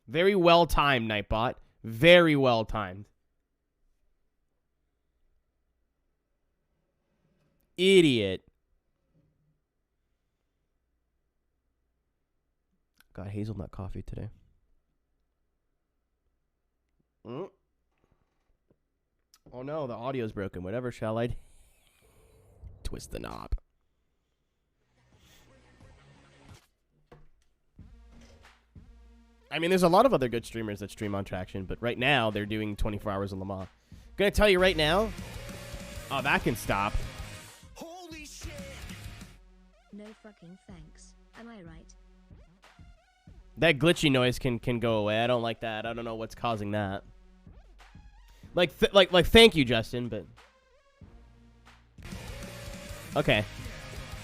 Very well timed, Nightbot. Very well timed. Idiot. Got hazelnut coffee today. Oh no, the audio's broken. Whatever shall I twist the knob? I mean, there's a lot of other good streamers that stream on Traction, but right now they're doing 24 hours of Le Mans. Gonna tell you right now. Oh, that can stop. Holy shit! No fucking thanks. Am I right? That glitchy noise can go away. I don't like that. I don't know what's causing that. Like thank you, Justin, but okay.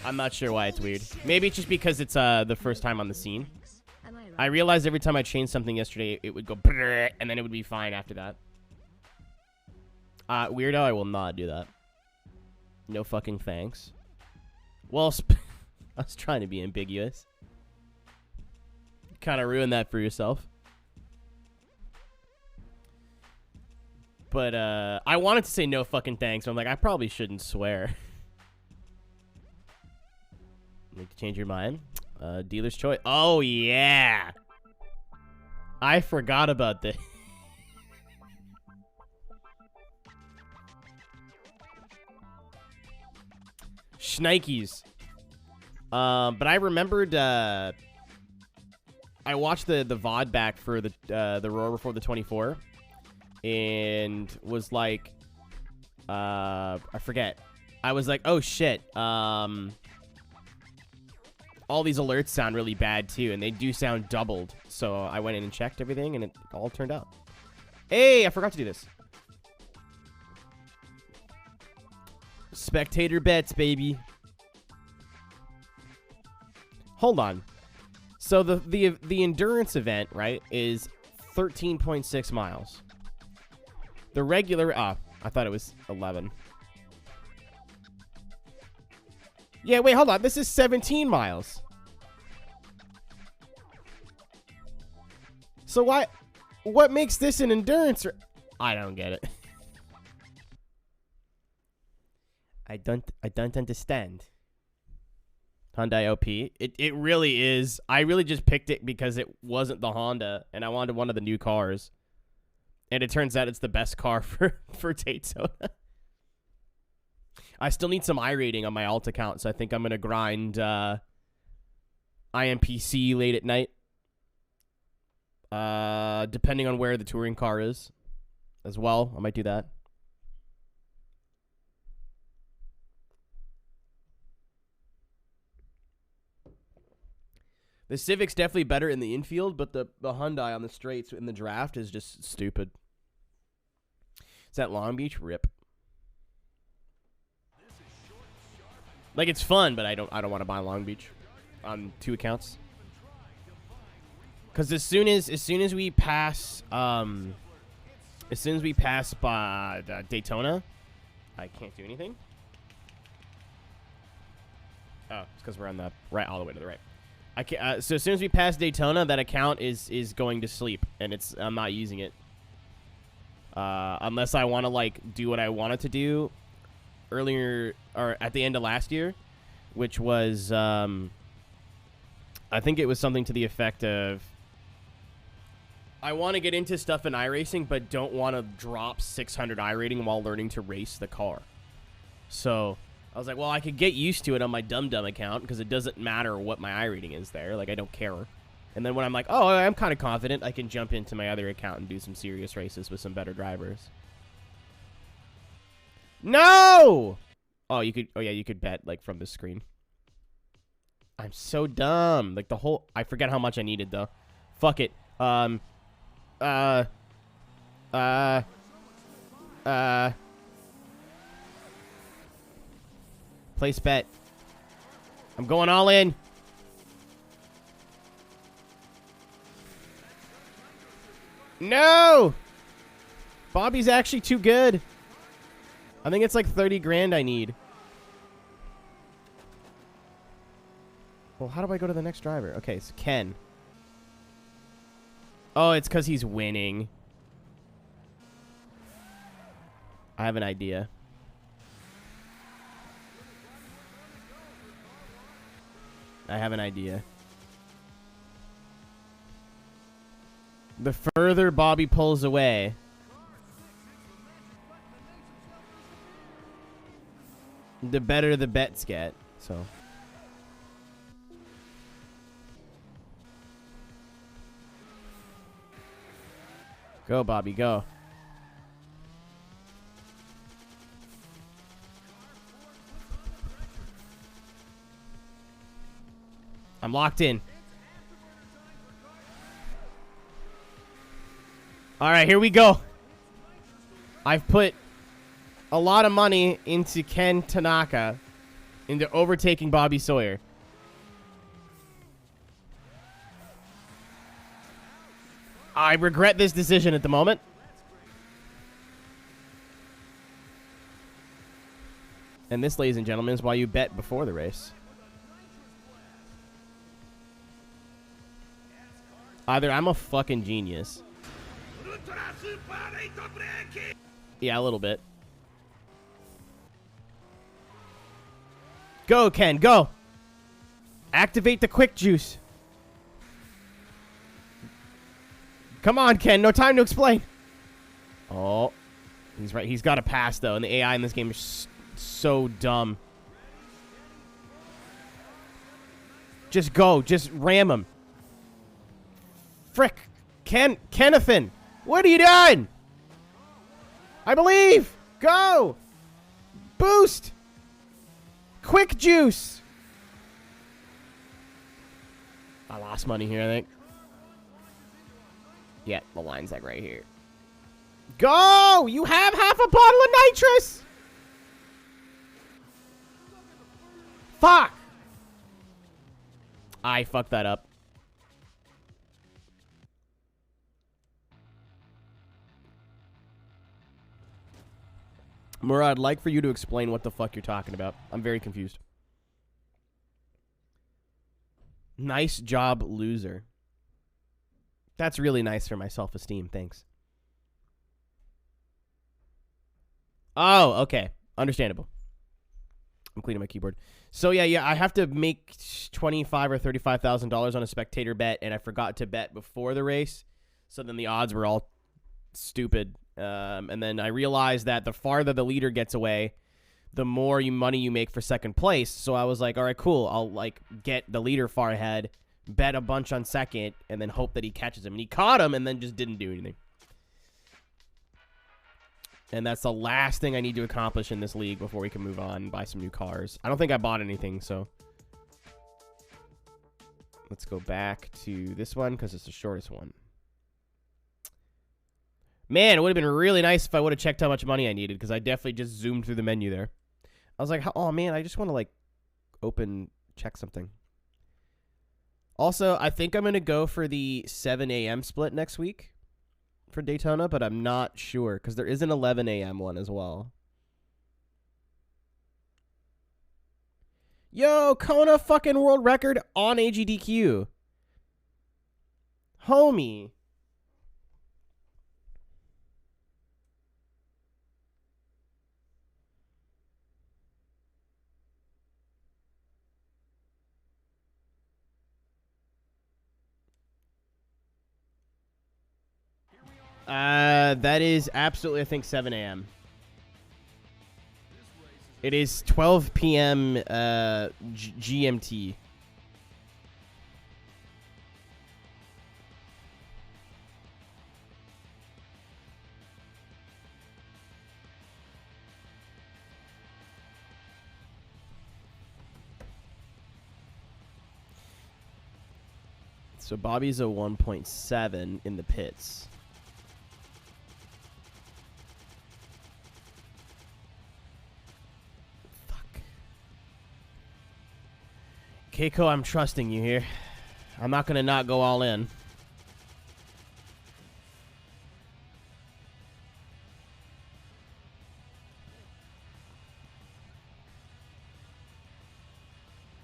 I'm not sure why it's weird. Maybe it's just because it's the first time on the scene. Am I right? I realized every time I changed something yesterday, it would go brrr, and then it would be fine after that. Weirdo, I will not do that. No fucking thanks. Well, I was trying to be ambiguous. Kind of ruined that for yourself. But I wanted to say no fucking thanks. So I'm like, I probably shouldn't swear. Need to change your mind. Dealer's choice. Oh yeah. I forgot about this. Schnikes. But I remembered. I watched the VOD back for the Roar before the 24, and was like, I forget. I was like, oh shit. All these alerts sound really bad too, and they do sound doubled. So I went in and checked everything, and it all turned out. Hey, I forgot to do this. Spectator bets, baby. Hold on. So the endurance event, right, is 13.6 miles. The regular, I thought it was 11. Yeah, wait, hold on. This is 17 miles. So what makes this an endurance? I don't get it. I don't understand. Hyundai OP. It really is. I really just picked it because it wasn't the Honda, and I wanted one of the new cars. And it turns out it's the best car for Daytona. I still need some iRating on my alt account, so I think I'm going to grind IMPC late at night. Depending on where the touring car is as well. I might do that. The Civic's definitely better in the infield, but the Hyundai on the straights in the draft is just stupid. Is that Long Beach? Rip. Like, it's fun, but I don't want to buy Long Beach on 2 accounts. Because as soon as we pass by Daytona, I can't do anything. Oh, it's because we're on the right, all the way to the right. I can't. So as soon as we pass Daytona, that account is going to sleep, and I'm not using it. Unless I want to like do what I wanted to do earlier or at the end of last year, which was I think it was something to the effect of I want to get into stuff in iRacing, but don't want to drop 600 iRating while learning to race the car. So I was like, well, I could get used to it on my dum-dum account because it doesn't matter what my iRating is there. Like, I don't care. And then when I'm like, oh, I'm kind of confident, I can jump into my other account and do some serious races with some better drivers. No! Oh, you could. Oh, yeah, you could bet, like, from the screen. I'm so dumb. Like, the whole... I forget how much I needed, though. Fuck it. Place bet. I'm going all in. No! Bobby's actually too good. I think it's like 30 grand I need. Well, how do I go to the next driver? Okay, so Ken. Oh, it's because he's winning. I have an idea. I have an idea. The further Bobby pulls away, the better the bets get. So. Go, Bobby, go. I'm locked in. All right, here we go. I've put a lot of money into Ken Tanaka, into overtaking Bobby Sawyer. I regret this decision at the moment. And this, ladies and gentlemen, is why you bet before the race. Either I'm a fucking genius. Yeah, a little bit. Go, Ken, go. Activate the quick juice. Come on, Ken. No time to explain. Oh, he's right. He's got to pass, though, and the AI in this game is so dumb. Just go. Just ram him. Frick. Kennethan. What are you doing? I believe. Go. Boost. Quick juice. I lost money here, I think. Yeah, the line's like right here. Go! You have half a bottle of nitrous! Fuck! I fucked that up. Murad, I'd like for you to explain what the fuck you're talking about. I'm very confused. Nice job, loser. That's really nice for my self-esteem. Thanks. Oh, okay. Understandable. I'm cleaning my keyboard. So, yeah, I have to make $25,000 or $35,000 on a spectator bet, and I forgot to bet before the race. So then the odds were all stupid. And then I realized that the farther the leader gets away, the more money you make for second place. So I was like, all right, cool. I'll, get the leader far ahead, bet a bunch on second, and then hope that he catches him. And he caught him and then just didn't do anything. And that's the last thing I need to accomplish in this league before we can move on and buy some new cars. I don't think I bought anything, so. Let's go back to this one because it's the shortest one. Man, it would have been really nice if I would have checked how much money I needed, because I definitely just zoomed through the menu there. I was like, oh, man, I just want to, check something. Also, I think I'm going to go for the 7 a.m. split next week for Daytona, but I'm not sure, because there is an 11 a.m. one as well. Yo, Kona fucking world record on AGDQ. Homie. That is absolutely, I think, 7 a.m. It is 12 p.m. GMT. So Bobby's a 1.7 in the pits. Keiko, I'm trusting you here. I'm not going to not go all in.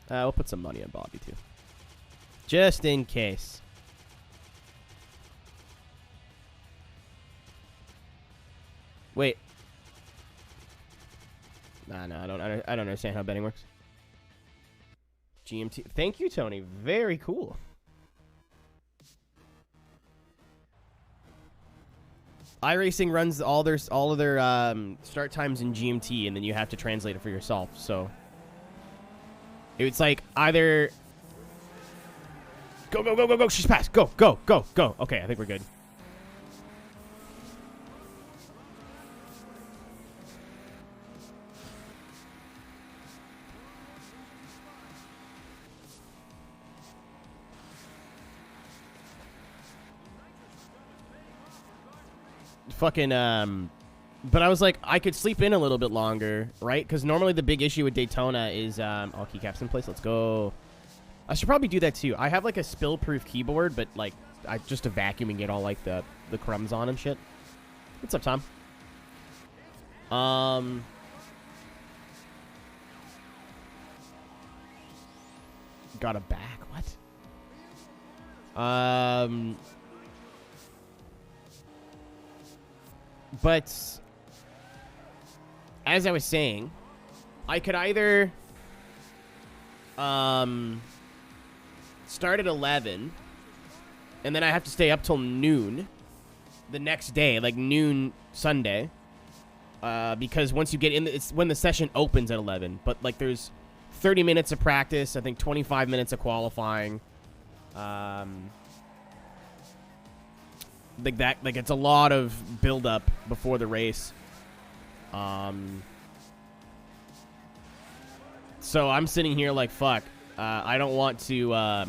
We'll put some money on Bobby, too. Just in case. Wait. Nah, no, I don't understand how betting works. GMT. Thank you, Tony. Very cool. iRacing runs all of their start times in GMT, and then you have to translate it for yourself. So it's like either go, go, go, go, go. She's passed. Go, go, go, go. Okay, I think we're good. Fucking but I was like, I could sleep in a little bit longer, right? Because normally the big issue with Daytona is all keycaps in place. Let's go. I should probably do that too. I have like a spill-proof keyboard, but like I just to vacuum and get all like the crumbs on and shit. What's up, Tom? Got a back. What? But as I was saying, I could either start at 11 and then I have to stay up till noon the next day, like noon Sunday, because once you get in, it's when the session opens at 11. But like there's 30 minutes of practice, I think 25 minutes of qualifying. Like that, like it's a lot of build up before the race. So I'm sitting here like, fuck, I don't want to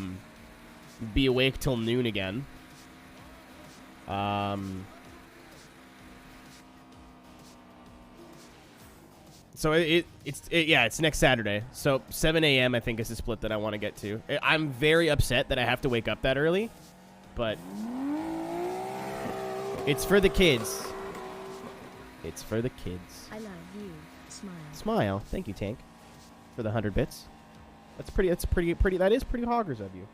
be awake till noon again. So it's next Saturday. So 7 a.m. I think is the split that I want to get to. I'm very upset that I have to wake up that early, but it's for the kids. It's for the kids. I love you. Smile. Smile. Thank you, Tank, for the 100 bits. That's pretty. That's pretty. That is pretty hoggers of you.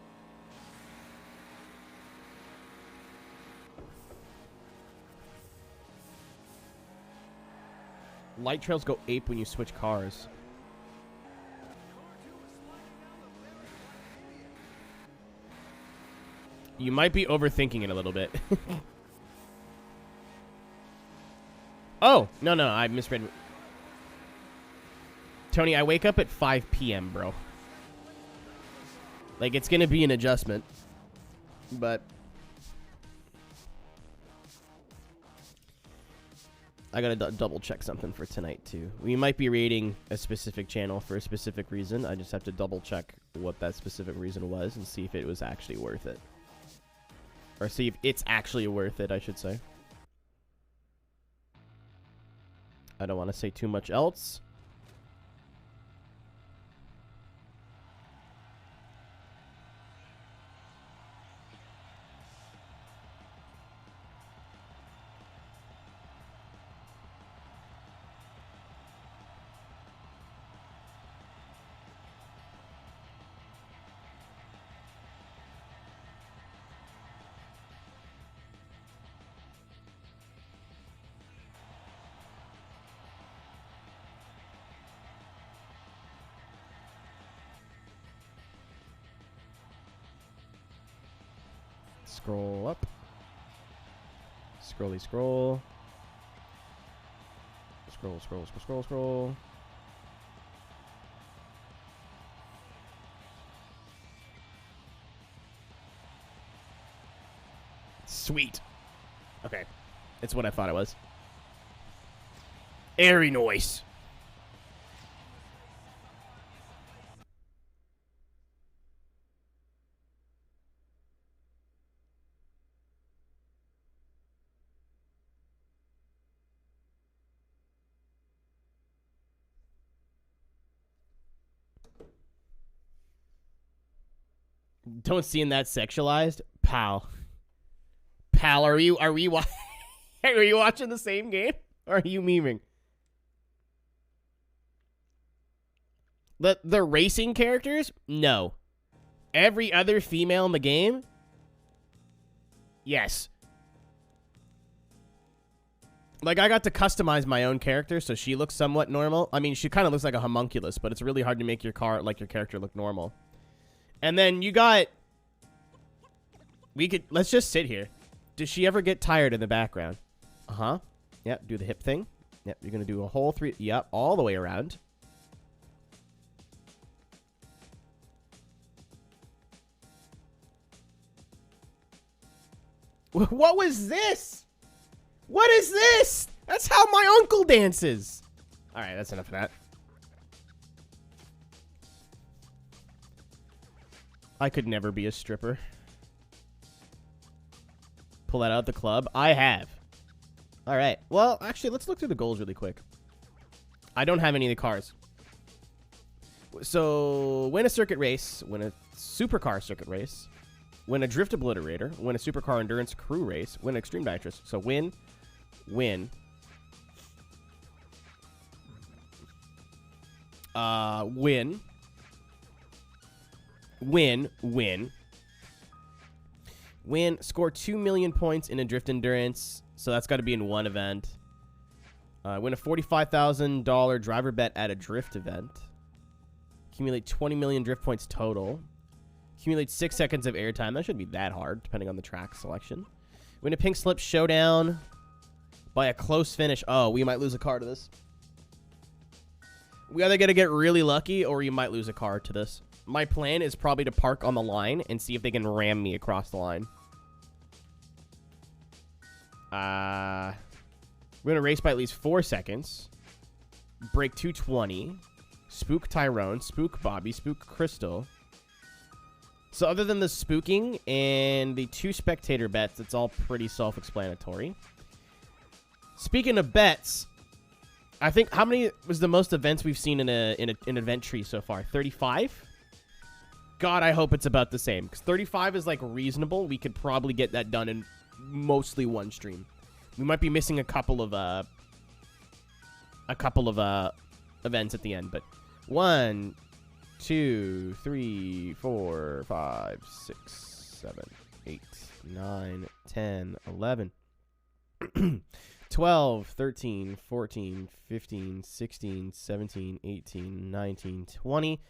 Light trails go ape when you switch cars. You might be overthinking it a little bit. Oh, no, I misread. Tony, I wake up at 5 p.m., bro. Like, it's going to be an adjustment. But I got to double check something for tonight, too. We might be rating a specific channel for a specific reason. I just have to double check what that specific reason was and see if it was actually worth it. Or see if it's actually worth it, I should say. I don't want to say too much else. Scroll up. Scrolly scroll. Scroll, scroll, scroll, scroll, scroll. Sweet. Okay. It's what I thought it was. Airy noise. Don't seem that sexualized, pal. Pal, are you are you watching the same game, or are you memeing? The racing characters? No. Every other female in the game? Yes. Like, I got to customize my own character, so she looks somewhat normal. I mean, she kind of looks like a homunculus, but it's really hard to make your car, like, your character look normal. And then you got... Let's just sit here. Does she ever get tired in the background? Uh-huh. Yep, do the hip thing. Yep, you're going to do a whole 3... Yep, all the way around. What was this? What is this? That's how my uncle dances. All right, that's enough of that. I could never be a stripper. Pull that out of the club. I have. All right. Well, actually, let's look through the goals really quick. I don't have any of the cars. So, win a circuit race, win a supercar circuit race, win a drift obliterator, win a supercar endurance crew race, win an extreme nitrous. So, win. Win. Win. Win. Win. Win. Score 2 million points in a drift endurance. So that's got to be in one event. Win a $45,000 driver bet at a drift event. Accumulate 20 million drift points total. Accumulate 6 seconds of airtime. That shouldn't be that hard, depending on the track selection. Win a pink slip showdown by a close finish. Oh, we might lose a car to this. We either got to get really lucky, or you might lose a car to this. My plan is probably to park on the line and see if they can ram me across the line. We're going to race by at least 4 seconds. Break 220. Spook Tyrone. Spook Bobby. Spook Crystal. So other than the spooking and the 2 spectator bets, it's all pretty self-explanatory. Speaking of bets, I think how many was the most events we've seen in an event tree so far? 35? God, I hope it's about the same, because 35 is like reasonable. We could probably get that done in mostly one stream. We might be missing a couple of events at the end, but 1, 2, 3, 4, 5, 6, 7, 8, 9, 10, 11, 12, 13, 14, 15, 16, 17, 18, 19, 20,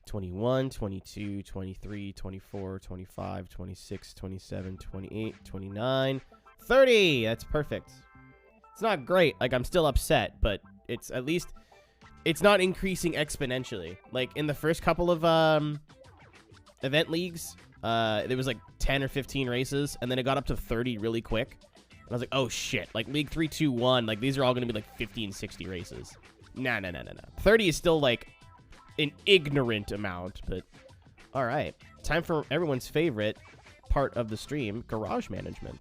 21, 22, 23, 24, 25, 26, 27, 28, 29, 30. That's perfect. It's not great. Like, I'm still upset, but it's at least... It's not increasing exponentially. Like, in the first couple of event leagues, there was like 10 or 15 races, and then it got up to 30 really quick. And I was like, oh, shit. Like, League 3, 2, 1, like, these are all going to be like 50 and 60 races. Nah. 30 is still, like, an ignorant amount, but all right. Time for everyone's favorite part of the stream, garage management.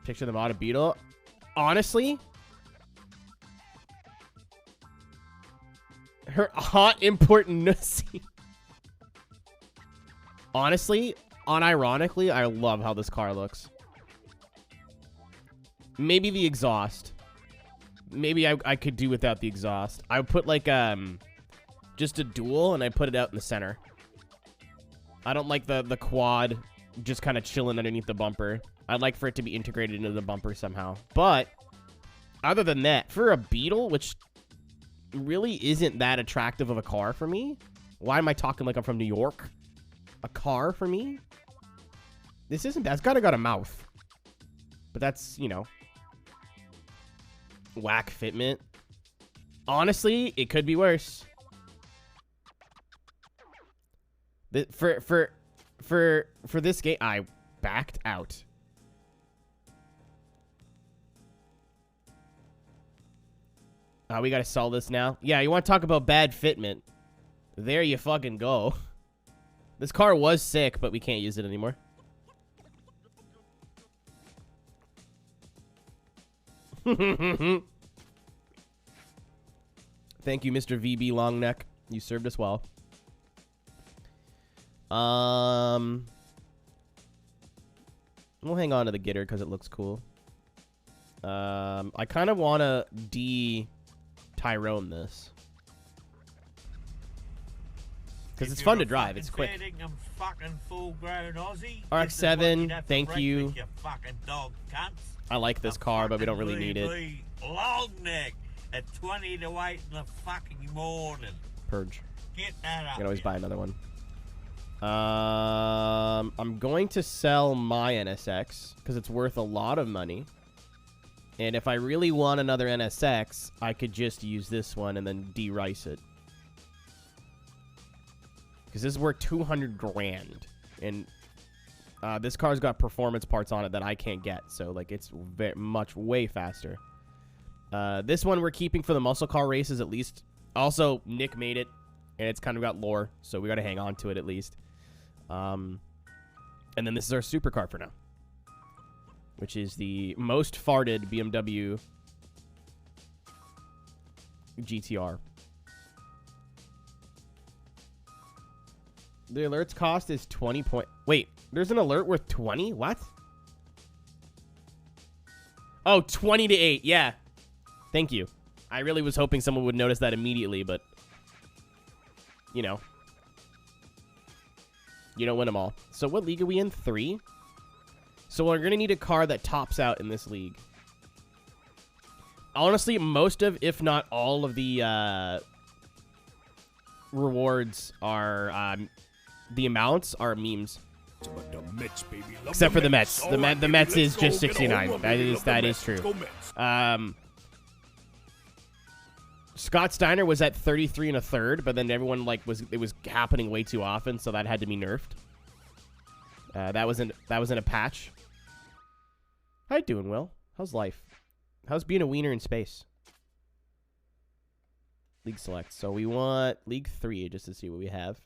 Picture the mod Beetle. Honestly, her hot important nussy. Honestly, unironically, I love how this car looks. Maybe the exhaust. Maybe I could do without the exhaust. I would put like just a dual, and I put it out in the center. I don't like the quad just kind of chilling underneath the bumper. I'd like for it to be integrated into the bumper somehow. But other than that, for a Beetle, which really isn't that attractive of a car for me. Why am I talking like I'm from New York? A car for me? This isn't bad. It's got a mouth. But that's, you know, whack fitment. Honestly, it could be worse. For this game, I backed out. We gotta sell this now. Yeah, you want to talk about bad fitment? There you fucking go. This car was sick, but we can't use it anymore. Thank you, Mr. VB Longneck. You served us well. We'll hang on to the Gitter because it looks cool. I kind of want to Tyrone this. because it's fun to drive. It's quick. RX-7, thank you. I like this car, but we don't really need it. Long neck at 20 to 8 in the fucking morning. Purge. Get that up. You can always buy another one. I'm going to sell my NSX because it's worth a lot of money. And if I really want another NSX, I could just use this one and then de-rice it. Because this is worth 200 grand. And this car's got performance parts on it that I can't get. So, like, it's way faster. This one we're keeping for the muscle car races at least. Also, Nick made it. And it's kind of got lore. So we got to hang on to it at least. And then this is our supercar for now. Which is the most farted BMW GTR. The alert's cost is 20 point... Wait, there's an alert worth 20? What? Oh, 20 to 8. Yeah. Thank you. I really was hoping someone would notice that immediately, but... You know. You don't win them all. So what league are we in? 3? So we're going to need a car that tops out in this league. Honestly, most of, if not all of the rewards are, the amounts are memes. Except for the Mets. The Mets is just 69. That is true. Scott Steiner was at 33 and a third, but then everyone it was happening way too often, so that had to be nerfed. That was in a patch. How you doing, Will? How's life? How's being a wiener in space? League select. So we want League 3 just to see what we have.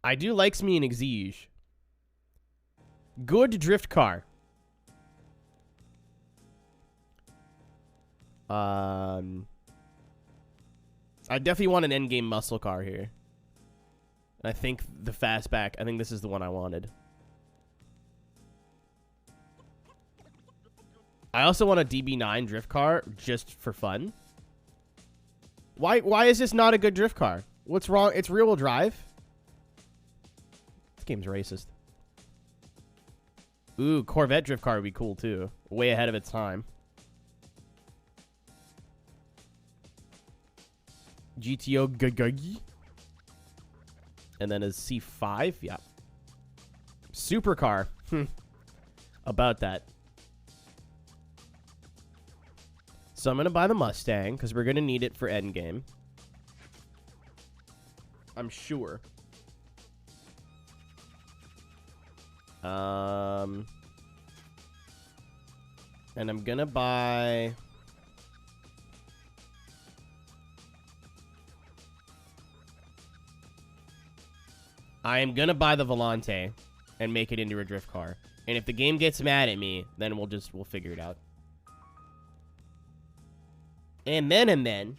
I do likes me an Exige. Good drift car. I definitely want an endgame muscle car here. And I think the fastback, I think this is the one I wanted. I also want a DB9 drift car just for fun. Why is this not a good drift car? What's wrong? It's rear-wheel drive. This game's racist. Ooh, Corvette drift car would be cool too. Way ahead of its time. GTO Gagagi. And then a C5. Yeah. Supercar. About that. So I'm going to buy the Mustang because we're going to need it for endgame. I'm sure. And I'm going to buy... I am going to buy the Volante and make it into a drift car. And if the game gets mad at me, then we'll figure it out. And then,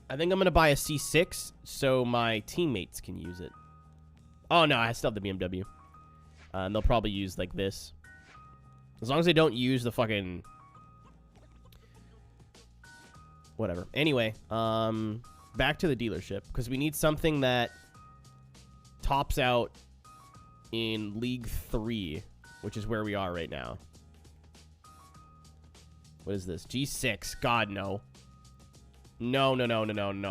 I think I'm going to buy a C6 so my teammates can use it. Oh, no, I still have the BMW. And they'll probably use, like, this. As long as they don't use the fucking... Whatever. Anyway, back to the dealership. Because we need something that tops out in League 3, which is where we are right now. What is this? G6. God, no. No.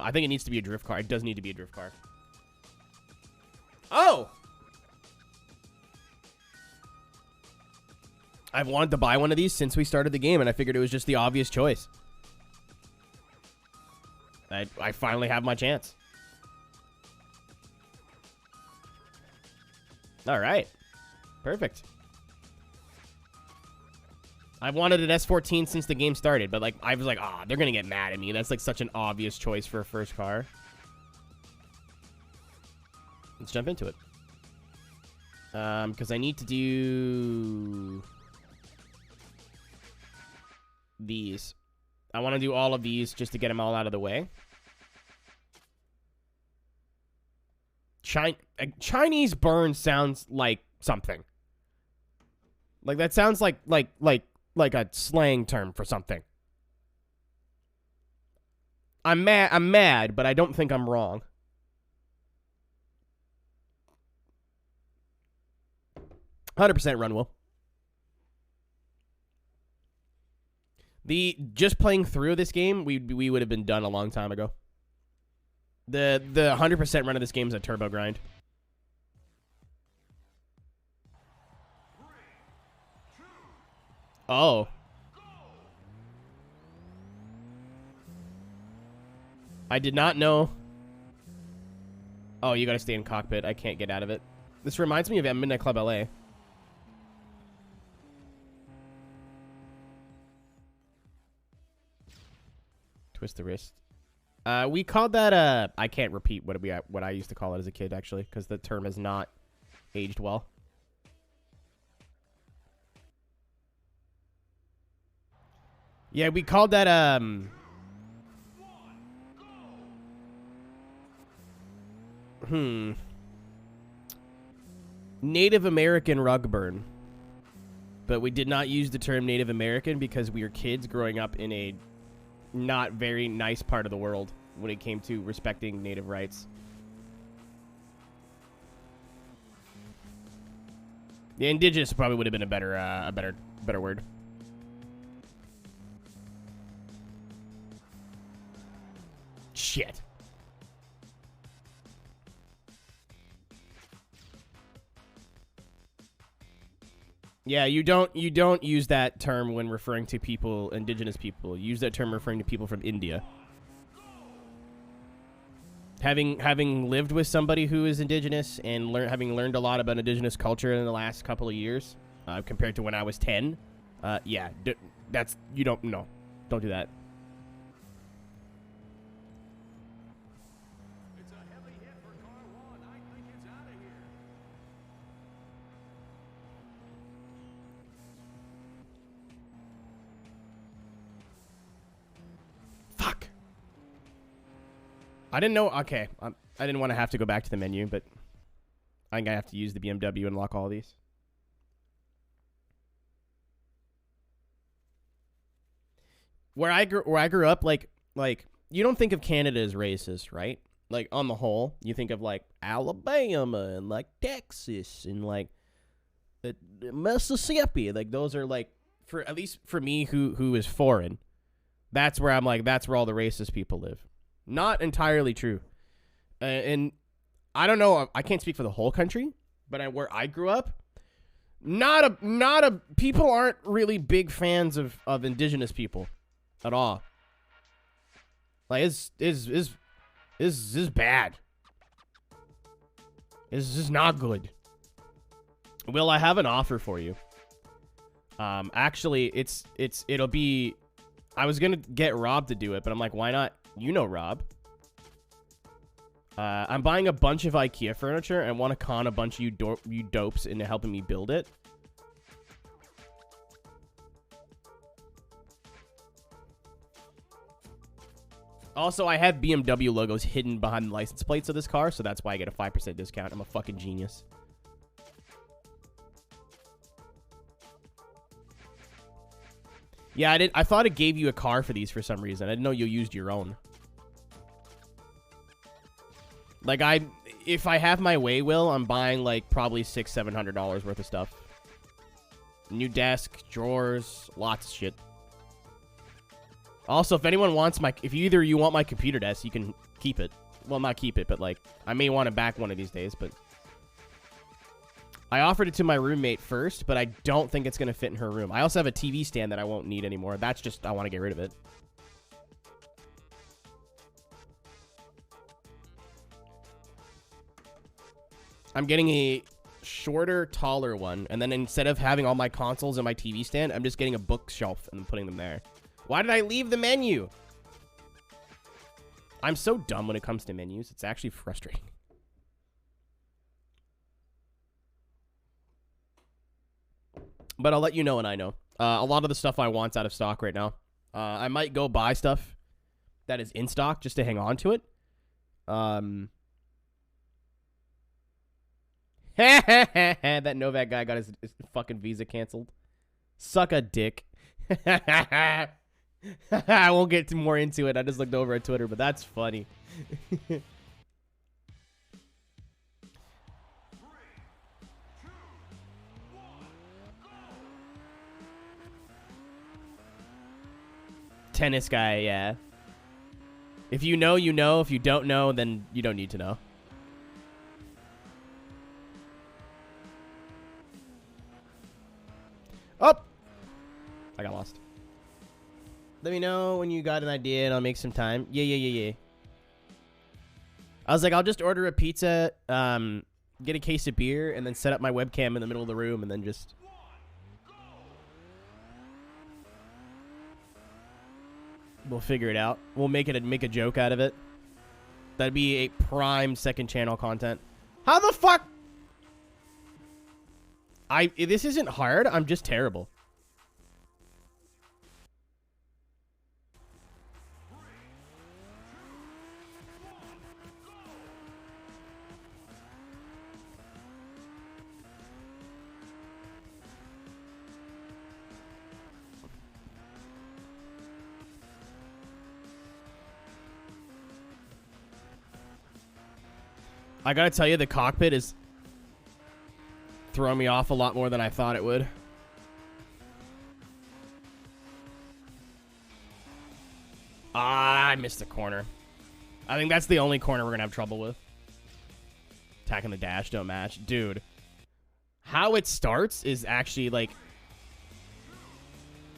I think it needs to be a drift car. It does need to be a drift car. Oh! I've wanted to buy one of these since we started the game, and I figured it was just the obvious choice. I finally have my chance. All right. Perfect. I've wanted an S14 since the game started, but, like, I was like, they're going to get mad at me. That's, like, such an obvious choice for a first car. Let's jump into it. Because I need to do these. I want to do all of these just to get them all out of the way. Chinese burn sounds like something. Like, that sounds like a slang term for something. I'm mad, but I don't think I'm wrong. 100% run well. Just playing through this game, we would have been done a long time ago. The 100% run of this game is a turbo grind. Oh. I did not know. Oh, you gotta stay in cockpit. I can't get out of it. This reminds me of Midnight Club LA. Twist the wrist. We called that I can't repeat what I used to call it as a kid, actually, because the term has not aged well. Yeah, we called that Native American rug burn. But we did not use the term Native American because we were kids growing up in a not very nice part of the world when it came to respecting native rights. The indigenous probably would have been a better word. Shit. Yeah, you don't use that term when referring to people, indigenous people. You use that term referring to people from India. Having lived with somebody who is indigenous and having learned a lot about indigenous culture in the last couple of years, compared to when I was 10, yeah, don't do that. It's a heavy hit for car one. I think it's out of here. Fuck. I didn't know. Okay, I didn't want to have to go back to the menu, but I think I have to use the BMW and unlock all of these. Where I grew up, like you don't think of Canada as racist, right? Like on the whole, you think of like Alabama and like Texas and like Mississippi. Like those are like, for at least for me who is foreign, that's where I'm like, that's where all the racist people live. Not entirely true. And I don't know, I can't speak for the whole country, but where I grew up, people aren't really big fans of indigenous people at all. Like is bad. Is not good. Will, I have an offer for you. Actually, it'll be. I was gonna get Rob to do it, but I'm like, why not? You know Rob. I'm buying a bunch of IKEA furniture and want to con a bunch of you dopes into helping me build it. Also, I have BMW logos hidden behind the license plates of this car, so that's why I get a 5% discount. I'm a fucking genius. Yeah, I thought it gave you a car for these for some reason. I didn't know you used your own. Like, if I have my way, Will, I'm buying, like, probably $600-700 worth of stuff. New desk, drawers, lots of shit. Also, if anyone wants if you want my computer desk, you can keep it. Well, not keep it, but, like, I may want it back one of these days, but... I offered it to my roommate first, but I don't think it's going to fit in her room. I also have a TV stand that I won't need anymore. That's just, I want to get rid of it. I'm getting a shorter, taller one, and then instead of having all my consoles and my TV stand, I'm just getting a bookshelf and putting them there. Why did I leave the menu? I'm so dumb when it comes to menus. It's actually frustrating. But I'll let you know when I know. A lot of the stuff I want's out of stock right now. I might go buy stuff that is in stock just to hang on to it. That Novak guy got his fucking visa canceled. Suck a dick. I won't get more into it. I just looked over at Twitter, but that's funny. tennis guy, yeah. If you know, you know. If you don't know, then you don't need to know. Oh! I got lost. Let me know when you got an idea and I'll make some time. Yeah. I was like, I'll just order a pizza, get a case of beer, and then set up my webcam in the middle of the room and then just... We'll figure it out. We'll make a joke out of it. That'd be a prime second channel content. How the fuck? This isn't hard. I'm just terrible. I gotta tell you, the cockpit is throwing me off a lot more than I thought it would. I missed the corner. I think that's the only corner we're gonna have trouble with. Attacking the dash, don't match. Dude. How it starts is actually, like...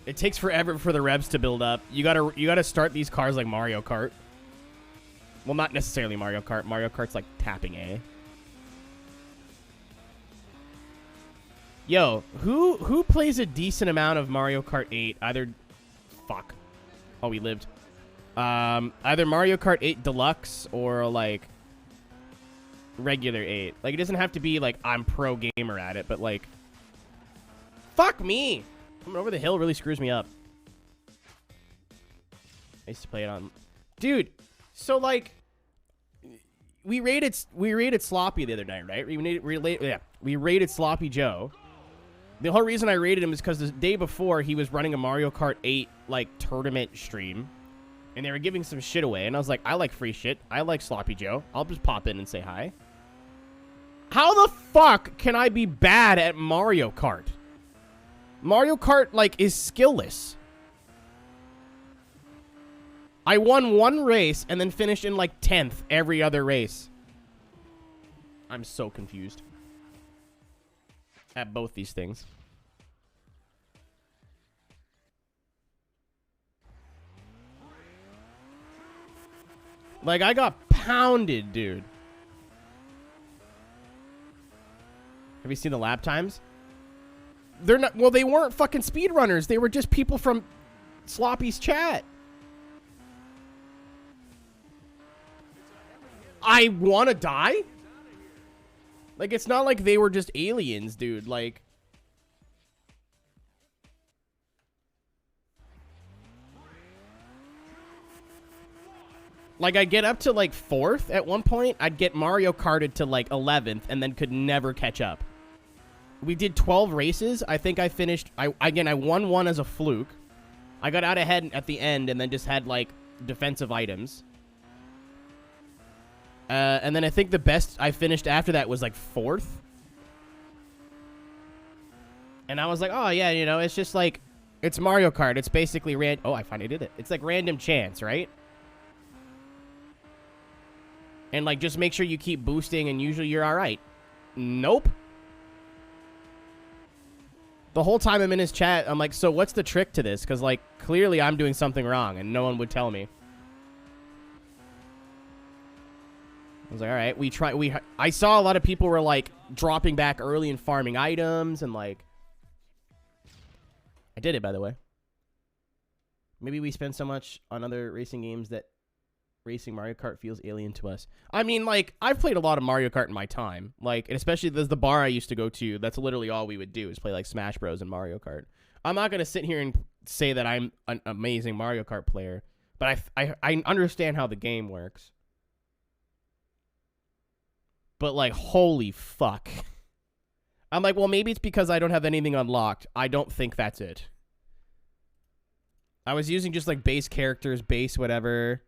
It takes forever for the revs to build up. You gotta start these cars like Mario Kart. Well, not necessarily Mario Kart. Mario Kart's like tapping A. Yo, who plays a decent amount of Mario Kart 8? Either... Fuck. Oh, we lived. Either Mario Kart 8 Deluxe or, like, regular 8. Like, it doesn't have to be, like, I'm pro gamer at it, but, like... Fuck me! Coming over the hill really screws me up. I used to play it on... Dude... So, like, we rated Sloppy the other night, right? We rated Sloppy Joe. The whole reason I rated him is because the day before he was running a Mario Kart 8 like tournament stream, and they were giving some shit away, and I was like, I like free shit. I like Sloppy Joe. I'll just pop in and say hi. How the fuck can I be bad at Mario Kart? Mario Kart like is skillless. I won one race and then finished in, like, 10th every other race. I'm so confused at both these things. Like, I got pounded, dude. Have you seen the lap times? They're not... Well, they weren't fucking speedrunners. They were just people from Sloppy's chat. I want to die? Like, it's not like they were just aliens, dude. Like... Like, I get up to, like, 4th at one point. I'd get Mario Karted to, like, 11th and then could never catch up. We did 12 races. I think I finished... I won one as a fluke. I got out ahead at the end and then just had, like, defensive items. And then I think the best I finished after that was, like, 4th. And I was like, oh, yeah, you know, it's just, like, it's Mario Kart. It's basically Oh, I finally did it. It's, like, random chance, right? And, like, just make sure you keep boosting and usually you're all right. Nope. The whole time I'm in his chat, I'm like, so what's the trick to this? Because, like, clearly I'm doing something wrong and no one would tell me. I was like, all right, I saw a lot of people were, like, dropping back early and farming items, and, like... I did it, by the way. Maybe we spend so much on other racing games that racing Mario Kart feels alien to us. I mean, like, I've played a lot of Mario Kart in my time. Like, and especially there's the bar I used to go to, that's literally all we would do, is play, like, Smash Bros. And Mario Kart. I'm not going to sit here and say that I'm an amazing Mario Kart player, but I understand how the game works. But, like, holy fuck. I'm like, well, maybe it's because I don't have anything unlocked. I don't think that's it. I was using just, like, base characters, base whatever.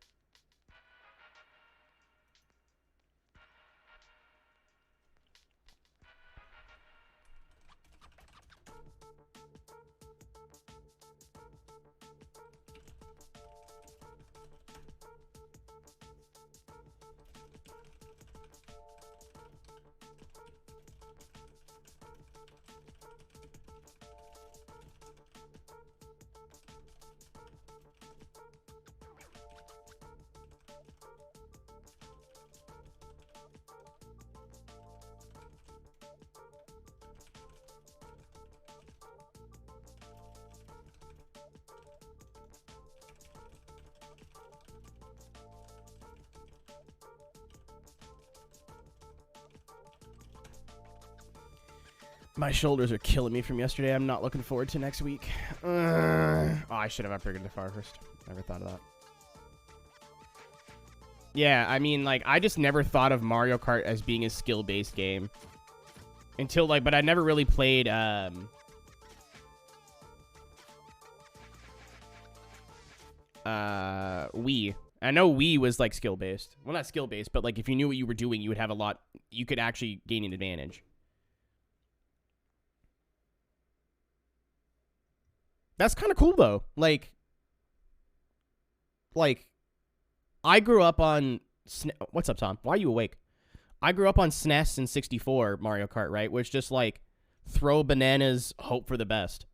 My shoulders are killing me from yesterday. I'm not looking forward to next week. Oh, I should have upgraded the far first. Never thought of that. Yeah, I mean, like, I just never thought of Mario Kart as being a skill-based game. Until, like, but I never really played, Wii. I know Wii was, like, skill-based. Well, not skill-based, but, like, if you knew what you were doing, you would have a lot... You could actually gain an advantage. That's kind of cool, though. Like, I grew up on... What's up, Tom? Why are you awake? I grew up on SNES and 64 Mario Kart, right? Which just, like, throw bananas, hope for the best.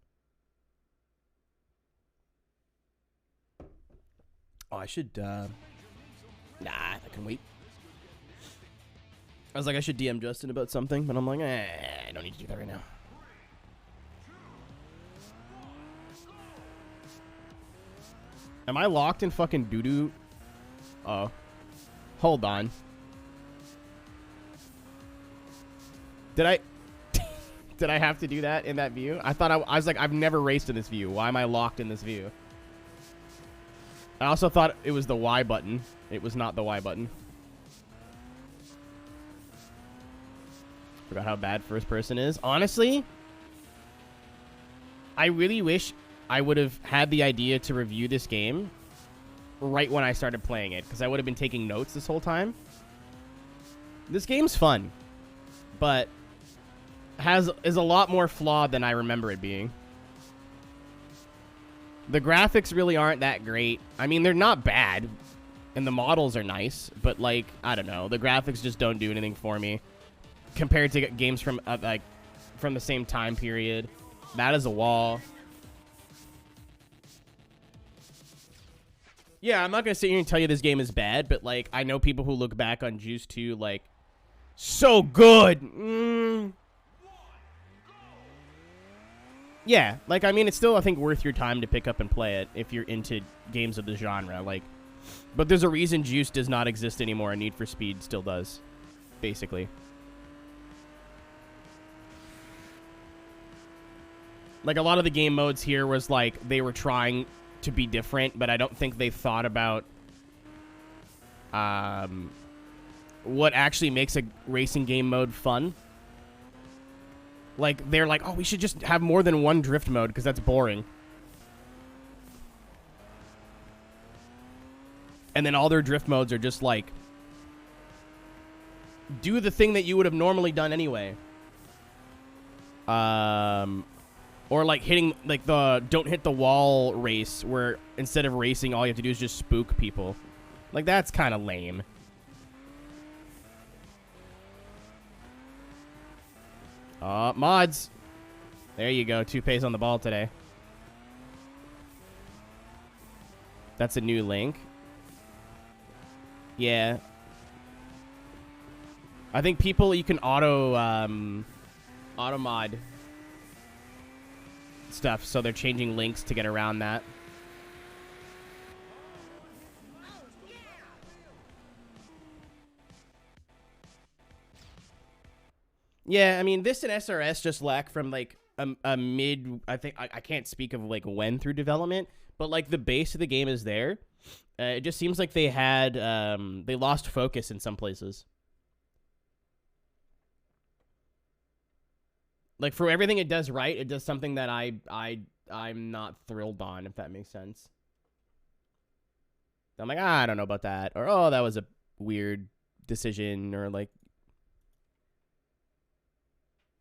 Oh, I should, Nah, I can wait. I was like, I should DM Justin about something, but I'm like, I don't need to do that right now. Am I locked in fucking doo-doo? Oh. Hold on. Did I... Did I have to do that in that view? I thought I was like, I've never raced in this view. Why am I locked in this view? I also thought it was the Y button. It was not the Y button. Forgot how bad first person is. Honestly, I really wish I would have had the idea to review this game right when I started playing it, because I would have been taking notes this whole time. This game's fun, but is a lot more flawed than I remember it being. The graphics really aren't that great. I mean, they're not bad, and the models are nice, but, like, I don't know. The graphics just don't do anything for me compared to games from, like, from the same time period. That is a wall. Yeah, I'm not going to sit here and tell you this game is bad, but, like, I know people who look back on Juice 2, like, so good. Yeah, like, I mean, it's still, I think, worth your time to pick up and play it if you're into games of the genre, like, but there's a reason Juice does not exist anymore and Need for Speed still does, basically. Like, a lot of the game modes here was, like, they were trying to be different, but I don't think they thought about what actually makes a racing game mode fun. Like, they're like, oh, we should just have more than one drift mode because that's boring. And then all their drift modes are just like, do the thing that you would have normally done anyway. Or like hitting, like, the don't hit the wall race where instead of racing, all you have to do is just spook people. Like, that's kind of lame. Mods. There you go. 2P's on the ball today. That's a new link. Yeah. I think people, you can auto mod stuff, so they're changing links to get around that. Yeah, I mean, this and SRS just lack from, like, a mid... I think... I can't speak of, like, when through development, but, like, the base of the game is there. It just seems like they had... they lost focus in some places. Like, for everything it does right, it does something that I'm not thrilled on, if that makes sense. I'm like, I don't know about that. Or, oh, that was a weird decision. Or, like,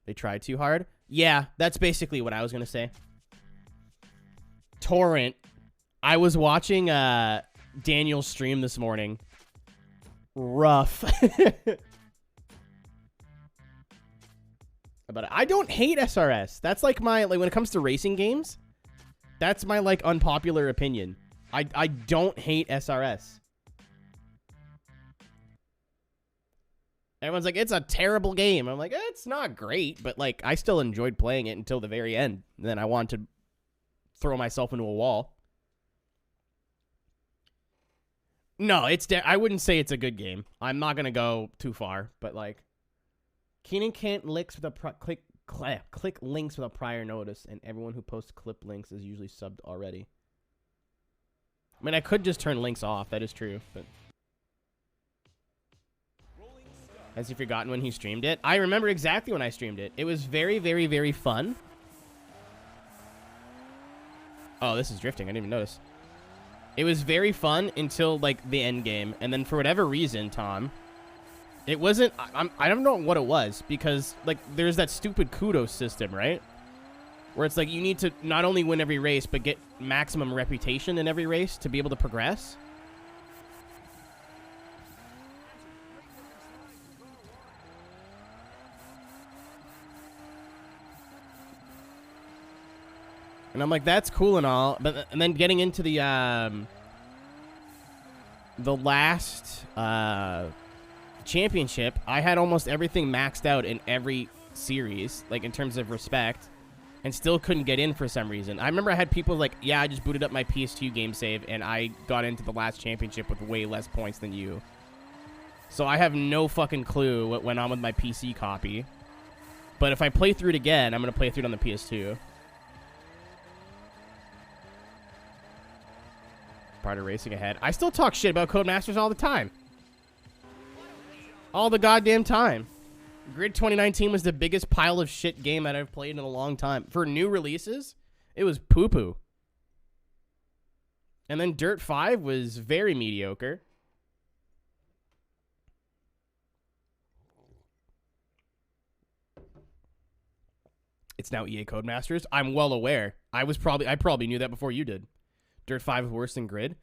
they tried too hard. Yeah, that's basically what I was going to say. Torrent. I was watching Daniel's stream this morning. Rough. But I don't hate SRS. That's like my, like, when it comes to racing games, that's my, like, unpopular opinion. I don't hate SRS. Everyone's like, it's a terrible game. I'm like, it's not great, but, like, I still enjoyed playing it until the very end. Then I wanted to throw myself into a wall. No, I wouldn't say it's a good game. I'm not going to go too far, but, like, Keenan can't licks with a Click links without prior notice, and everyone who posts clip links is usually subbed already. I mean, I could just turn links off. That is true, but... Has he forgotten when he streamed it? I remember exactly when I streamed it. It was very, very, very fun. Oh, this is drifting. I didn't even notice. It was very fun until, like, the end game. And then for whatever reason, Tom, it wasn't... I don't know what it was. Because, like, there's that stupid kudos system, right? Where it's like you need to not only win every race, but get maximum reputation in every race to be able to progress. And I'm like, that's cool and all, but and then getting into the last championship, I had almost everything maxed out in every series, like in terms of respect, and still couldn't get in for some reason. I remember I had people like, yeah, I just booted up my PS2 game save, and I got into the last championship with way less points than you. So I have no fucking clue what went on with my PC copy. But if I play through it again, I'm going to play through it on the PS2. Part of racing ahead. I still talk shit about Codemasters all the time. All the goddamn time. Grid 2019 was the biggest pile of shit game that I've played in a long time. For new releases, it was poo-poo. And then Dirt 5 was very mediocre. It's now EA Codemasters. I'm well aware. I probably knew that before you did. Dirt 5 is worse than Grid.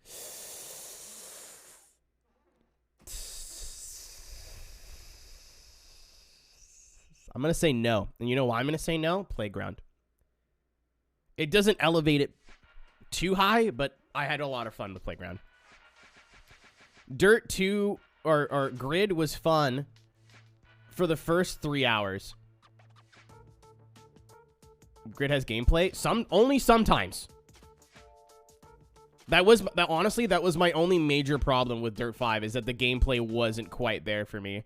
I'm going to say no. And you know why I'm going to say no? Playground. It doesn't elevate it too high, but I had a lot of fun with Playground. Dirt 2 or Grid was fun for the first 3 hours. Grid has gameplay. Only sometimes. Honestly, that was my only major problem with Dirt 5 is that the gameplay wasn't quite there for me.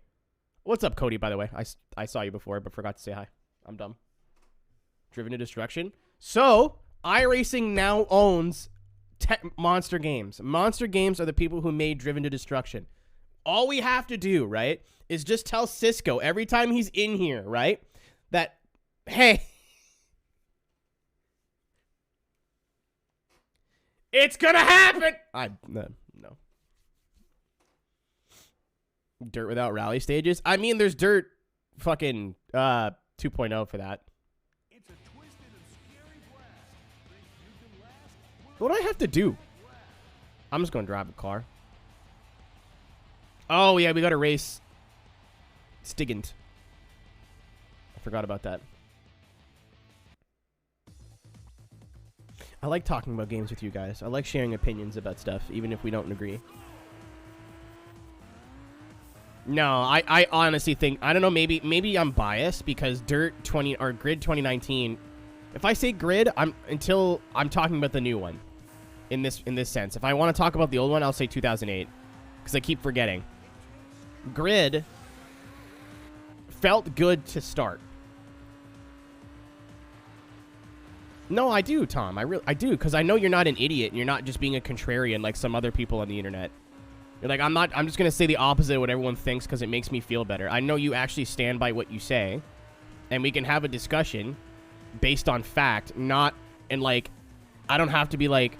What's up, Cody, by the way? I saw you before, but forgot to say hi. I'm dumb. Driven to Destruction. So, iRacing now owns Monster Games. Monster Games are the people who made Driven to Destruction. All we have to do, right, is just tell Cisco every time he's in here, right, that, hey... It's gonna happen! No. Dirt without rally stages? I mean, there's Dirt fucking 2.0 for that. It's a twisted and scary blast. Think you can last? What do I have to do? I'm just gonna drive a car. Oh, yeah, we gotta race Stigant. I forgot about that. I like talking about games with you guys. I like sharing opinions about stuff, even if we don't agree. No, I honestly think, I don't know, maybe I'm biased because Grid 2019. If I say Grid, I'm talking about the new one. In this sense, if I want to talk about the old one, I'll say 2008 because I keep forgetting. Grid felt good to start. No, I do, Tom. I do, because I know you're not an idiot and you're not just being a contrarian like some other people on the internet. You're like, I'm just going to say the opposite of what everyone thinks because it makes me feel better. I know you actually stand by what you say, and we can have a discussion based on fact, not in like, I don't have to be like,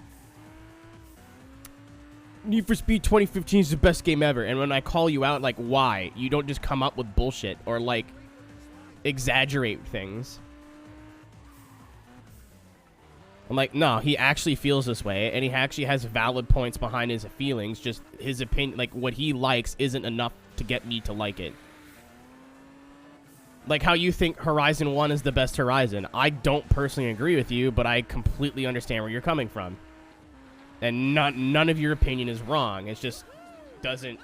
Need for Speed 2015 is the best game ever. And when I call you out, like, why? You don't just come up with bullshit or like exaggerate things. I'm like, no, he actually feels this way, and he actually has valid points behind his feelings. Just his opinion, like what he likes, isn't enough to get me to like it. Like how you think Horizon 1 is the best Horizon. I don't personally agree with you, but I completely understand where you're coming from. And none of your opinion is wrong. It just doesn't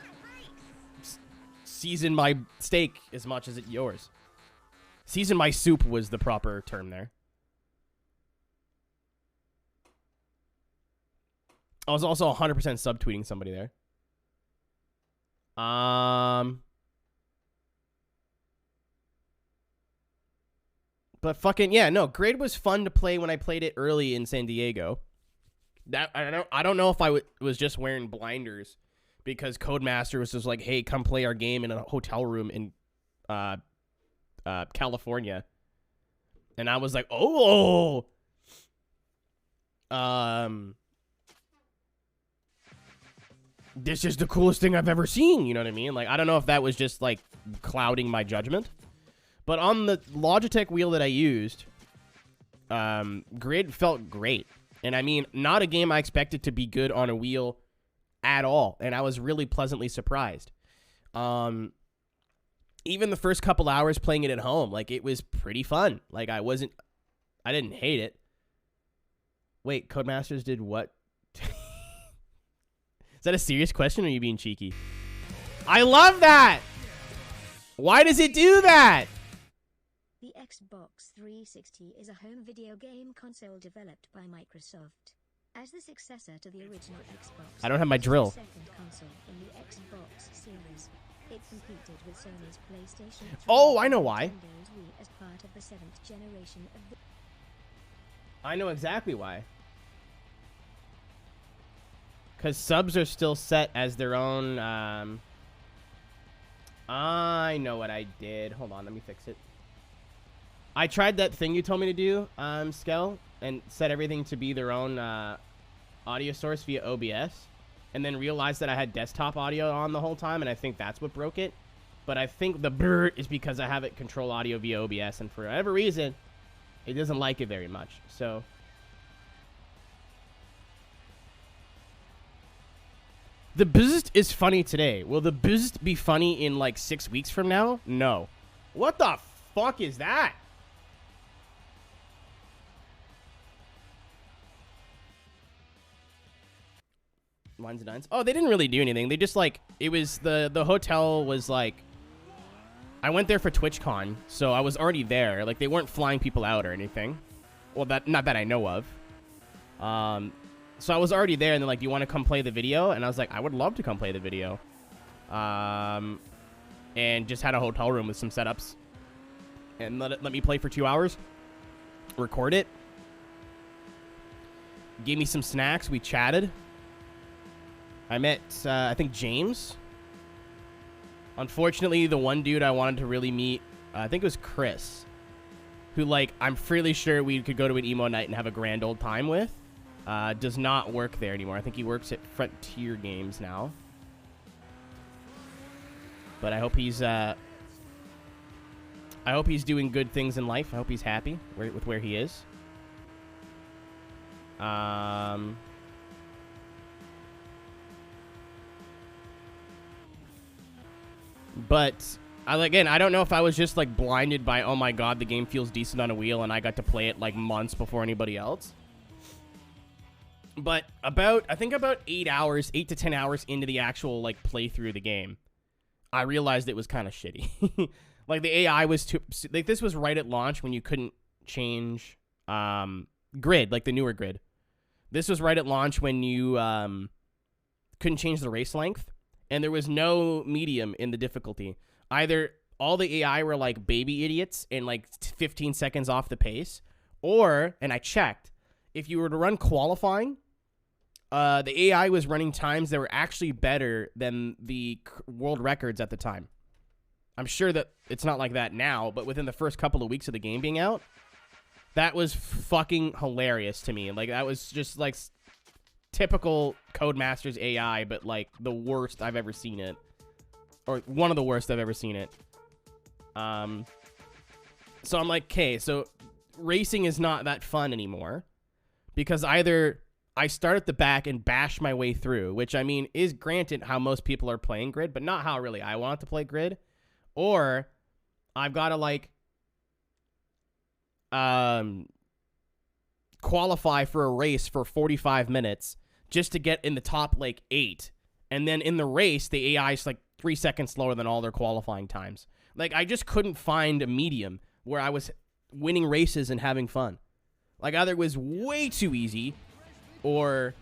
season my steak as much as yours. Season my soup was the proper term there. I was also 100% subtweeting somebody there. But fucking yeah, no, Grid was fun to play when I played it early in San Diego. That I don't know if I was just wearing blinders because Codemaster was just like, "Hey, come play our game in a hotel room in California," and I was like, "Oh, this is the coolest thing I've ever seen." You know what I mean? Like, I don't know if that was just like clouding my judgment. But on the Logitech wheel that I used, Grid felt great. And I mean, not a game I expected to be good on a wheel at all. And I was really pleasantly surprised. Even the first couple hours playing it at home, like, it was pretty fun. Like, I didn't hate it. Wait, Codemasters did what? Is that a serious question or are you being cheeky? I love that! Why does it do that? The Xbox 360 is a home video game console developed by Microsoft. As the successor to the original Xbox, I don't have my drill. the second console in the Xbox series. It competed with Sony's PlayStation 3 Oh, I know and why. Nintendo's Wii as part of the 7th generation of the I know exactly why. Because subs are still set as their own, I know what I did. Hold on, let me fix it. I tried that thing you told me to do, Skel, and set everything to be their own audio source via OBS, and then realized that I had desktop audio on the whole time, and I think that's what broke it. But I think the brr is because I have it control audio via OBS, and for whatever reason, it doesn't like it very much. So the boost is funny today. Will the boost be funny in like 6 weeks from now? No. What the fuck is that? Lines and nines. Oh, they didn't really do anything. They just like, it was the hotel was like, I went there for TwitchCon, so I was already there. Like, they weren't flying people out or anything. Well, not that I know of. So I was already there, and they're like, "Do you want to come play the video?" And I was like, "I would love to come play the video." And just had a hotel room with some setups, and let me play for 2 hours, record it. Gave me some snacks. We chatted. I met, I think, James. Unfortunately, the one dude I wanted to really meet, I think it was Chris, who, like, I'm fairly sure we could go to an emo night and have a grand old time with. Does not work there anymore. I think he works at Frontier Games now. But I hope he's doing good things in life. I hope he's happy with where he is. But I don't know if I was just like blinded by, oh my god, the game feels decent on a wheel, and I got to play it like months before anybody else. But I think about 8 to 10 hours into the actual like playthrough of the game, I realized it was kind of shitty. Like, the AI was too, like, this was right at launch when you couldn't change grid, like the newer grid. This was right at launch when you couldn't change the race length, and there was no medium in the difficulty. Either all the AI were like baby idiots and like 15 seconds off the pace, or, and I checked, if you were to run qualifying, the AI was running times that were actually better than the world records at the time. I'm sure that it's not like that now, but within the first couple of weeks of the game being out, that was fucking hilarious to me. Like, that was just like typical Codemasters AI, but like the worst I've ever seen it, or one of the worst I've ever seen it. So I'm like, okay, so racing is not that fun anymore, because either I start at the back and bash my way through, which, I mean, is granted how most people are playing grid, but not how really I want to play grid. Or I've got to like qualify for a race for 45 minutes just to get in the top like 8. And then in the race, the AI is like 3 seconds slower than all their qualifying times. Like, I just couldn't find a medium where I was winning races and having fun. Like, either it was way too easy or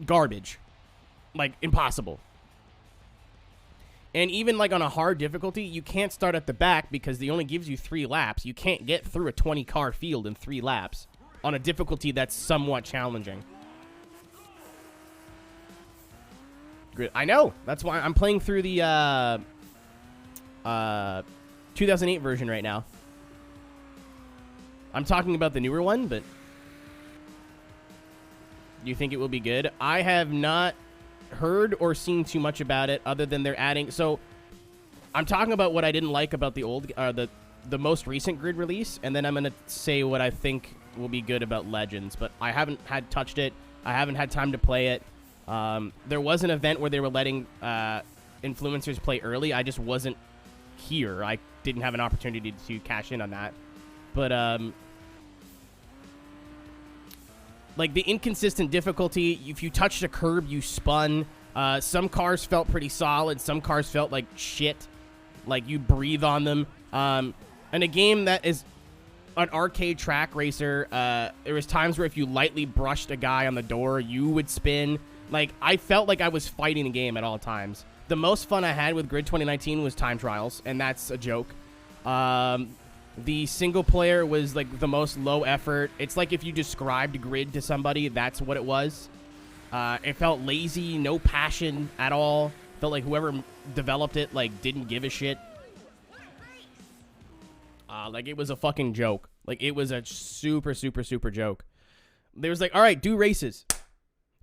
garbage. Like, impossible. And even like on a hard difficulty, you can't start at the back because they only gives you 3 laps. You can't get through a 20-car field in 3 laps on a difficulty that's somewhat challenging. I know. That's why I'm playing through the 2008 version right now. I'm talking about the newer one, but do you think it will be good? I have not heard or seen too much about it other than they're adding. So I'm talking about what I didn't like about the old, the most recent Grid release, and then I'm going to say what I think will be good about Legends, but I haven't touched it. I haven't had time to play it. There was an event where they were letting influencers play early. I just wasn't here. I didn't have an opportunity to cash in on that. But like the inconsistent difficulty, if you touched a curb, you spun. Some cars felt pretty solid. Some cars felt like shit. Like you breathe on them. And a game that is an arcade track racer, there was times where if you lightly brushed a guy on the door, you would spin. Like, I felt like I was fighting the game at all times. The most fun I had with Grid 2019 was time trials, and that's a joke. The single player was, like, the most low effort. It's like if you described Grid to somebody, that's what it was. It felt lazy, no passion at all. Felt like whoever developed it, like, didn't give a shit. Like, it was a fucking joke. Like, it was a super, super, super joke. There was like, all right, do races.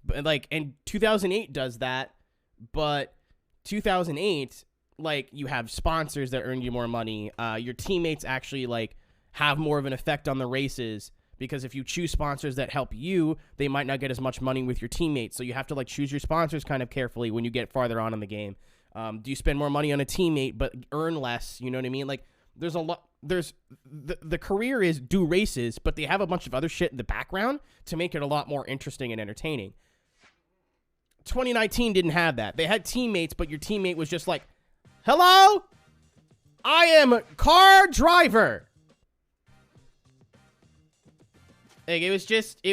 But like, and 2008 does that, but 2008, like, you have sponsors that earn you more money. Your teammates actually, like, have more of an effect on the races, because if you choose sponsors that help you, they might not get as much money with your teammates. So you have to, like, choose your sponsors kind of carefully when you get farther on in the game. Do you spend more money on a teammate but earn less? You know what I mean? Like, there's a lot. There's the career is do races, but they have a bunch of other shit in the background to make it a lot more interesting and entertaining. 2019 didn't have that. They had teammates, but your teammate was just like, hello, I am car driver. Like, it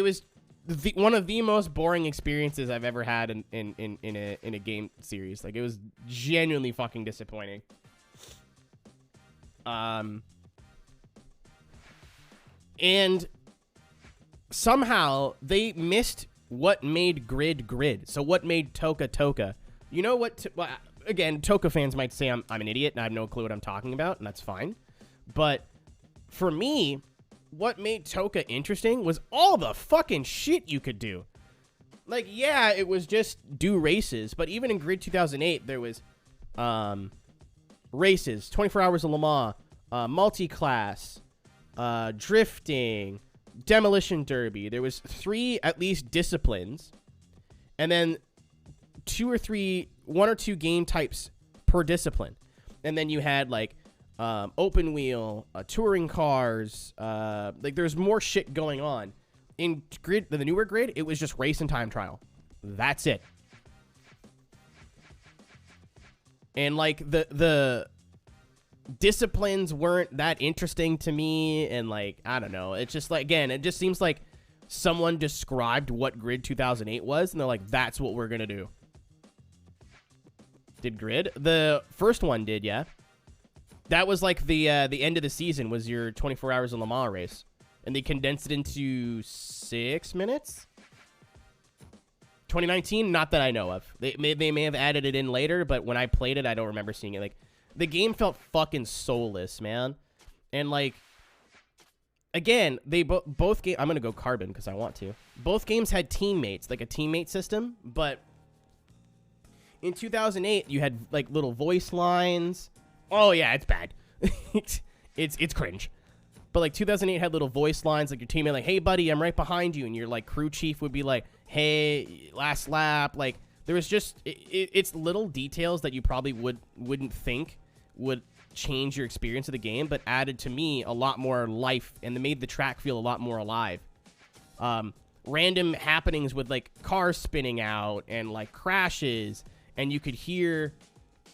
was one of the most boring experiences I've ever had in a game series. Like, it was genuinely fucking disappointing. And somehow they missed what made Grid. So what made Toka? You know what? Well, again, Toka fans might say I'm an idiot and I have no clue what I'm talking about, and that's fine. But for me, what made Toka interesting was all the fucking shit you could do. Like, yeah, it was just do races, but even in Grid 2008, there was races, 24 Hours of Le Mans, multi-class, drifting, demolition derby. There was 3 at least disciplines, and then 1 or 2 game types per discipline. And then you had like open wheel, touring cars. Like, there's more shit going on. In Grid, the newer Grid, it was just race and time trial. That's it. And like the disciplines weren't that interesting to me, and like, I don't know. It's just like, again, it just seems like someone described what Grid 2008 was, and they're like, that's what we're gonna do. Did Grid? The first one did, yeah. That was like the end of the season was your 24 Hours of Le Mans race, and they condensed it into 6 minutes. 2019, not that I know of. They may have added it in later, but when I played it, I don't remember seeing it. Like, the game felt fucking soulless, man. And like, again, they both games. I'm gonna go carbon because I want to. Both games had teammates, like a teammate system, but in 2008, you had like little voice lines. Oh yeah, it's bad. it's cringe. But like 2008 had little voice lines, like your teammate, like, "Hey buddy, I'm right behind you," and your like crew chief would be like, "Hey, last lap." Like, there was just it's little details that you probably wouldn't think would change your experience of the game, but added to me a lot more life, and they made the track feel a lot more alive. Random happenings with like cars spinning out and like crashes, and you could hear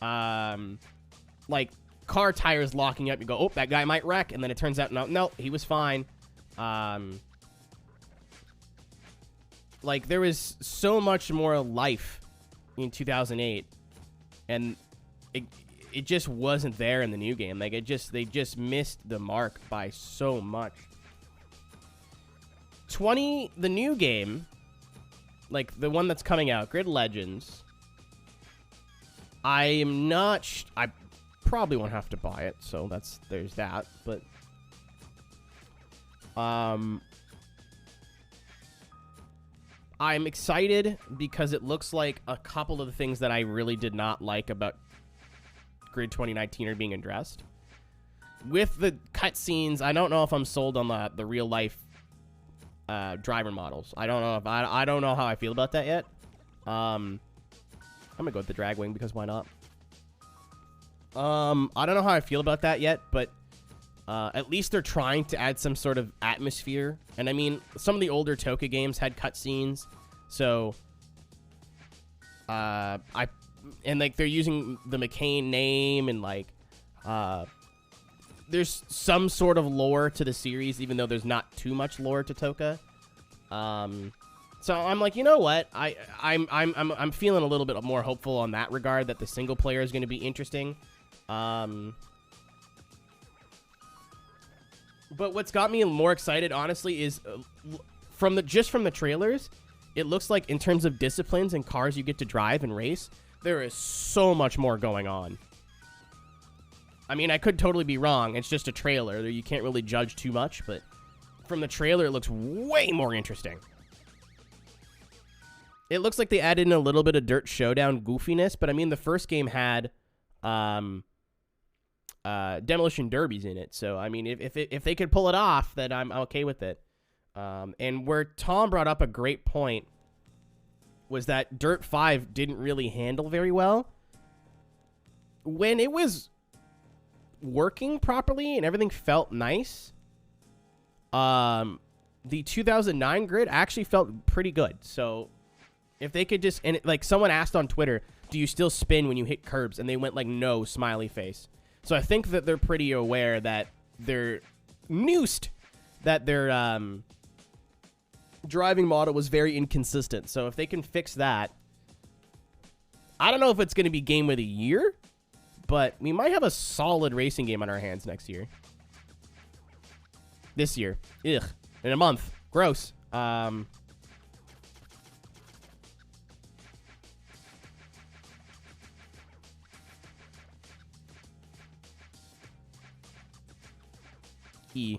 like car tires locking up. You go, oh, that guy might wreck, and then it turns out no, he was fine. Like, there was so much more life in 2008, and it just wasn't there in the new game. Like, they just missed the mark by so much. The new game, like the one that's coming out, Grid Legends, I am not... I probably won't have to buy it, so there's that, but... I'm excited because it looks like a couple of the things that I really did not like about Grid 2019 are being addressed. With the cutscenes, I don't know if I'm sold on the real life driver models. I don't know I don't know how I feel about that yet. I'm gonna go with the Dragwing because why not? I don't know how I feel about that yet, but at least they're trying to add some sort of atmosphere. And I mean, some of the older Toka games had cutscenes, so like they're using the McCain name, and like there's some sort of lore to the series, even though there's not too much lore to Toka. So I'm like, you know what? I'm feeling a little bit more hopeful on that regard, that the single player is going to be interesting. But what's got me more excited, honestly, is from the trailers, it looks like in terms of disciplines and cars you get to drive and race, there is so much more going on. I mean, I could totally be wrong. It's just a trailer. You can't really judge too much, but from the trailer, it looks way more interesting. It looks like they added in a little bit of Dirt Showdown goofiness, but I mean, the first game had demolition derbies in it, so I mean, if they could pull it off, then I'm okay with it. And where Tom brought up a great point was that Dirt 5 didn't really handle very well. When it was working properly and everything felt nice, the 2009 grid actually felt pretty good. So if they could just, and like someone asked on Twitter, do you still spin when you hit curbs? And they went like, no, smiley face. So I think that they're pretty aware that they're noosed, that their driving model was very inconsistent. So if they can fix that, I don't know if it's going to be game of the year, but we might have a solid racing game on our hands next year. This year. Ugh. In a month. Gross. E.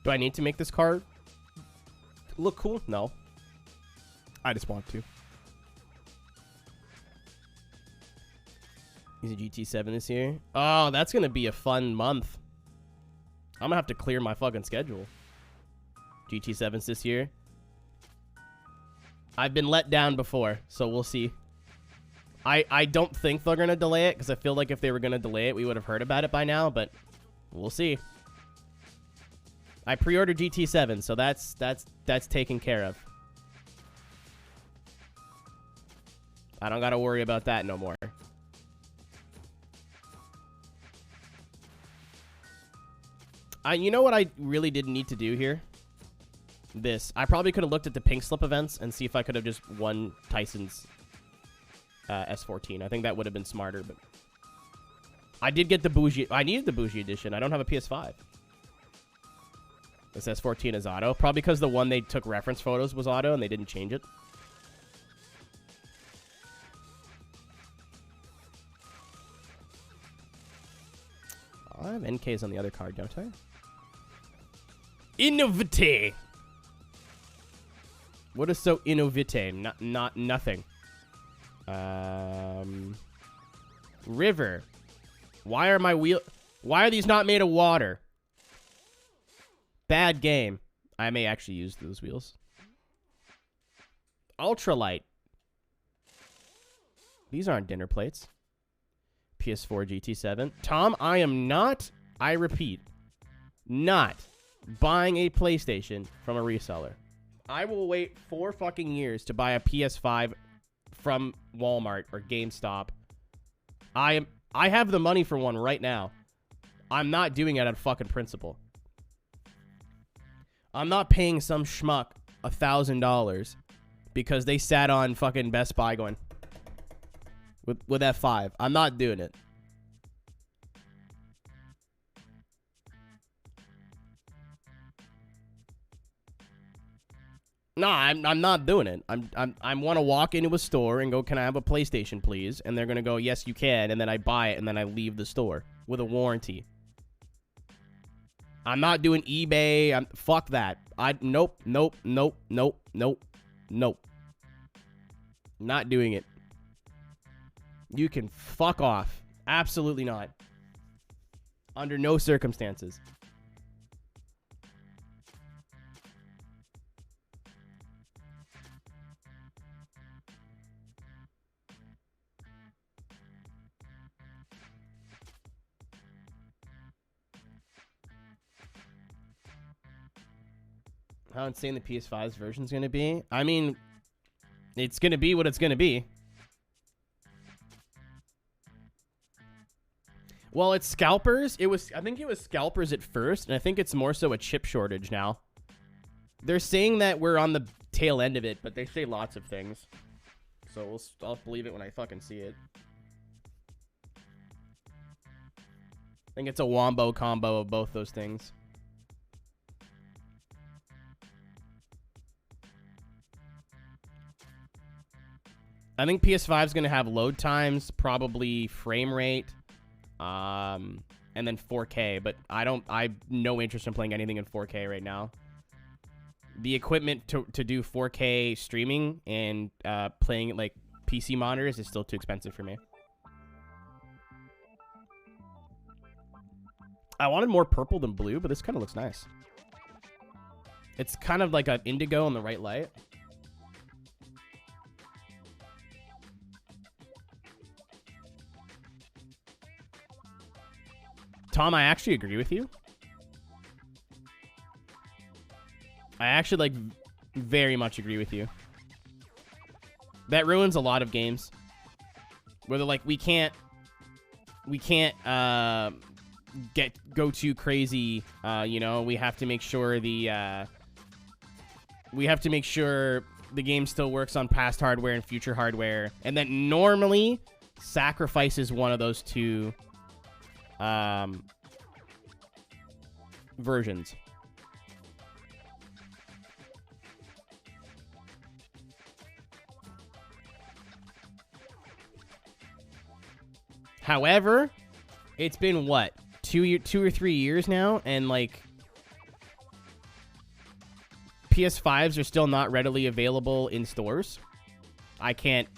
Do I need to make this car look cool? No. I just want to. He's a GT7 this year. Oh, that's going to be a fun month. I'm going to have to clear my fucking schedule. GT7s this year. I've been let down before, so we'll see. I don't think they're going to delay it, because I feel like if they were going to delay it, we would have heard about it by now, but we'll see. I pre-ordered GT7, so that's taken care of. I don't got to worry about that no more. You know what I really didn't need to do here? This. I probably could have looked at the pink slip events and see if I could have just won Tyson's S14. I think that would have been smarter, but I did get the bougie. I needed the bougie edition. I don't have a PS5. This S14 is auto. Probably because the one they took reference photos was auto and they didn't change it. I have NKs on the other card, don't I? Innovate. What is so innovate? Not nothing. River. Why are these not made of water? Bad game. I may actually use those wheels. Ultralight. These aren't dinner plates. PS4 GT7. Tom, I am not, I repeat, not buying a PlayStation from a reseller. I will wait 4 fucking years to buy a PS5 from Walmart or GameStop. I have the money for one right now. I'm not doing it out of fucking principle. I'm not paying some schmuck $1,000 because they sat on fucking Best Buy going with F5. I'm not doing it. No, I'm not doing it. I want to walk into a store and go, "Can I have a PlayStation, please?" And they're gonna go, "Yes, you can." And then I buy it, and then I leave the store with a warranty. I'm not doing eBay. Fuck that. Nope. Not doing it. You can fuck off. Absolutely not. Under no circumstances. How insane the PS5's version's going to be? I mean, it's going to be what it's going to be. Well, it's scalpers. I think it was scalpers at first, and I think it's more so a chip shortage now. They're saying that we're on the tail end of it, but they say lots of things. So I'll believe it when I fucking see it. I think it's a wombo combo of both those things. I think PS5 is going to have load times, probably frame rate, and then 4K. But I have no interest in playing anything in 4K right now. The equipment to do 4K streaming and playing like PC monitors is still too expensive for me. I wanted more purple than blue, but this kind of looks nice. It's kind of like an indigo in the right light. Tom, I actually agree with you. I actually, like, very much agree with you. That ruins a lot of games. Where they're like, we can't go too crazy. You know, we have to make sure the game still works on past hardware and future hardware, and that normally sacrifices one of those two versions. However, it's been what, 2 or 3 years now, and like PS5s are still not readily available in stores. I can't.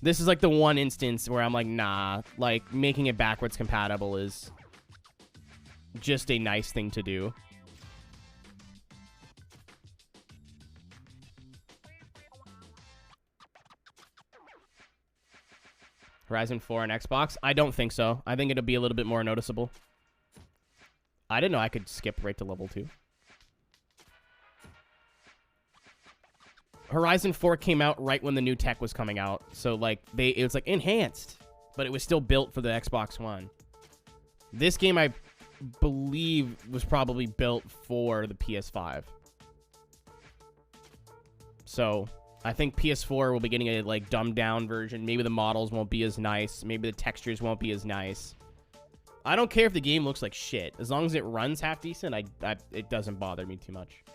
This is like the one instance where I'm like, nah, like making it backwards compatible is just a nice thing to do. Horizon 4 on Xbox? I don't think so. I think it'll be a little bit more noticeable. I didn't know I could skip right to level 2. Horizon 4 came out right when the new tech was coming out. So, like, it was, like, enhanced. But it was still built for the Xbox One. This game, I believe, was probably built for the PS5. So, I think PS4 will be getting a, like, dumbed-down version. Maybe the models won't be as nice. Maybe the textures won't be as nice. I don't care if the game looks like shit. As long as it runs half decent, it doesn't bother me too much.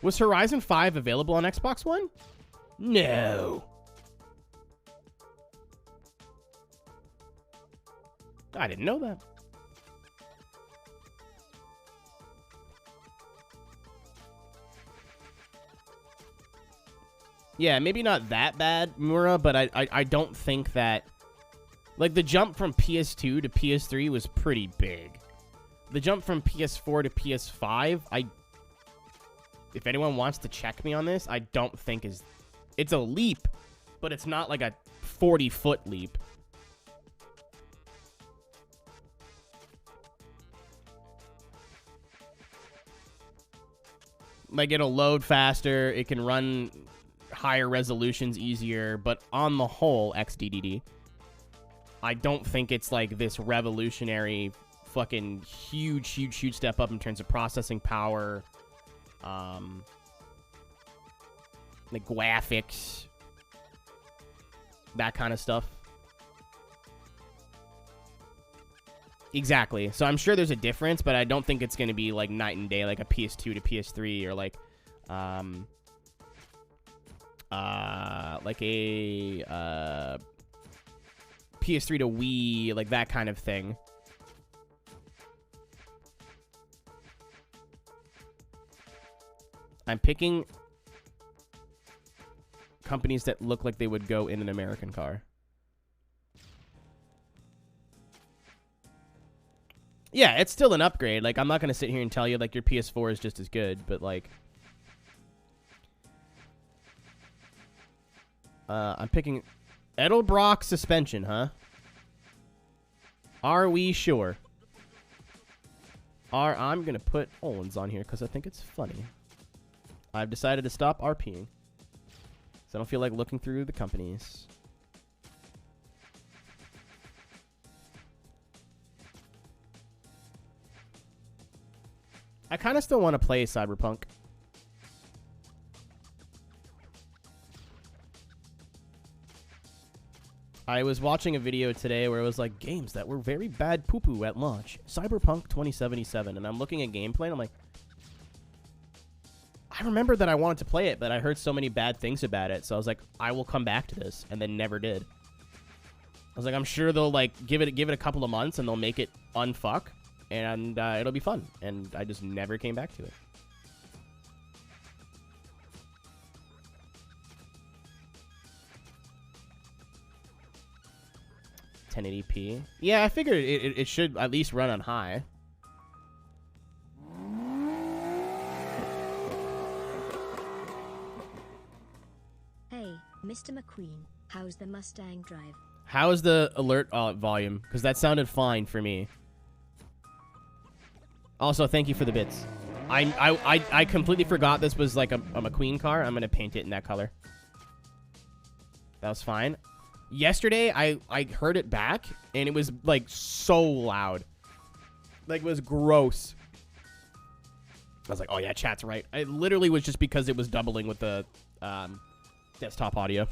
Was Horizon 5 available on Xbox One? No. I didn't know that. Yeah, maybe not that bad, Mura, but I don't think that... Like, the jump from PS2 to PS3 was pretty big. The jump from PS4 to PS5, if anyone wants to check me on this, I don't think is... It's a leap, but it's not like a 40-foot leap. Like, it'll load faster. It can run higher resolution's easier, but on the whole, XDDD, I don't think it's like this revolutionary fucking huge step up in terms of processing power, the graphics, that kind of stuff. Exactly. So I'm sure there's a difference, but I don't think it's going to be like night and day, like a PS2 to PS3 or like a PS3 to Wii, like that kind of thing. I'm picking companies that look like they would go in an American car. Yeah, it's still an upgrade. Like, I'm not going to sit here and tell you, like, your PS4 is just as good, but, like... I'm picking Edelbrock suspension, huh? Are we sure? I'm going to put Owens on here because I think it's funny. I've decided to stop RPing. So I don't feel like looking through the companies. I kind of still want to play Cyberpunk. I was watching a video today where it was like, games that were very bad poo-poo at launch. Cyberpunk 2077. And I'm looking at gameplay and I'm like, I remember that I wanted to play it, but I heard so many bad things about it. So I was like, I will come back to this, and then never did. I was like, I'm sure they'll like give it a couple of months and they'll make it unfuck, and it'll be fun. And I just never came back to it. $1080p. Yeah, I figured it should at least run on high. Hey, Mr. McQueen, how's the Mustang drive? How's the alert volume? Because that sounded fine for me. Also, thank you for the bits. I completely forgot this was like a McQueen car. I'm going to paint it in that color. That was fine. Yesterday, I heard it back, and it was, like, so loud. Like, it was gross. I was like, oh, yeah, chat's right. It literally was just because it was doubling with the desktop audio.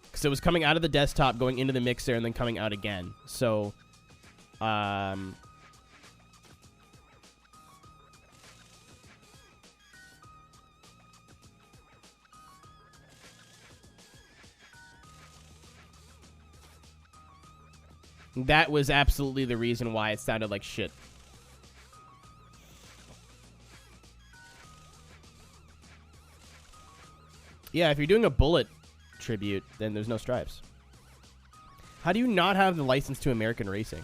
Because it was coming out of the desktop, going into the mixer, and then coming out again. So, that was absolutely the reason why it sounded like shit. Yeah, if you're doing a bullet tribute, then there's no stripes. How do you not have the license to American racing?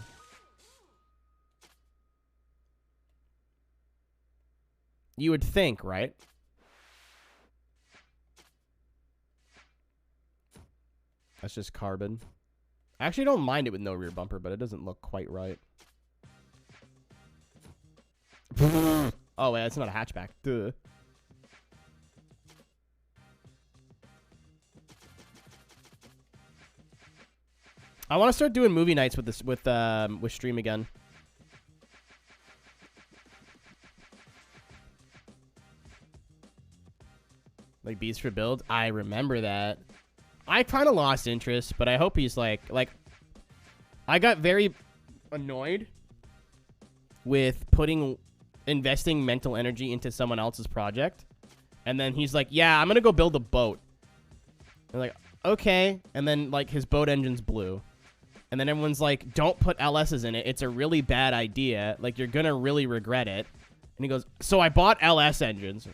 You would think, right? That's just carbon. I actually don't mind it with no rear bumper, but it doesn't look quite right. Oh, wait, it's not a hatchback. Duh. I want to start doing movie nights with this with stream again. Like Beats for Build. I remember that. I kind of lost interest, but I hope he's like I got very annoyed with investing mental energy into someone else's project. And then he's like, yeah, I'm going to go build a boat. I'm like, okay. And then like his boat engine's blue. And then everyone's like, don't put LS's in it. It's a really bad idea. Like, you're going to really regret it. And he goes, so I bought LS engines.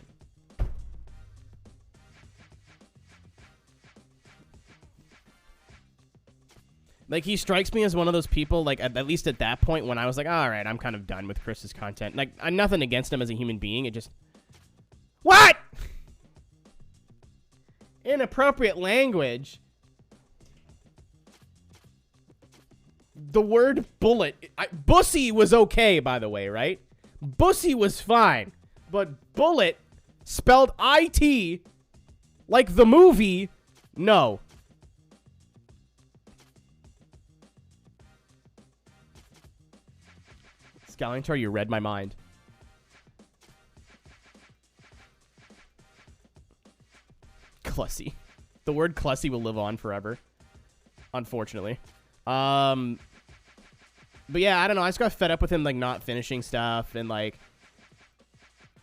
Like, he strikes me as one of those people, like, at least at that point when I was like, all right, I'm kind of done with Chris's content. Like, I'm nothing against him as a human being. It just... What? Inappropriate language. The word bullet. Bussy was okay, by the way, right? Bussy was fine. But bullet, spelled IT, like the movie, no. Scallinger, you read my mind. Clussy. The word clussy will live on forever. Unfortunately. But yeah, I don't know. I just got fed up with him, like, not finishing stuff and, like,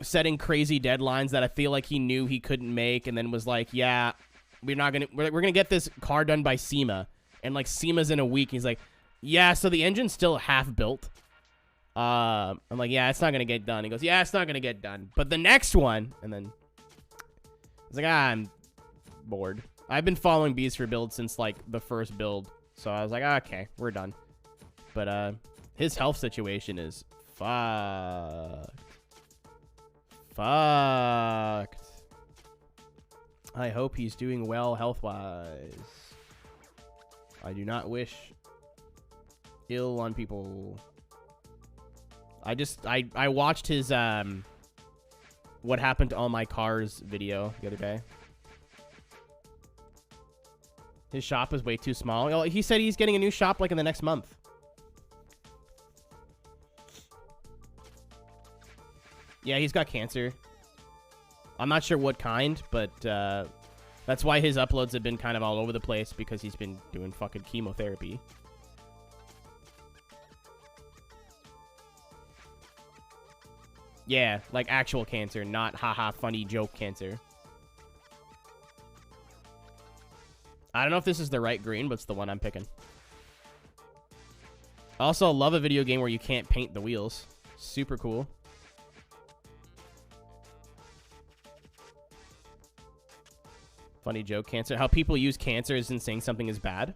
setting crazy deadlines that I feel like he knew he couldn't make, and then was like, yeah, we're gonna get this car done by SEMA. And, like, SEMA's in a week. He's like, yeah, so the engine's still half built. I'm like, yeah, it's not gonna get done. He goes, yeah, it's not gonna get done. But the next one, and then I was like, I'm bored. I've been following Bees for Build since, like, the first build. So I was like, okay, we're done. But, his health situation is fucked. Fucked. I hope he's doing well health-wise. I do not wish ill on people. I watched his, what happened to all my cars video the other day. His shop is way too small. He said he's getting a new shop, like, in the next month. Yeah, he's got cancer. I'm not sure what kind, but that's why his uploads have been kind of all over the place, because he's been doing fucking chemotherapy. Yeah, like actual cancer, not haha funny joke cancer. I don't know if this is the right green, but it's the one I'm picking. Also, love a video game where you can't paint the wheels. Super cool. Funny joke, cancer. How people use cancer as in saying something is bad.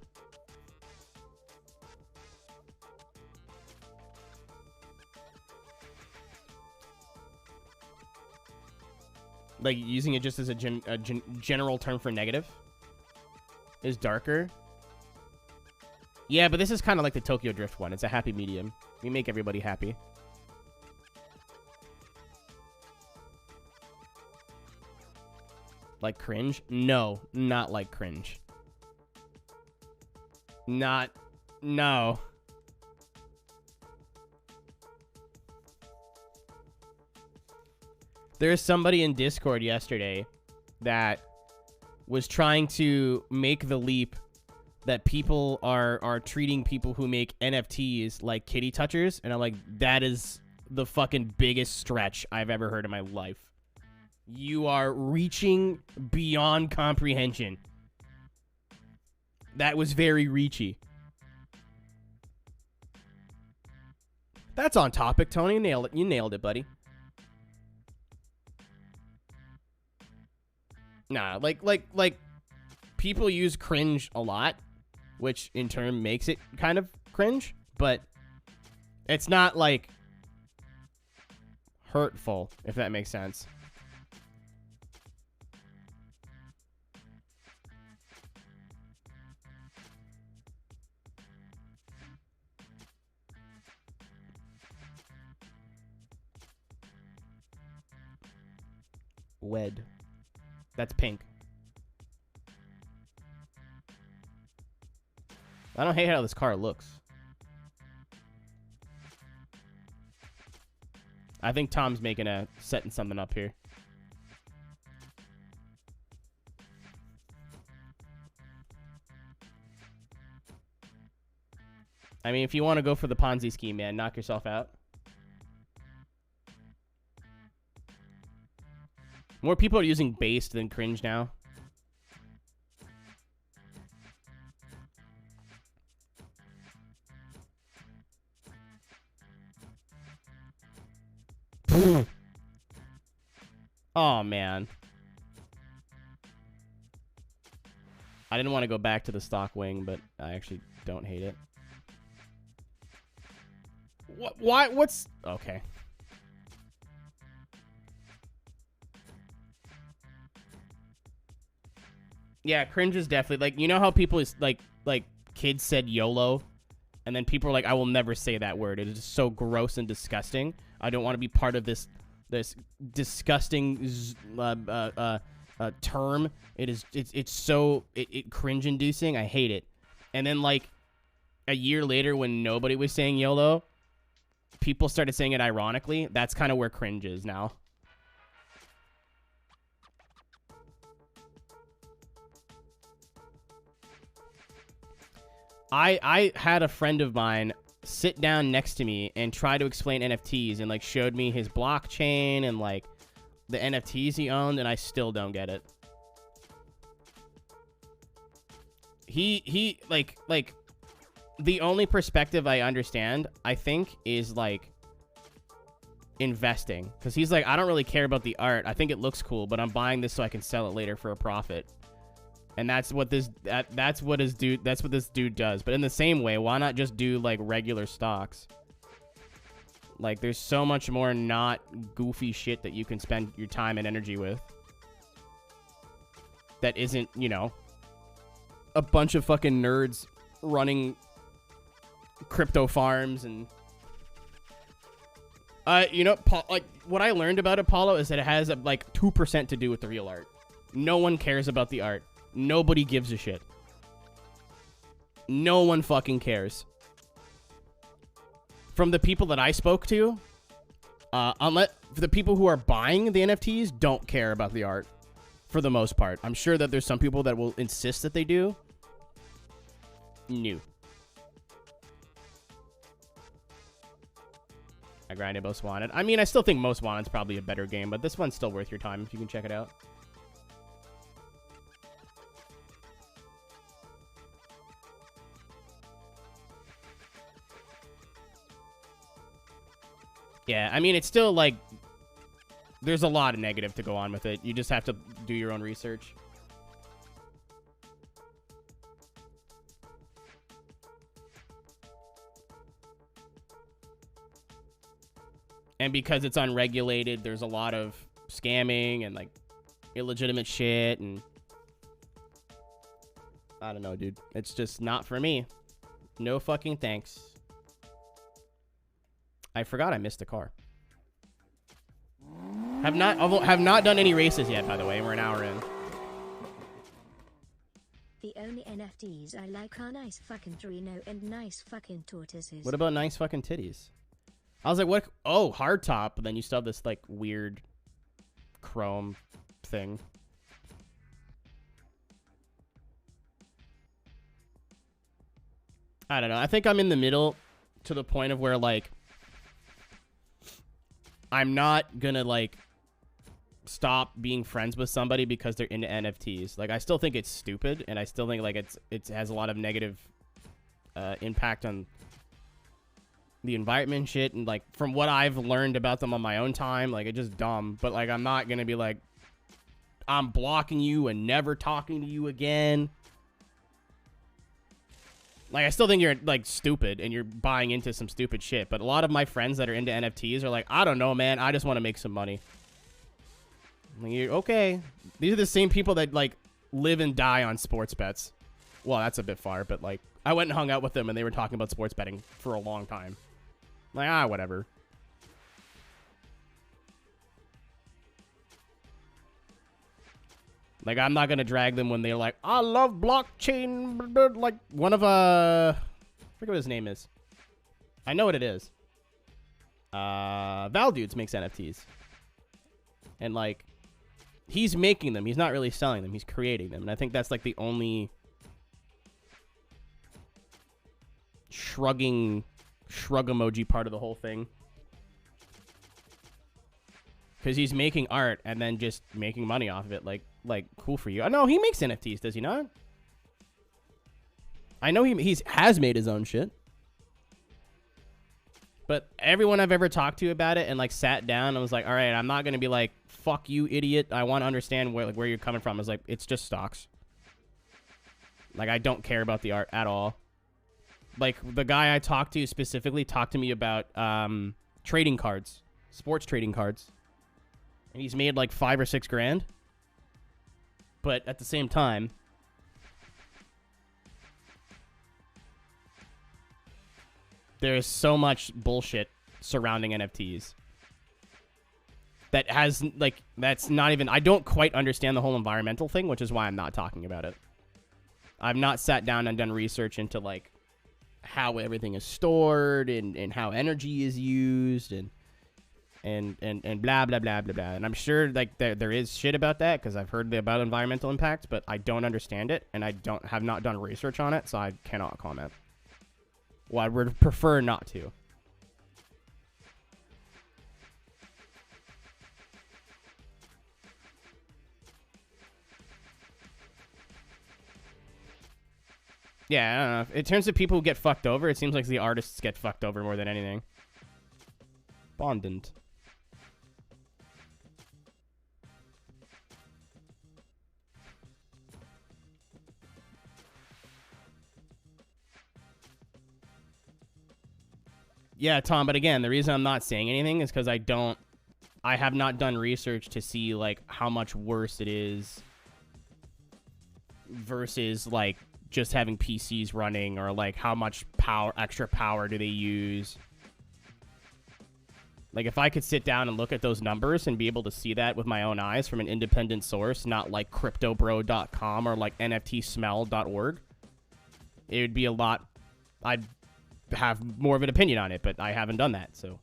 Like, using it just as a general term for negative is darker. Yeah, but this is kind of like the Tokyo Drift one. It's a happy medium. We make everybody happy. Like cringe? No, not like cringe. No. There's somebody in Discord yesterday that was trying to make the leap that people are treating people who make NFTs like kitty touchers. And I'm like, that is the fucking biggest stretch I've ever heard in my life. You are reaching beyond comprehension. That was very reachy. That's on topic, Tony. You nailed it, buddy. Nah, like people use cringe a lot, which in turn makes it kind of cringe, but it's not like hurtful, if that makes sense. Wed. That's pink. I don't hate how this car looks. I think Tom's setting something up here. I mean, if you want to go for the Ponzi scheme, man, knock yourself out. More people are using based than cringe now. Oh, man. I didn't want to go back to the stock wing, but I actually don't hate it. What? Why? What's... Okay. Yeah, cringe is definitely... Like, you know how people is... Like kids said YOLO? And then people are like, I will never say that word. It is so gross and disgusting. I don't want to be part of this this disgusting term. It's so cringe inducing. I hate it. And then like a year later, when nobody was saying YOLO, people started saying it ironically. That's kind of where cringe is now. I had a friend of mine sit down next to me and try to explain NFTs and like showed me his blockchain and like the NFTs he owned, and I still don't get it. He like the only perspective I understand, I think, is like investing, because he's like, I don't really care about the art. I think it looks cool, but I'm buying this so I can sell it later for a profit. And that's what this dude does. But in the same way, why not just do like regular stocks? Like there's so much more not goofy shit that you can spend your time and energy with. That isn't, you know, a bunch of fucking nerds running crypto farms and you know, like what I learned about Apollo is that it has like 2% to do with the real art. No one cares about the art. Nobody gives a shit. No one fucking cares. From the people that I spoke to, unless for the people who are buying the NFTs don't care about the art for the most part. I'm sure that there's some people that will insist that they do. No. I grinded Most Wanted. I mean, I still think Most Wanted's probably a better game, but this one's still worth your time if you can check it out. Yeah, I mean, it's still, like, there's a lot of negative to go on with it. You just have to do your own research. And because it's unregulated, there's a lot of scamming and, like, illegitimate shit, and I don't know, dude. It's just not for me. No fucking thanks. I forgot I missed a car. Have not done any races yet, by the way. We're an hour in. The only NFTs I like are nice fucking Torino and nice fucking tortoises. What about nice fucking titties? I was like, what? Oh, hardtop. But then you still have this like weird chrome thing. I don't know. I think I'm in the middle to the point of where like I'm not gonna like stop being friends with somebody because they're into NFTs. Like I still think it's stupid, and I still think like it has a lot of negative impact on the environment and shit. And like from what I've learned about them on my own time, like it's just dumb. But like I'm not gonna be like I'm blocking you and never talking to you again. Like, I still think you're, like, stupid and you're buying into some stupid shit. But a lot of my friends that are into NFTs are like, I don't know, man. I just want to make some money. I'm like, okay. These are the same people that, like, live and die on sports bets. Well, that's a bit far. But, like, I went and hung out with them and they were talking about sports betting for a long time. I'm like, whatever. Like, I'm not going to drag them when they're like, I love blockchain. Like, one of, I forget what his name is. I know what it is. Val Dudes makes NFTs. And, like, he's making them. He's not really selling them. He's creating them. And I think that's, like, the only shrug emoji part of the whole thing. Because he's making art and then just making money off of it. Like cool for you. No, he makes NFTs, does he not? I know he has made his own shit. But everyone I've ever talked to about it and like sat down and was like, all right, I'm not going to be like, fuck you, idiot. I want to understand where you're coming from. It's like, it's just stocks. Like, I don't care about the art at all. Like, the guy I talked to specifically talked to me about trading cards. Sports trading cards. And he's made like 5 or 6 grand. But at the same time, there is so much bullshit surrounding NFTs. that has, like, that's not even, I don't quite understand the whole environmental thing, which is why I'm not talking about it. I've not sat down and done research into, like, how everything is stored and how energy is used and blah, blah, blah, blah, blah. And I'm sure, like, there is shit about that because I've heard about environmental impact, but I don't understand it, and I have not done research on it, so I cannot comment. Well, I would prefer not to. Yeah, I don't know. In terms of people who get fucked over, it seems like the artists get fucked over more than anything. Bondant. Yeah, Tom, but again, the reason I'm not saying anything is because I have not done research to see, like, how much worse it is versus, like, just having PCs running, or, like, how much extra power do they use. Like, if I could sit down and look at those numbers and be able to see that with my own eyes from an independent source, not like cryptobro.com or like nftsmell.org, it would be a lot. I'd have more of an opinion on it, but I haven't done that, so.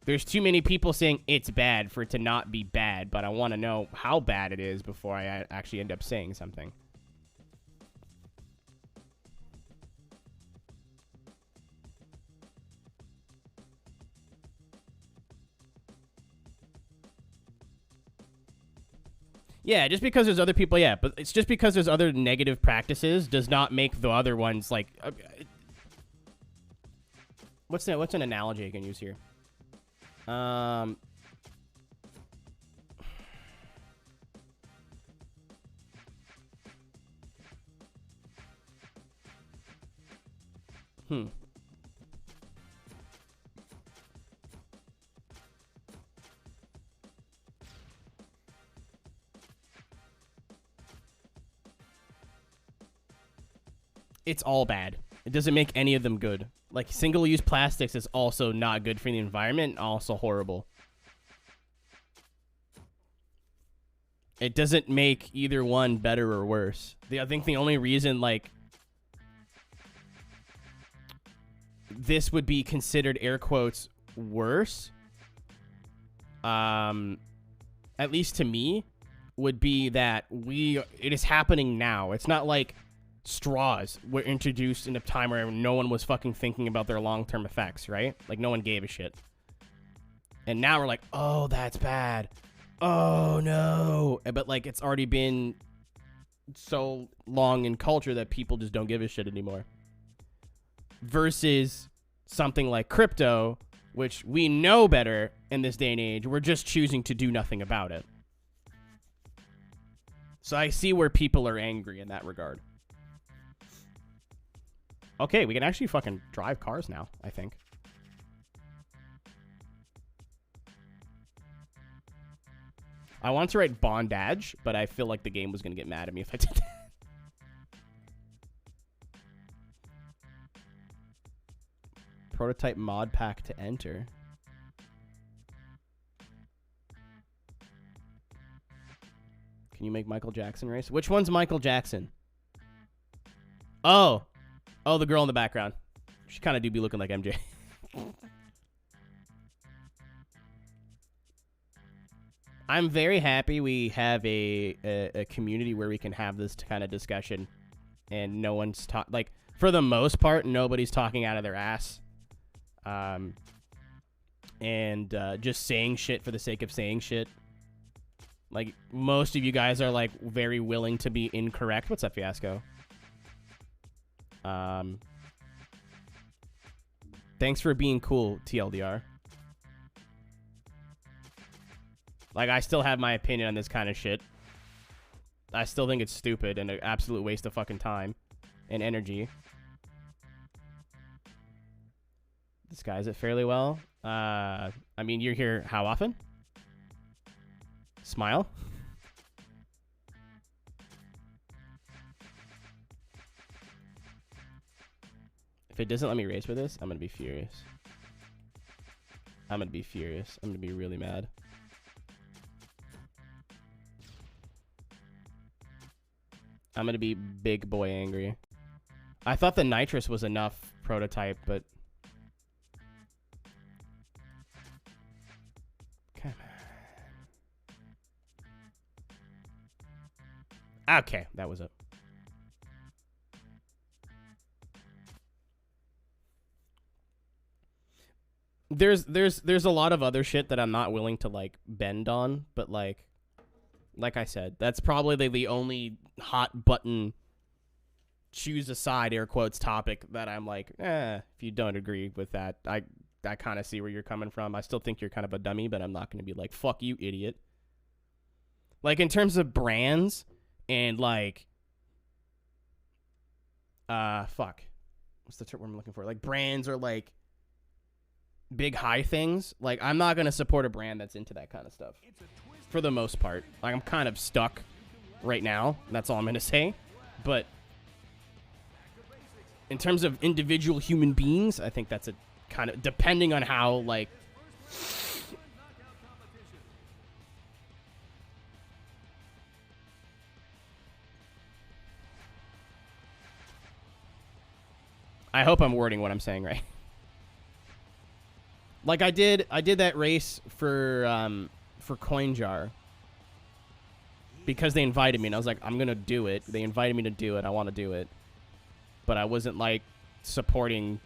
There's too many people saying it's bad for it to not be bad, but I want to know how bad it is before I actually end up saying something. Yeah, just because there's other people, yeah, but it's just because there's other negative practices does not make the other ones, like, what's an analogy I can use here? It's all bad. It doesn't make any of them good. Like, single-use plastics is also not good for the environment, and also horrible. It doesn't make either one better or worse. I think the only reason, like, this would be considered, air quotes, worse, at least to me, would be that it is happening now. It's not like straws were introduced in a time where no one was fucking thinking about their long-term effects, right? Like, no one gave a shit. And now we're like, oh, that's bad. Oh, no. But, like, it's already been so long in culture that people just don't give a shit anymore. Versus something like crypto, which we know better in this day and age. We're just choosing to do nothing about it. So I see where people are angry in that regard. Okay, we can actually fucking drive cars now, I think. I wanted to write bondage, but I feel like the game was going to get mad at me if I did that. Prototype mod pack to enter. Can you make Michael Jackson race? Which one's Michael Jackson? Oh, the girl in the background. She kind of do be looking like MJ. I'm very happy we have a community where we can have this kind of discussion, and no one's like, for the most part, nobody's talking out of their ass, and just saying shit for the sake of saying shit. Like, most of you guys are, like, very willing to be incorrect. What's up, Fiasco? Thanks for being cool, TLDR. Like, I still have my opinion on this kind of shit. I still think it's stupid and an absolute waste of fucking time and energy. Disguise it fairly well. I mean, you're here how often? Smile. If it doesn't let me race with this, I'm gonna be furious. I'm gonna be furious. I'm gonna be really mad. I'm gonna be big boy angry. I thought the nitrous was enough prototype, but come on. Okay, that was it. There's a lot of other shit that I'm not willing to like bend on, but like I said, that's probably the only hot button choose a side air quotes topic that I'm like, if you don't agree with that, I kind of see where you're coming from. I still think you're kind of a dummy, but I'm not going to be like, fuck you, idiot. Like in terms of brands and like fuck. What's the term I'm looking for? Like brands or like big high things, like I'm not gonna support a brand that's into that kind of stuff for the most part. Like I'm kind of stuck right now, that's all I'm gonna say. But in terms of individual human beings, I think that's a kind of, depending on how like I hope I'm wording what I'm saying right. Like I did that race for CoinJar because they invited me, and I was like, I'm gonna do it. They invited me to do it. I want to do it, but I wasn't like supporting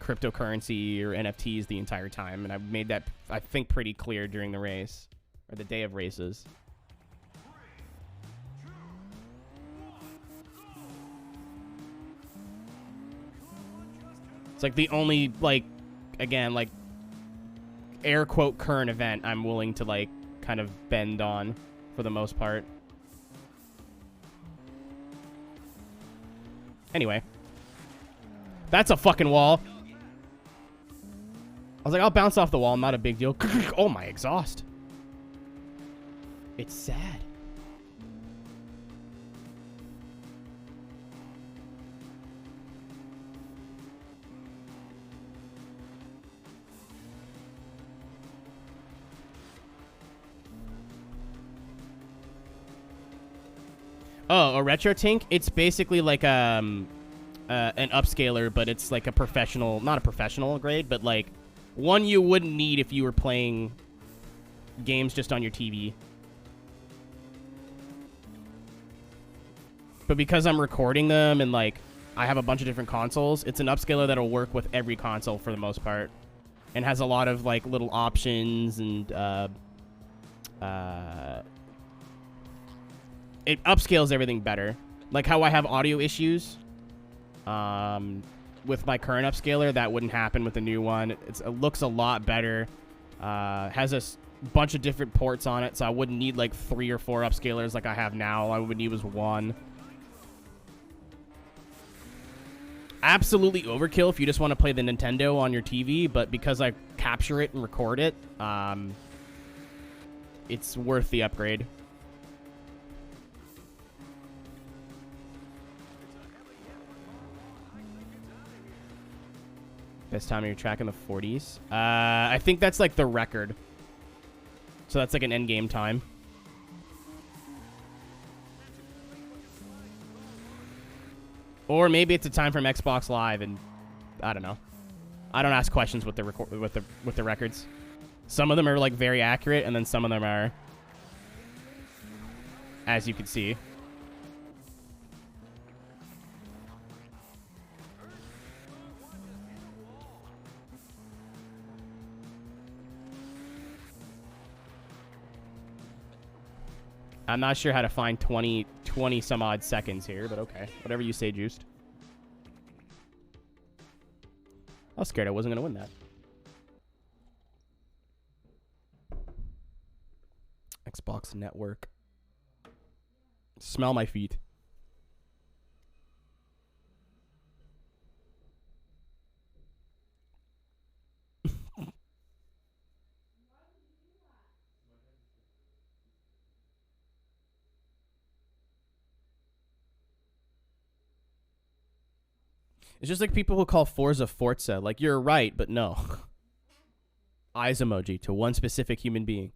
cryptocurrency or NFTs the entire time, and I made that I think pretty clear during the race or the day of races. It's like the only like, again, like air quote current event I'm willing to like kind of bend on for the most part. Anyway, that's a fucking wall. I was like, I'll bounce off the wall, not a big deal. Oh, my exhaust. It's sad. Oh, a Aeroteq? It's basically like an upscaler, but it's like a professional, not a professional grade, but like one you wouldn't need if you were playing games just on your TV. But because I'm recording them and like I have a bunch of different consoles, it's an upscaler that'll work with every console for the most part, and has a lot of like little options and it upscales everything better. Like how I have audio issues with my current upscaler, that wouldn't happen with the new one. It looks a lot better. Has a bunch of different ports on it, so I wouldn't need like 3 or 4 upscalers like I have now. All I would need was one. Absolutely overkill if you just want to play the Nintendo on your TV, but because I capture it and record it, it's worth the upgrade. Best time you're tracking the 40s. I think that's like the record. So that's like an end game time. Or maybe it's a time from Xbox Live, and I don't know. I don't ask questions with the with the records. Some of them are like very accurate, and then some of them are, as you can see. I'm not sure how to find 20 some odd seconds here, but okay. Whatever you say, Juiced. I was scared I wasn't going to win that. Xbox Network. Smell my feet. It's just like people who call Forza Forza. Like, you're right, but no. eyes emoji to one specific human being.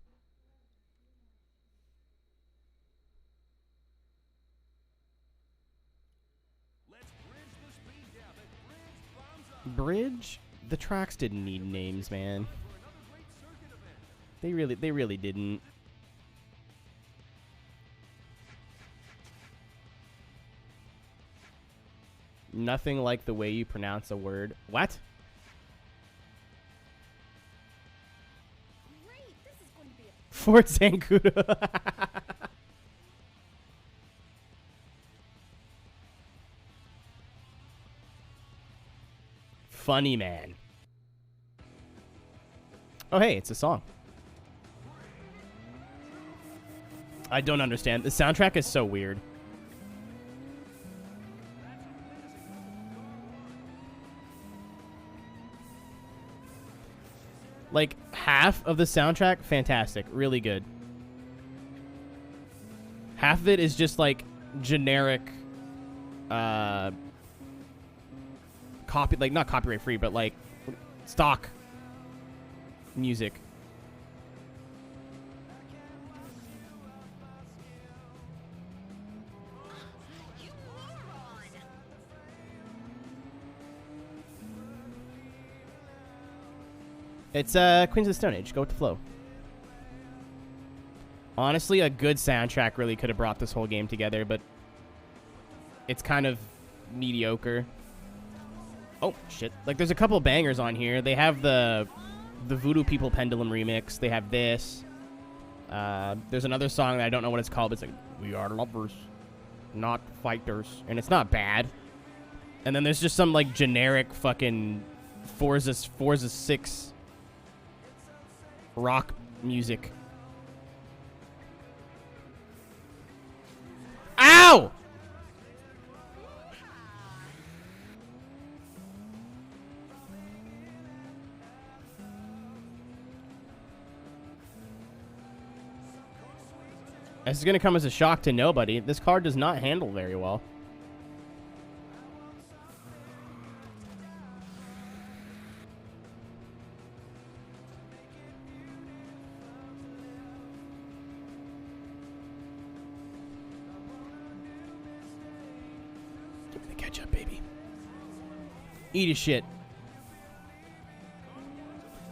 Let's bridge the speed gap at Bridge Bombs Up Bridge? The tracks didn't need names, man. for another great circuit event. They really didn't. Nothing like the way you pronounce a word. What? Great, this is going to be a Fort Zancudo. Funny man. Oh, hey, it's a song. I don't understand. The soundtrack is so weird. Like, half of the soundtrack, fantastic. Really good. Half of it is just, like, generic, not copyright free, but, like, stock music. It's Queens of the Stone Age. Go with the flow. Honestly, a good soundtrack really could have brought this whole game together, but it's kind of mediocre. Oh, shit. Like, there's a couple bangers on here. They have the Voodoo People Pendulum remix. They have this. There's another song that I don't know what it's called. But it's like, we are lovers, not fighters. And it's not bad. And then there's just some, like, generic fucking Forza 6 rock music. Ow! This is going to come as a shock to nobody. This car does not handle very well. Give me the ketchup, baby. Eat a shit.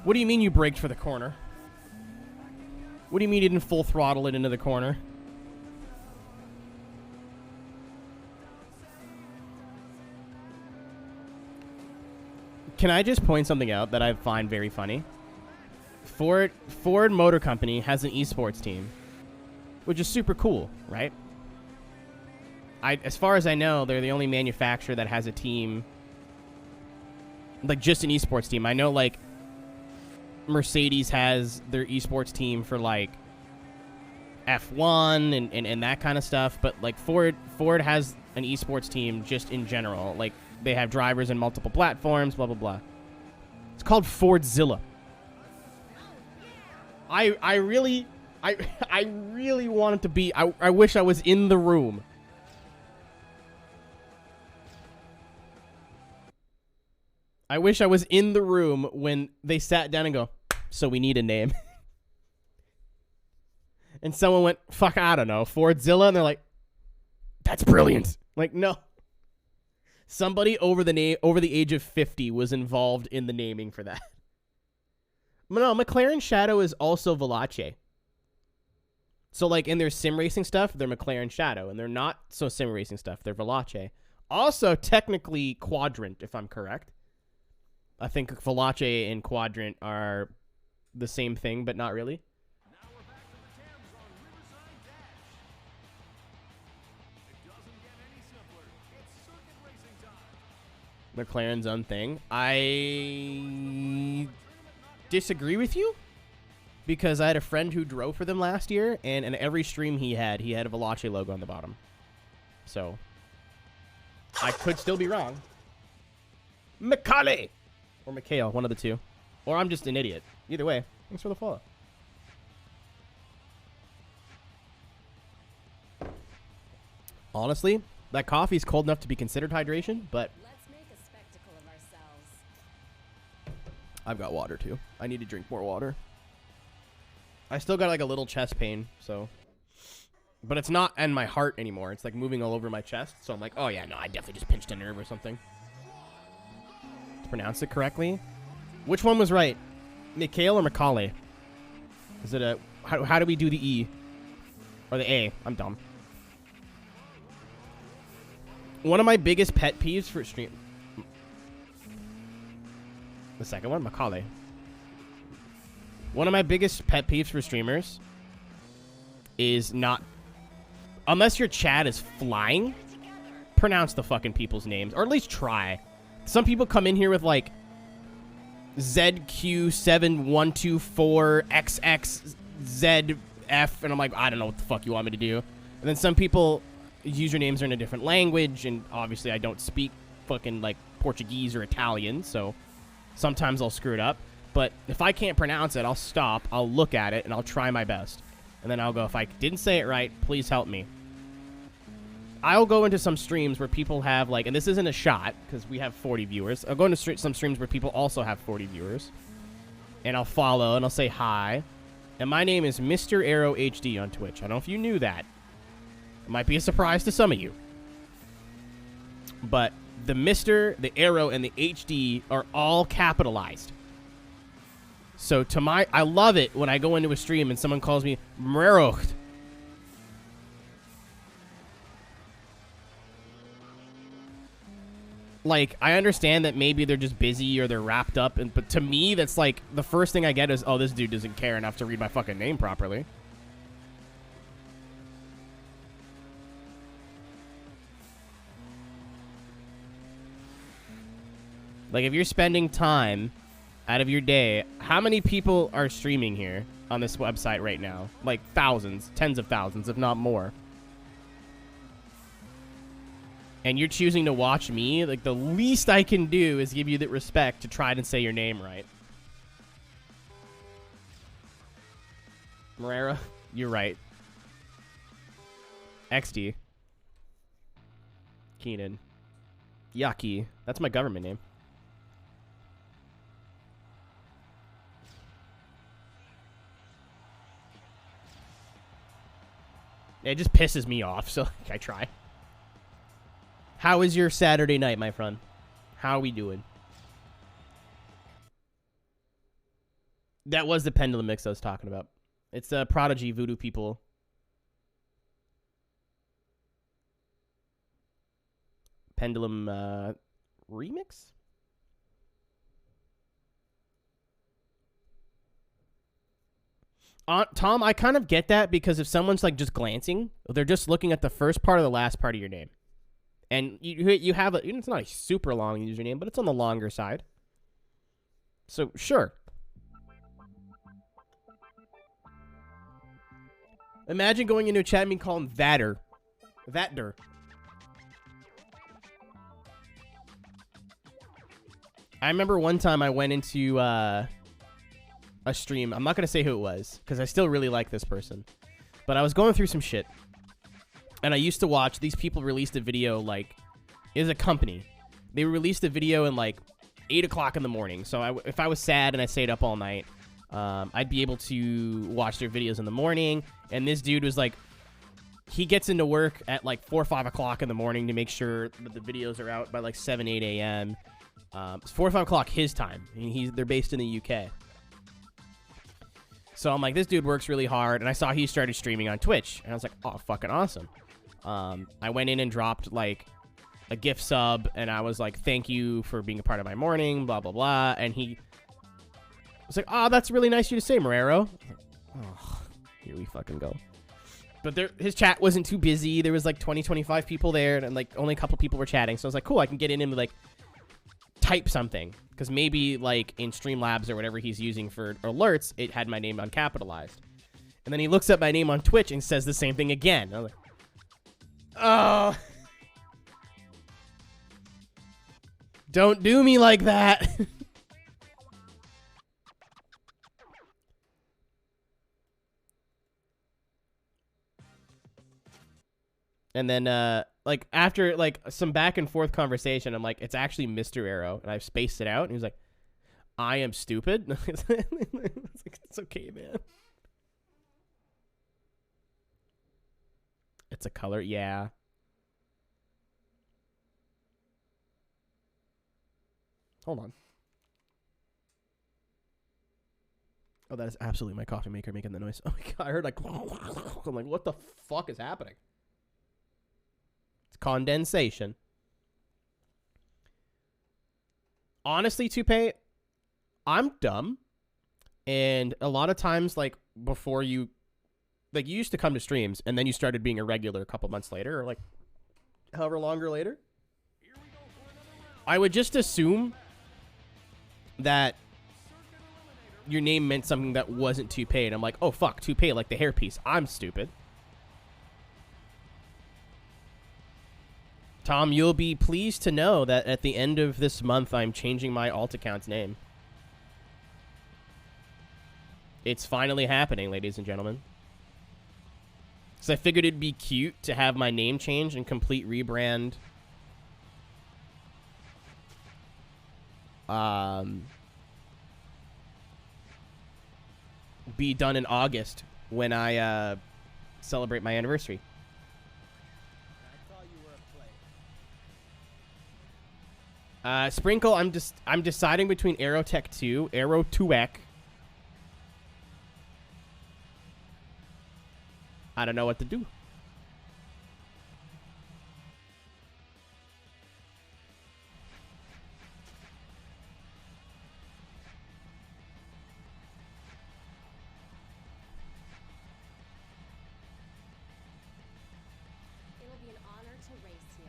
What do you mean you braked for the corner? What do you mean you didn't full throttle it into the corner? Can I just point something out that I find very funny? Ford Motor Company has an esports team, which is super cool, right? As far as I know, they're the only manufacturer that has a team, like just an esports team. I know, like, Mercedes has their esports team for, like, F1 and that kind of stuff, but, like, Ford has an esports team just in general. Like, they have drivers in multiple platforms, blah, blah, blah. It's called Fordzilla. I really want it to be... I wish I was in the room. I wish I was in the room when they sat down and go, so we need a name. And someone went, fuck, I don't know, Fordzilla, and they're like, that's brilliant. Like, no. Somebody over the age of 50 was involved in the naming for that. No, McLaren Shadow is also Veloce. So, like, in their sim racing stuff, they're McLaren Shadow, and they're not so sim racing stuff, they're Veloce. Also, technically, Quadrant, if I'm correct. I think Veloce and Quadrant are the same thing, but not really. Now we're back to the Thames on Riverside Dash. It doesn't get any simpler. It's circuit racing time. McLaren's own thing. I disagree with you because I had a friend who drove for them last year, and in every stream he had a Veloce logo on the bottom. So I could still be wrong. Macaulay or Mikhail, one of the two. Or I'm just an idiot. Either way, thanks for the follow. Honestly, that coffee's cold enough to be considered hydration, but let's make a spectacle of ourselves. I've got water too. I need to drink more water. I still got like a little chest pain, so. But it's not in my heart anymore. It's like moving all over my chest. So I'm like, oh yeah, no, I definitely just pinched a nerve or something. To pronounce it correctly. Which one was right? Mikhail or Macaulay? Is it a... How do we do the E? Or the A? I'm dumb. One of my biggest pet peeves for stream... The second one? Macaulay. One of my biggest pet peeves for streamers is not... Unless your chat is flying, pronounce the fucking people's names. Or at least try. Some people come in here with, like, ZQ7124XXZF, and I'm like, I don't know what the fuck you want me to do. And then some people, usernames are in a different language, and obviously I don't speak fucking, like, Portuguese or Italian, so sometimes I'll screw it up. But if I can't pronounce it, I'll stop, I'll look at it, and I'll try my best. And then I'll go, if I didn't say it right, please help me. I'll go into some streams where people have, like, and this isn't a shot, because we have 40 viewers. I'll go into some streams where people also have 40 viewers. And I'll follow, and I'll say hi. And my name is Mr. Aero HD on Twitch. I don't know if you knew that. It might be a surprise to some of you. But the Mr., the Aero, and the HD are all capitalized. So to my... I love it when I go into a stream and someone calls me Mrerocht. Like, I understand that maybe they're just busy or they're wrapped up, but to me, that's like, the first thing I get is, oh, this dude doesn't care enough to read my fucking name properly. Like, if you're spending time out of your day, how many people are streaming here on this website right now? Like, thousands, tens of thousands, if not more. And you're choosing to watch me, like, the least I can do is give you the respect to try and say your name right. Morera, you're right. XD. Keenan. Yucky. That's my government name. It just pisses me off, so I try. How is your Saturday night, my friend? How are we doing? That was the pendulum mix I was talking about. It's the Prodigy Voodoo People. Pendulum remix? Tom, I kind of get that because if someone's like just glancing, they're just looking at the first part or the last part of your name. And you have a, it's not a super long username, but it's on the longer side. So, sure. Imagine going into a chat and being called Vatter. Vatder. I remember one time I went into a stream. I'm not going to say who it was, because I still really like this person. But I was going through some shit. And I used to watch, these people released a video, like, it was a company. They released a video in, like, 8 o'clock in the morning. So if I was sad and I stayed up all night, I'd be able to watch their videos in the morning. And this dude was, like, he gets into work at, like, 4 or 5 o'clock in the morning to make sure that the videos are out by, like, 7, 8 a.m. It's 4 or 5 o'clock his time. They're based in the UK. So I'm like, this dude works really hard. And I saw he started streaming on Twitch. And I was like, oh, fucking awesome. I went in and dropped, like, a gift sub, and I was like, thank you for being a part of my morning, blah, blah, blah. And he was like, oh, that's really nice of you to say, Morero. Oh, here we fucking go. But his chat wasn't too busy. There was, like, 20, 25 people there, and, like, only a couple people were chatting. So I was like, cool, I can get in and, like, type something. Because maybe, like, in Streamlabs or whatever he's using for alerts, it had my name uncapitalized. And then he looks up my name on Twitch and says the same thing again. I was like, oh. Don't do me like that. And then, like, after, like, some back and forth conversation, I'm like, it's actually Mr. Arrow. And I've spaced it out. And he was like, I am stupid. It's like, it's okay, man. It's a color, yeah. Hold on. Oh, that is absolutely my coffee maker making the noise. Oh my god, I heard like... I'm like, what the fuck is happening? It's condensation. Honestly, Toupee, I'm dumb. And a lot of times, like, before you... Like, you used to come to streams, and then you started being a regular a couple months later, or like, however longer later. I would just assume that your name meant something that wasn't Toupee, and I'm like, oh fuck, Toupee, like the hairpiece. I'm stupid. Tom, you'll be pleased to know that at the end of this month, I'm changing my alt account's name. It's finally happening, ladies and gentlemen. So I figured it'd be cute to have my name change and complete rebrand. Be done in August when I celebrate my anniversary. Sprinkle, I'm deciding between Aeroteq 2, Aeroteq. I don't know what to do. It'll be an honor to race you.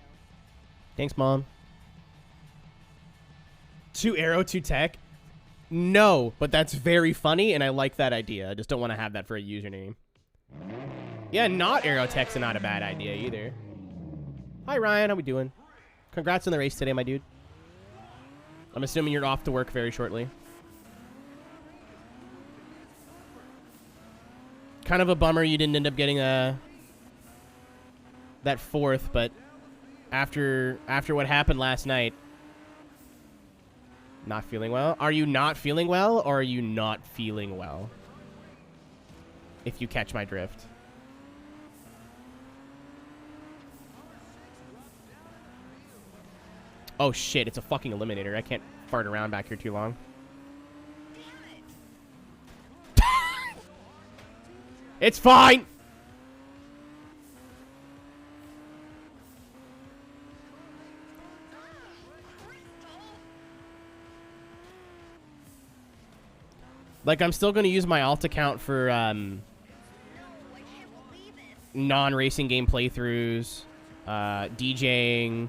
Thanks, Mom. To Aeroteq? No, but that's very funny, and I like that idea. I just don't want to have that for a username. Yeah, not Aeroteq's not a bad idea either. Hi, Ryan. How we doing? Congrats on the race today, my dude. I'm assuming you're off to work very shortly. Kind of a bummer you didn't end up getting that fourth, but after what happened last night... Not feeling well? Are you not feeling well, or are you not feeling well? If you catch my drift. Oh shit, it's a fucking eliminator. I can't fart around back here too long. It's fine! Like, I'm still going to use my alt account for non-racing game playthroughs, DJing,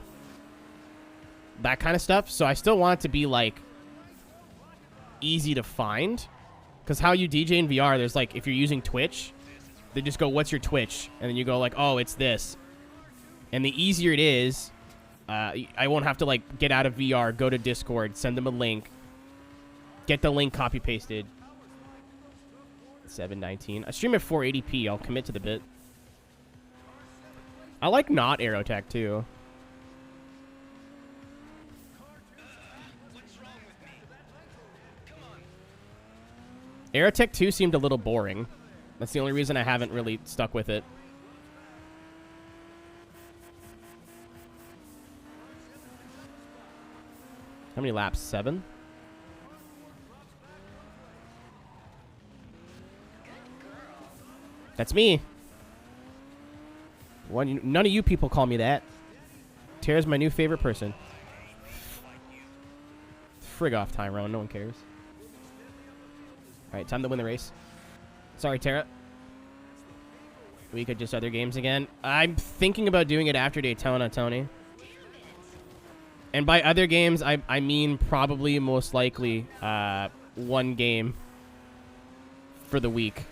that kind of stuff. So I still want it to be, like, easy to find. Because how you DJ in VR, there's, like, if you're using Twitch, they just go, what's your Twitch? And then you go, like, oh, it's this. And the easier it is, I won't have to, like, get out of VR, go to Discord, send them a link, get the link copy-pasted. 719. I stream at 480p. I'll commit to the bit. I like not Aeroteq too. Aeroteq 2 seemed a little boring. That's the only reason I haven't really stuck with it. How many laps? 7? That's me. None of you people call me that. Tara's my new favorite person. Frig off, Tyrone. No one cares. Alright, time to win the race. Sorry, Tara. We could just other games again. I'm thinking about doing it after Daytona, Tony. And by other games, I mean probably most likely one game for the week.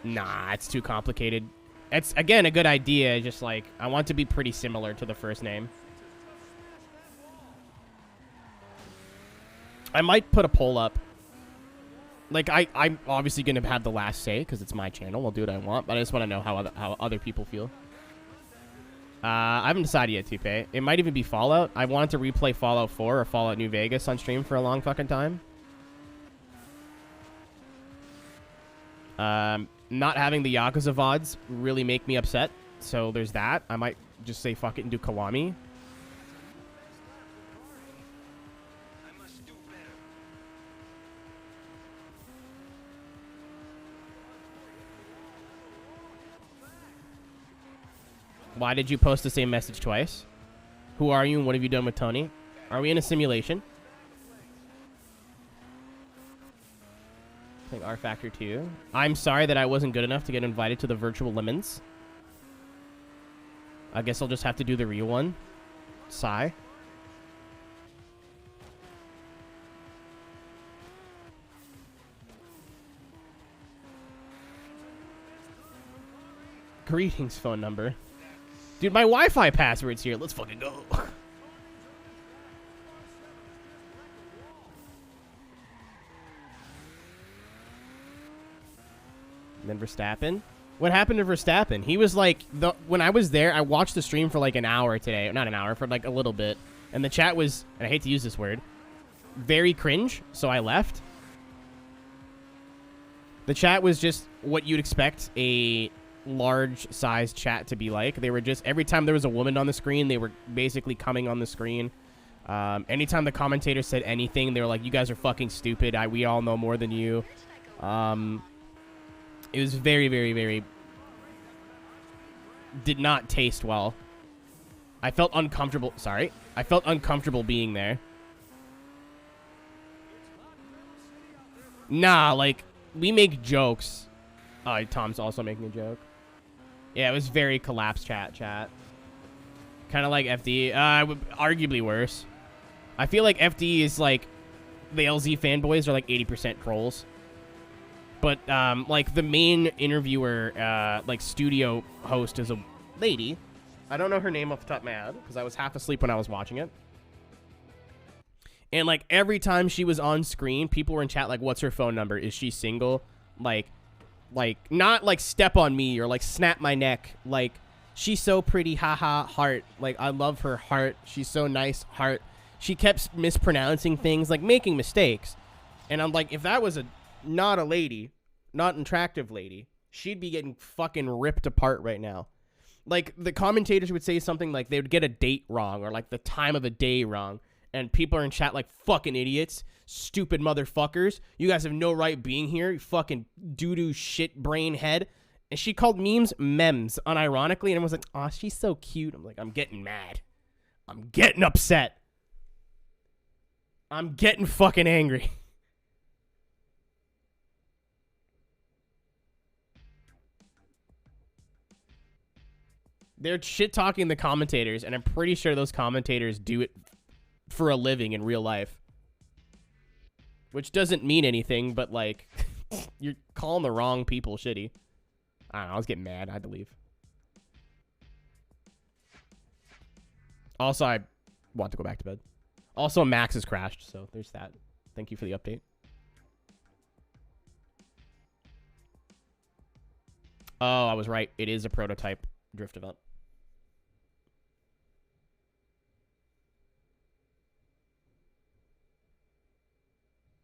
Nah, it's too complicated. It's, again, a good idea. Just, like, I want to be pretty similar to the first name. I might put a poll up. Like, I'm obviously going to have the last say because it's my channel. I'll do what I want, but I just want to know how other people feel. I haven't decided yet, Tupe. It might even be Fallout. I wanted to replay Fallout 4 or Fallout New Vegas on stream for a long fucking time. Not having the Yakuza VODs really make me upset. So there's that. I might just say fuck it and do Kiwami. Why did you post the same message twice? Who are you and what have you done with Tony? Are we in a simulation? Playing R Factor 2. I'm sorry that I wasn't good enough to get invited to the virtual lemons. I guess I'll just have to do the real one. Sigh. Greetings, phone number. Dude, my Wi-Fi password's here. Let's fucking go. And then Verstappen. What happened to Verstappen? He was like, when I was there, I watched the stream for like an hour today. Not an hour, for like a little bit. And the chat was, and I hate to use this word, very cringe, so I left. The chat was just what you'd expect a large size chat to be like. They were just, every time there was a woman on the screen, they were basically coming on the screen. Anytime the commentator said anything, they were like, you guys are fucking stupid. We all know more than you. It was very, very, very... did not taste well. I felt uncomfortable. Sorry. I felt uncomfortable being there. Nah, like, we make jokes. Oh, Tom's also making a joke. Yeah, it was very collapsed chat. Kind of like FD. Arguably worse. I feel like FD is like... the LZ fanboys are like 80% trolls. But, like, the main interviewer, like, studio host is a lady. I don't know her name off the top of my head, because I was half asleep when I was watching it. And, like, every time she was on screen, people were in chat like, what's her phone number? Is she single? Like, not, like, step on me or, like, snap my neck. Like, she's so pretty, haha, heart. Like, I love her, heart. She's so nice, heart. She kept mispronouncing things, like, making mistakes. And I'm like, if that was not a lady, not an attractive lady, she'd be getting fucking ripped apart right now. Like, the commentators would say something like they would get a date wrong or like the time of the day wrong, and people are in chat like, fucking idiots, stupid motherfuckers, you guys have no right being here, you fucking doo-doo shit brain head. And she called memes memes unironically, and I was like, aw, she's so cute. I'm like, I'm getting mad, I'm getting upset, I'm getting fucking angry. They're shit-talking the commentators, and I'm pretty sure those commentators do it for a living in real life. Which doesn't mean anything, but, like, you're calling the wrong people shitty. I don't know, I was getting mad. I had to leave. Also, I want to go back to bed. Also, Max has crashed, so there's that. Thank you for the update. Oh, I was right. It is a prototype drift event.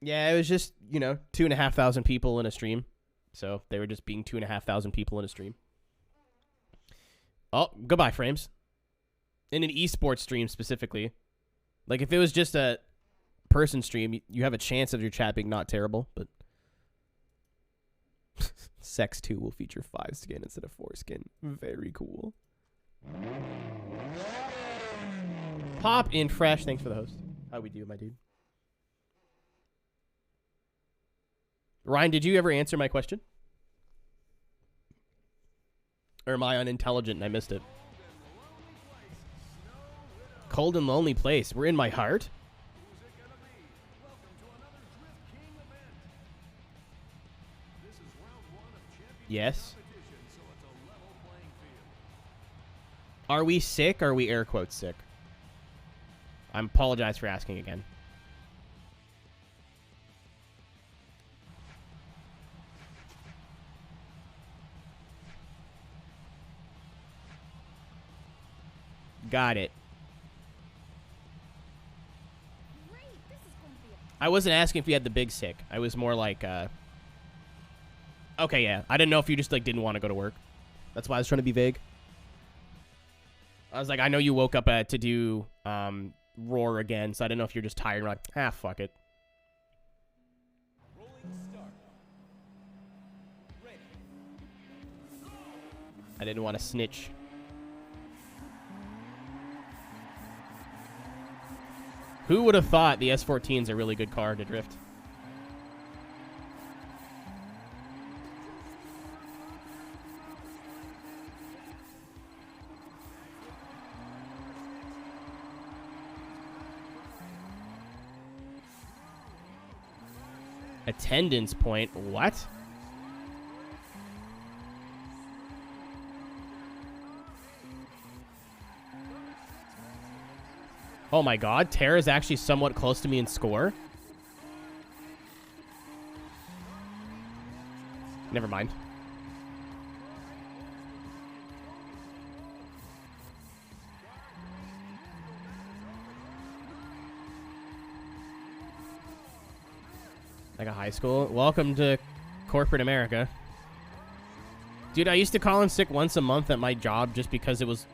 Yeah, it was just, 2,500 people in a stream. So they were just being 2,500 people in a stream. Oh, goodbye, frames. In an esports stream specifically. Like, if it was just a person stream, you have a chance of your chat being not terrible, but... Sex 2 will feature 5 skin instead of 4 skin. Very cool. Pop in fresh. Thanks for the host. How we do, my dude? Ryan, did you ever answer my question? Or am I unintelligent and I missed it? Cold and lonely place. We're in my heart? Yes. Are we sick or are we air quotes sick? I apologize for asking again. Got it. Great, this is going to be I wasn't asking if you had the big sick. I was more like, okay, yeah. I didn't know if you just, like, didn't want to go to work. That's why I was trying to be vague. I was like, I know you woke up to do Roar again, so I didn't know if you're just tired. Like, fuck it. I didn't want to snitch. Who would have thought the S14 is a really good car to drift? Attendance point? What? Oh my god, Tara's actually somewhat close to me in score? Never mind. Like a high school? Welcome to corporate America. Dude, I used to call in sick once a month at my job just because it was...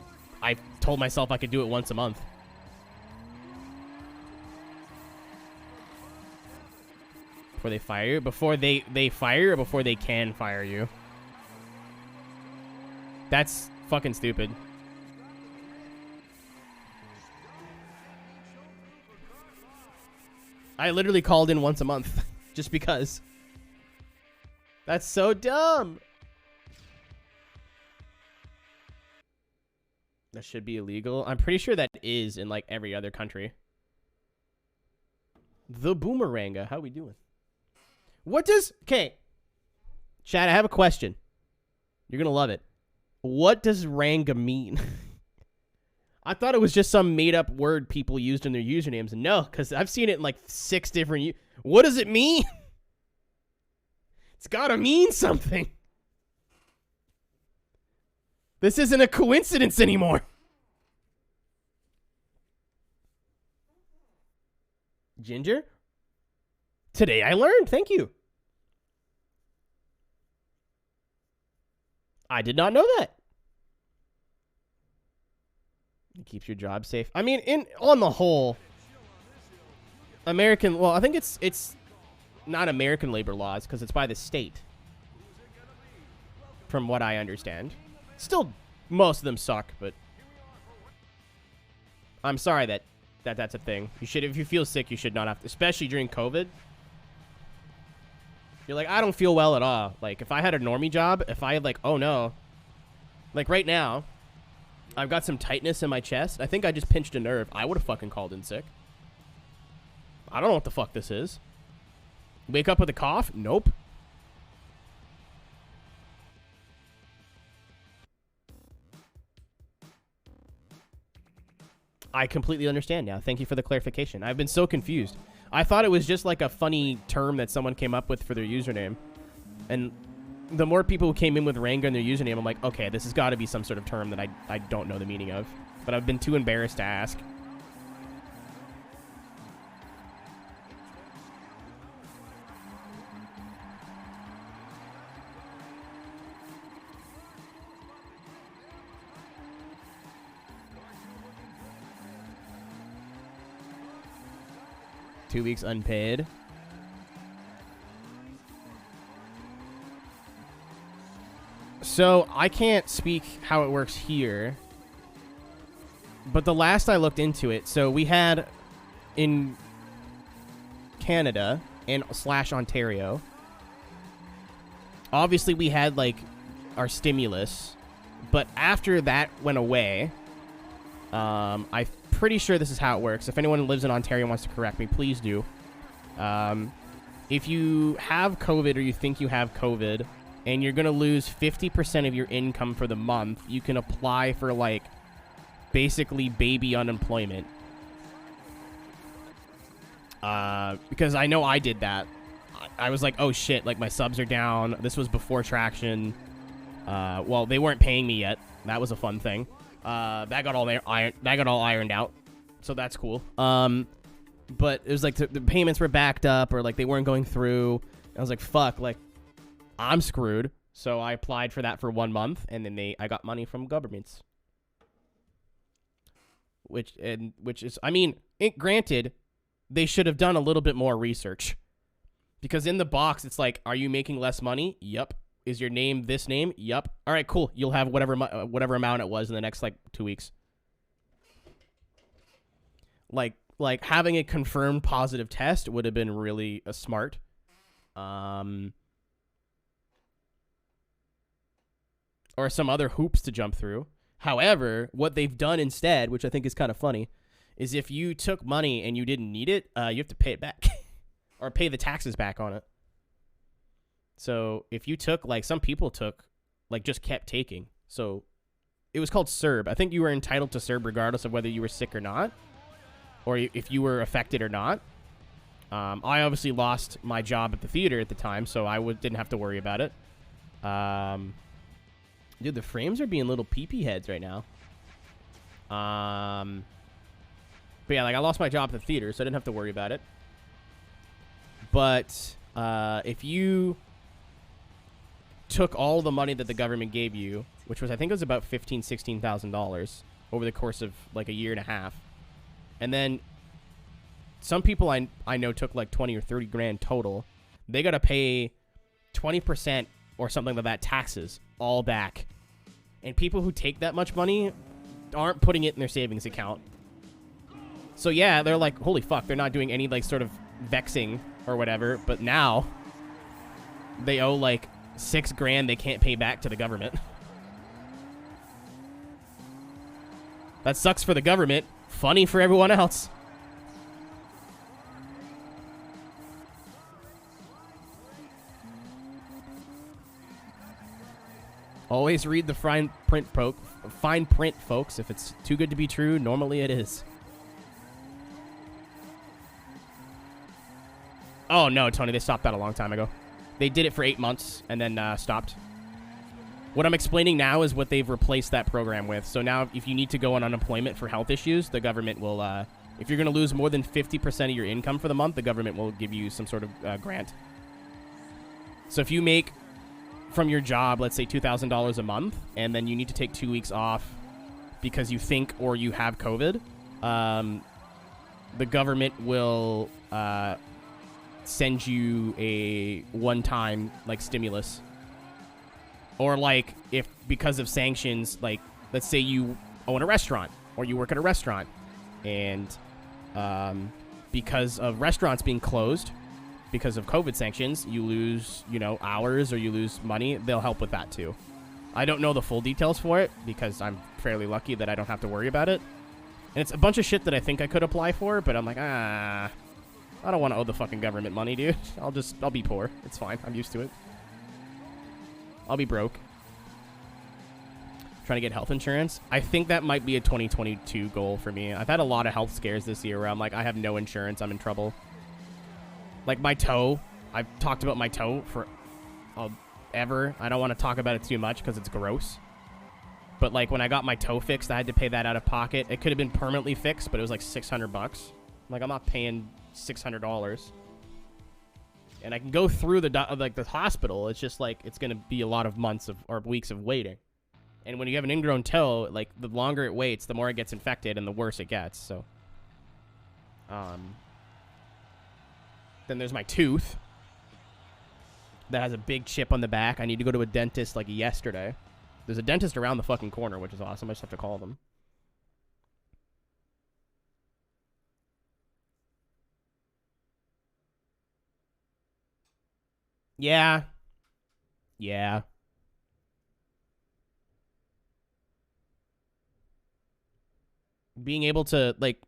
I told myself I could do it once a month. Before they fire you? Before they fire you or before they can fire you? That's fucking stupid. I literally called in once a month. Just because. That's so dumb. That should be illegal. I'm pretty sure that is in like every other country. The Boomeranga. How we doing? What does... Okay. Chad, I have a question. You're going to love it. What does Ranga mean? I thought it was just some made-up word people used in their usernames. No, because I've seen it in like 6 different... What does it mean? It's got to mean something. This isn't a coincidence anymore. Ginger? Today I learned. Thank you. I did not know that. It keeps your job safe. I mean, on the whole, American... Well, I think it's not American labor laws because it's by the state. From what I understand. Still, most of them suck, but... I'm sorry that's a thing. You should, if you feel sick, you should not have to... Especially during COVID. You're like, I don't feel well at all. Like, if I had a normie job, if I had like, oh no. Like right now, I've got some tightness in my chest. I think I just pinched a nerve. I would have fucking called in sick. I don't know what the fuck this is. Wake up with a cough? Nope. I completely understand now. Thank you for the clarification. I've been so confused. I thought it was just like a funny term that someone came up with for their username. And the more people who came in with Ranga in their username, I'm like, okay, this has got to be some sort of term that I don't know the meaning of. But I've been too embarrassed to ask. Two weeks unpaid. So I can't speak how it works here, but the last I looked into it, so we had in Canada and / Ontario, obviously we had like our stimulus, but after that went away, I'm pretty sure this is how it works. If anyone who lives in Ontario wants to correct me, please do. If you have COVID or you think you have COVID and you're going to lose 50% of your income for the month, you can apply for, like, basically baby unemployment. Because I know I did that. I was like, oh, shit, like, my subs are down. This was before Traction. Well, they weren't paying me yet. That was a fun thing. That got all ironed out, so that's cool. But it was like the payments were backed up, or like they weren't going through. I was like, fuck, like I'm screwed. So I applied for that for 1 month, and then I got money from governments. Which is, I mean, granted, they should have done a little bit more research. Because in the box, it's like, are you making less money? Yup. Is your name this name? Yup. All right, cool. You'll have whatever amount it was in the next, like, 2 weeks. Like having a confirmed positive test would have been really smart. Or some other hoops to jump through. However, what they've done instead, which I think is kind of funny, is if you took money and you didn't need it, you have to pay it back. Or pay the taxes back on it. So if you took, like some people took, like just kept taking. So it was called CERB. I think you were entitled to CERB regardless of whether you were sick or not. Or if you were affected or not. I obviously lost my job at the theater at the time, so I didn't have to worry about it. Dude, the frames are being little pee-pee heads right now. But yeah, like I lost my job at the theater, so I didn't have to worry about it. But if you took all the money that the government gave you, which was, I think it was about $15,000, $16,000 over the course of like a year and a half. And then some people I know took like 20 or 30 grand total. They got to pay 20% or something like that taxes all back. And people who take that much money aren't putting it in their savings account. So yeah, they're like, holy fuck, they're not doing any like sort of vexing or whatever. But now they owe like $6 grand they can't pay back to the government. That sucks for the government. Funny for everyone else. Always read the fine print, folks. If it's too good to be true, normally it is. Oh, no, Tony, they stopped that a long time ago. They did it for 8 months and then stopped. What I'm explaining now is what they've replaced that program with. So now if you need to go on unemployment for health issues, the government will, if you're going to lose more than 50% of your income for the month, the government will give you some sort of grant. So if you make from your job, let's say $2,000 a month, and then you need to take 2 weeks off because you think or you have COVID, the government will send you a one-time like stimulus. Or like if because of sanctions, like let's say you own a restaurant or you work at a restaurant, and because of restaurants being closed because of COVID sanctions, you lose, hours or you lose money, they'll help with that too. I don't know the full details for it because I'm fairly lucky that I don't have to worry about it. And it's a bunch of shit that I think I could apply for, but I'm like, I don't want to owe the fucking government money, dude. I'll be poor. It's fine. I'm used to it. I'll be broke. Trying to get health insurance. I think that might be a 2022 goal for me. I've had a lot of health scares this year where I'm like, I have no insurance. I'm in trouble. Like my toe. I've talked about my toe for ever. I don't want to talk about it too much because it's gross. But like when I got my toe fixed, I had to pay that out of pocket. It could have been permanently fixed, but it was like $600. Like I'm not paying $600. And I can go through the hospital. It's just like it's going to be a lot of months or weeks of waiting. And when you have an ingrown toe, like the longer it waits, the more it gets infected and the worse it gets. So, then there's my tooth that has a big chip on the back. I need to go to a dentist like yesterday. There's a dentist around the fucking corner, which is awesome. I just have to call them. Yeah. Yeah. Being able to, like,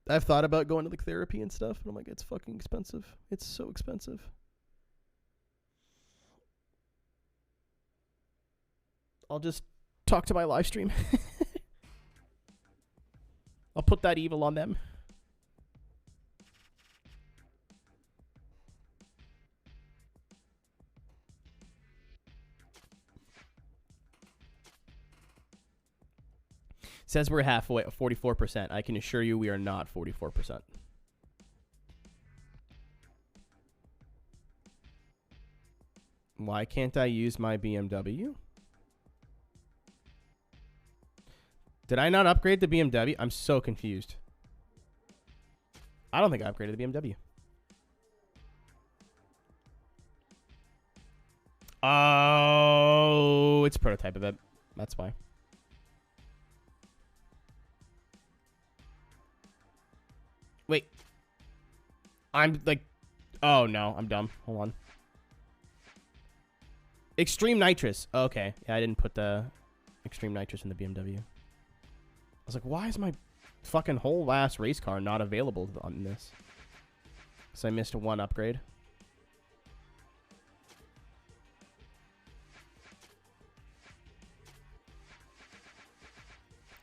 I've thought about going to, like, therapy and stuff, and I'm like, it's fucking expensive. It's so expensive. I'll just talk to my live stream. I'll put that evil on them. says we're halfway, 44%. I can assure you we are not 44%. Why can't I use my BMW? Did I not upgrade the BMW? I'm so confused. I don't think I upgraded the BMW. Oh, it's prototype event. That's why. Wait. I'm like... Oh, no. I'm dumb. Hold on. Extreme nitrous. Oh, okay. Yeah, I didn't put the extreme nitrous in the BMW. I was like, why is my fucking whole ass race car not available on this? So I missed one upgrade.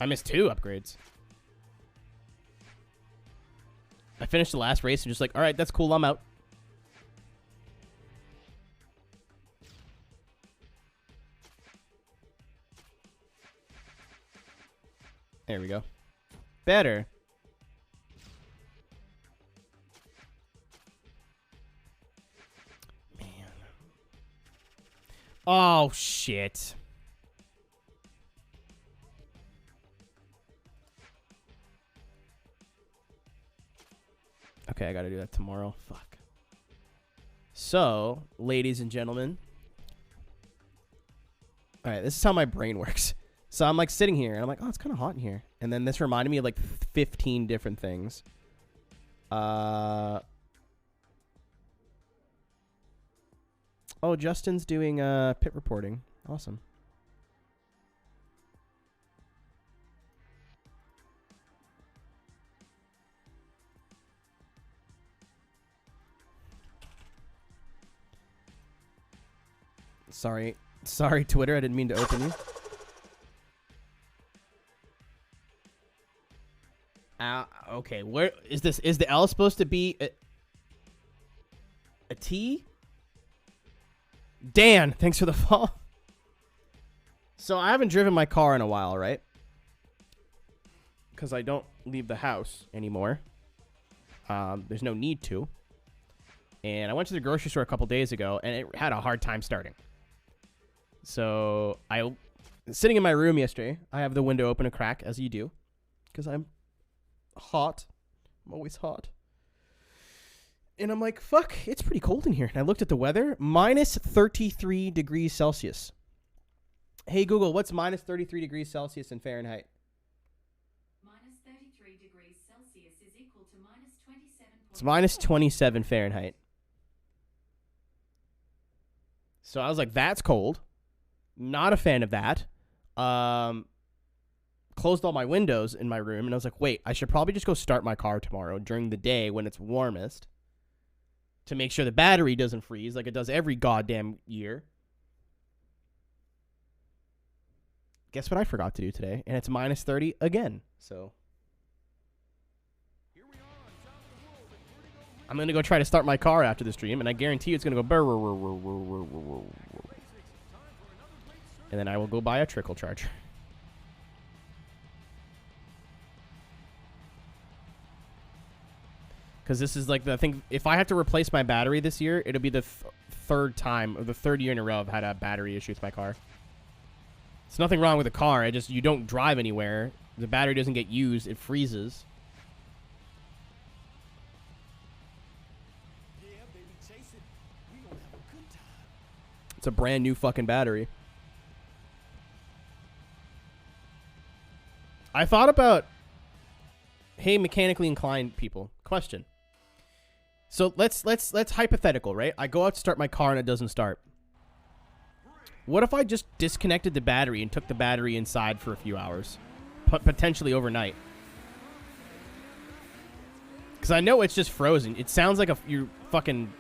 I missed 2 upgrades. I finished the last race and just like, all right, that's cool. I'm out. There we go. Better. Man. Oh, shit. Okay, I gotta do that tomorrow. Fuck. So, ladies and gentlemen. Alright, this is how my brain works. So I'm like sitting here and I'm like, oh, it's kind of hot in here. And then this reminded me of like 15 different things. Oh, Justin's doing pit reporting. Awesome. Sorry, Twitter. I didn't mean to open you. Okay, where is this? Is the L supposed to be a T? Dan, thanks for the follow. So I haven't driven my car in a while, right? Because I don't leave the house anymore. There's no need to. And I went to the grocery store a couple days ago, and it had a hard time starting. So I, sitting in my room yesterday, I have the window open a crack, as you do, because I'm hot. I'm always hot. And I'm like, fuck, it's pretty cold in here. And I looked at the weather, minus 33 degrees Celsius. Hey, Google, what's minus 33 degrees Celsius in Fahrenheit? Minus 33 degrees Celsius is equal to minus 27. It's minus 27 Fahrenheit. So I was like, that's cold. Not a fan of that. Closed all my windows in my room, and I was like, wait, I should probably just go start my car tomorrow during the day when it's warmest to make sure the battery doesn't freeze like it does every goddamn year. Guess what I forgot to do today? And it's minus 30 again. So I'm going to go try to start my car after the stream, and I guarantee you it's going to go and then I will go buy a trickle charger. Because this is like the thing. If I have to replace my battery this year, it'll be the third time, or the third year in a row I've had a battery issue with my car. It's nothing wrong with the car. You don't drive anywhere. The battery doesn't get used. It freezes. Yeah, baby, chase it. We gonna have a good time. It's a brand new fucking battery. I thought about, hey, mechanically inclined people, question. So let's hypothetical, right? I go out to start my car and it doesn't start. What if I just disconnected the battery and took the battery inside for a few hours, potentially overnight? Because I know it's just frozen. It sounds like you're fucking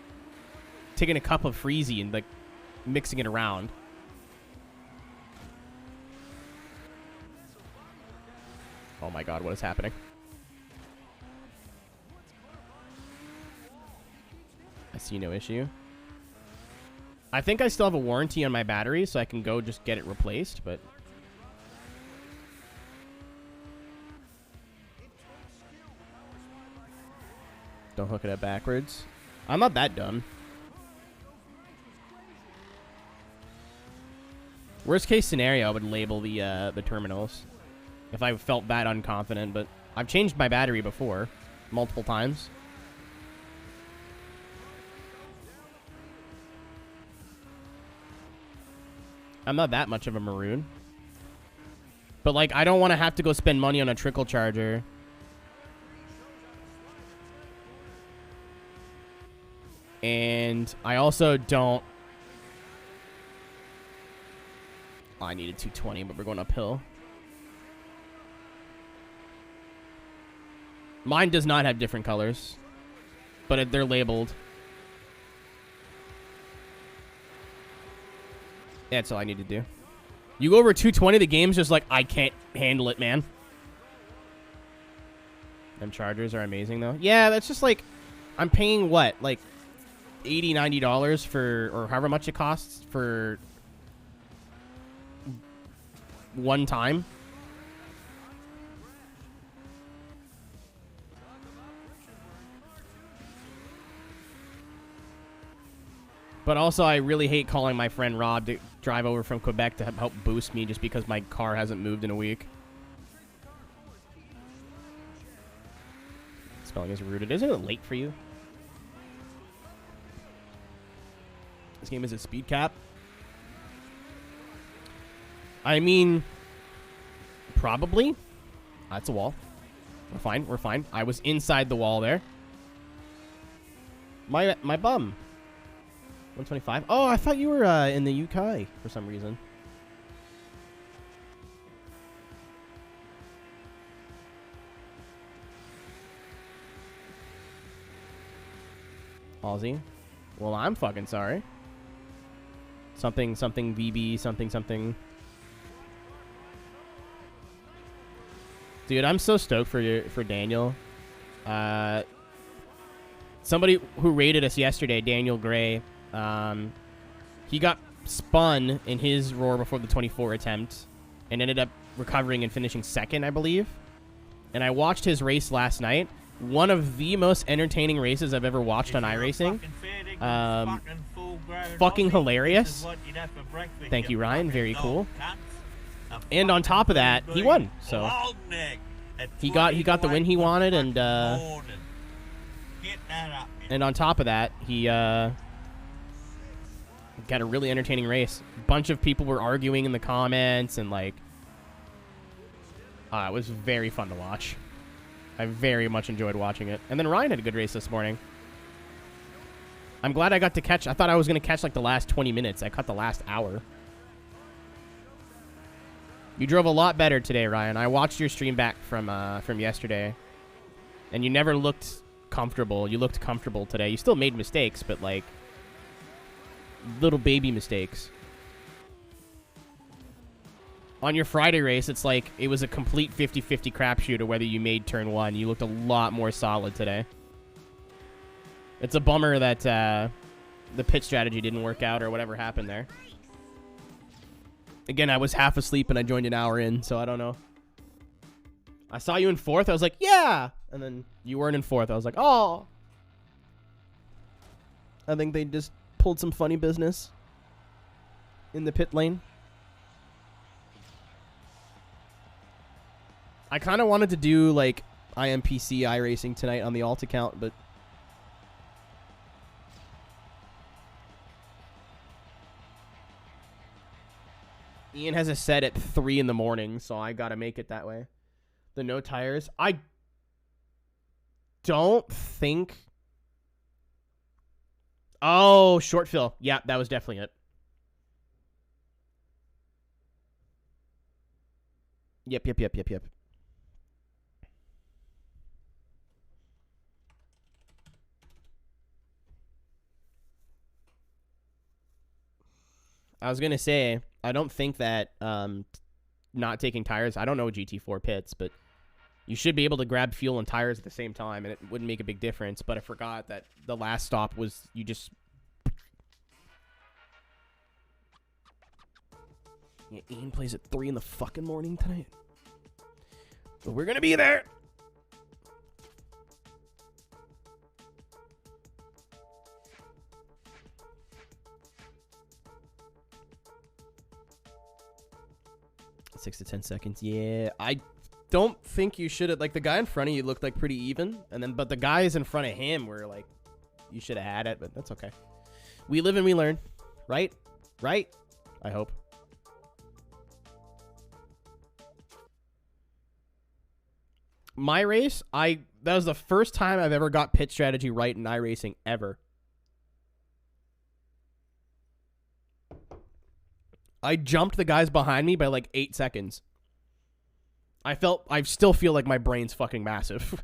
taking a cup of Freezy and like mixing it around. Oh my god, what is happening? I see no issue. I think I still have a warranty on my battery, so I can go just get it replaced, but Don't hook it up backwards. I'm not that dumb. Worst case scenario, I would label the terminals if I felt that unconfident, but I've changed my battery before, multiple times. I'm not that much of a maroon. But, like, I don't want to have to go spend money on a trickle charger. And I also don't... Oh, I needed 220, but we're going uphill. Mine does not have different colors, but they're labeled. Yeah, that's all I need to do. You go over 220, the game's just like, I can't handle it, man. Them chargers are amazing, though. Yeah, that's just like, I'm paying what? Like $80, $90 for, or however much it costs for one time. But also, I really hate calling my friend Rob to drive over from Quebec to help boost me just because my car hasn't moved in a week. Spelling is rooted. Isn't it late for you? This game is a speed cap. I mean, probably. That's a wall. We're fine. We're fine. I was inside the wall there. My bum. 125. Oh, I thought you were in the UK for some reason. Aussie. Well, I'm fucking sorry. Something VB something. Dude, I'm so stoked for Daniel. Somebody who rated us yesterday, Daniel Gray. He got spun in his roar before the 24 attempt and ended up recovering and finishing second, I believe. And I watched his race last night. One of the most entertaining races I've ever watched on iRacing. Fucking hilarious. Thank you, Ryan. Very cool. And on top of that, he won. So he got the win he wanted, and on top of that, he got a really entertaining race. A bunch of people were arguing in the comments, and like, it was very fun to watch. I very much enjoyed watching it. And then Ryan had a good race this morning. I'm glad I got to catch. I thought I was going to catch like the last 20 minutes. I caught the last hour. You drove a lot better today, Ryan. I watched your stream back from yesterday, and you never looked comfortable. You looked comfortable today. You still made mistakes, but like little baby mistakes. On your Friday race, it's like it was a complete 50-50 crapshoot of whether you made turn one. You looked a lot more solid today. It's a bummer that the pit strategy didn't work out or whatever happened there. Again, I was half asleep and I joined an hour in, so I don't know. I saw you in fourth. I was like, yeah. And then you weren't in fourth. I was like, oh. I think they just pulled some funny business in the pit lane. I kind of wanted to do, like, IMPC iRacing tonight on the alt account, but Ian has a set at 3 in the morning, so I got to make it that way. The no tires. I don't think... Oh, short fill. Yeah, that was definitely it. Yep. I was going to say, I don't think that not taking tires, I don't know GT4 pits, but you should be able to grab fuel and tires at the same time, and it wouldn't make a big difference. But I forgot that the last stop was you just... Yeah, Ian plays at 3 in the fucking morning tonight. But we're going to be there. 6 to 10 seconds. Yeah, I don't think you should have. Like, the guy in front of you looked like pretty even. But the guys in front of him were like, you should have had it, but that's okay. We live and we learn. Right? Right? I hope. My race, that was the first time I've ever got pit strategy right in iRacing ever. I jumped the guys behind me by like 8 seconds. I still feel like my brain's fucking massive.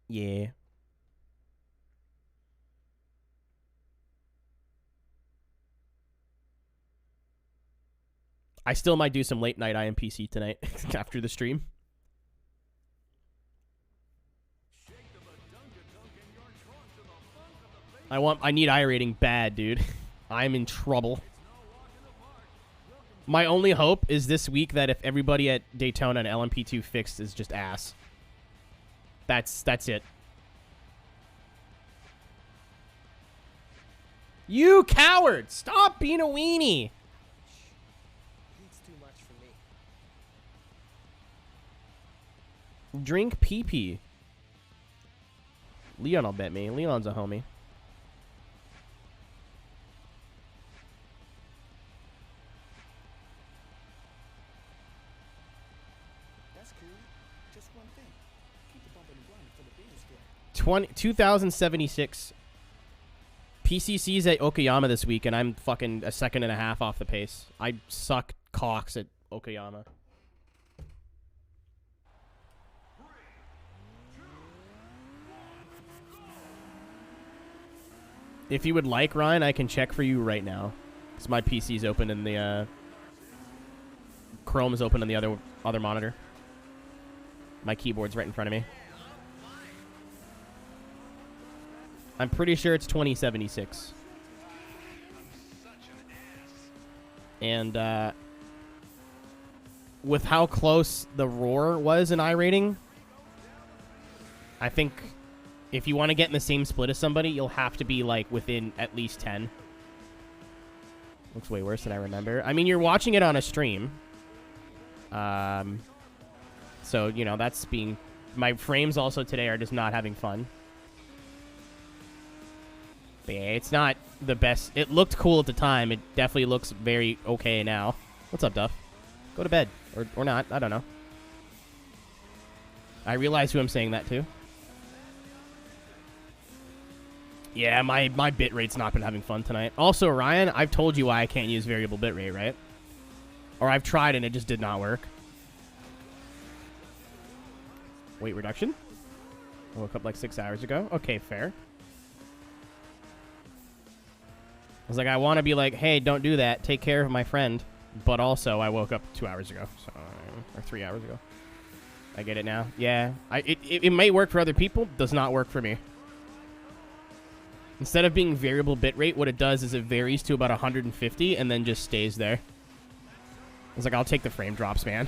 Yeah. I still might do some late night IMPC tonight after the stream. I need iRating bad, dude. I'm in trouble. My only hope is this week that if everybody at Daytona and LMP2 fixed is just ass. That's it. You coward! Stop being a weenie! It's too much for me. Drink pee-pee. Leon will bet me. Leon's a homie. That's cool. Just one thing. Keep the bump and grind for the beans square. 2076. PCC's at Okayama this week, and I'm fucking a second and a half off the pace. I suck cocks at Okayama. If you would like, Ryan, I can check for you right now. Because my PC's open and the Chrome is open on the other monitor. My keyboard's right in front of me. I'm pretty sure it's 2076. And with how close the Roar was in iRating, I think if you want to get in the same split as somebody, you'll have to be like within at least 10. Looks way worse than I remember. I mean, you're watching it on a stream. So, you know, that's being... My frames also today are just not having fun. But yeah, it's not the best. It looked cool at the time. It definitely looks very okay now. What's up, Duff? Go to bed. Or not. I don't know. I realize who I'm saying that to. Yeah, my bitrate's not been having fun tonight. Also, Ryan, I've told you why I can't use variable bitrate, right? Or I've tried and it just did not work. Weight reduction? I woke up like 6 hours ago. Okay, fair. I was like, I want to be like, hey, don't do that. Take care of my friend. But also, I woke up 2 hours ago. So, or 3 hours ago. I get it now. Yeah. It may work for other people. Does not work for me. Instead of being variable bitrate, what it does is it varies to about 150 and then just stays there. I was like, I'll take the frame drops, man.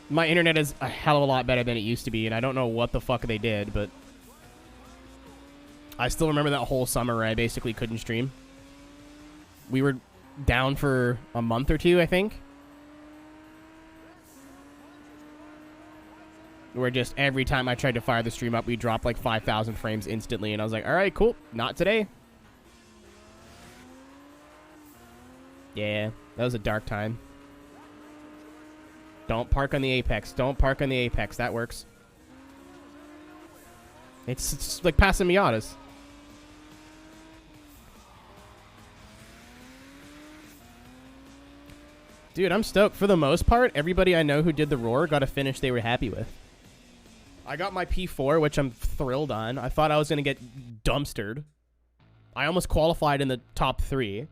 My internet is a hell of a lot better than it used to be, and I don't know what the fuck they did, but... I still remember that whole summer where I basically couldn't stream. We were down for a month or two, I think. Where just every time I tried to fire the stream up, we dropped like 5,000 frames instantly, and I was like, alright, cool. Not today. Yeah, that was a dark time. Don't park on the apex. Don't park on the apex. That works. It's like passing Miatas. Dude, I'm stoked. For the most part, everybody I know who did the Roar got a finish they were happy with. I got my P4, which I'm thrilled on. I thought I was going to get dumpstered. I almost qualified in the top 3.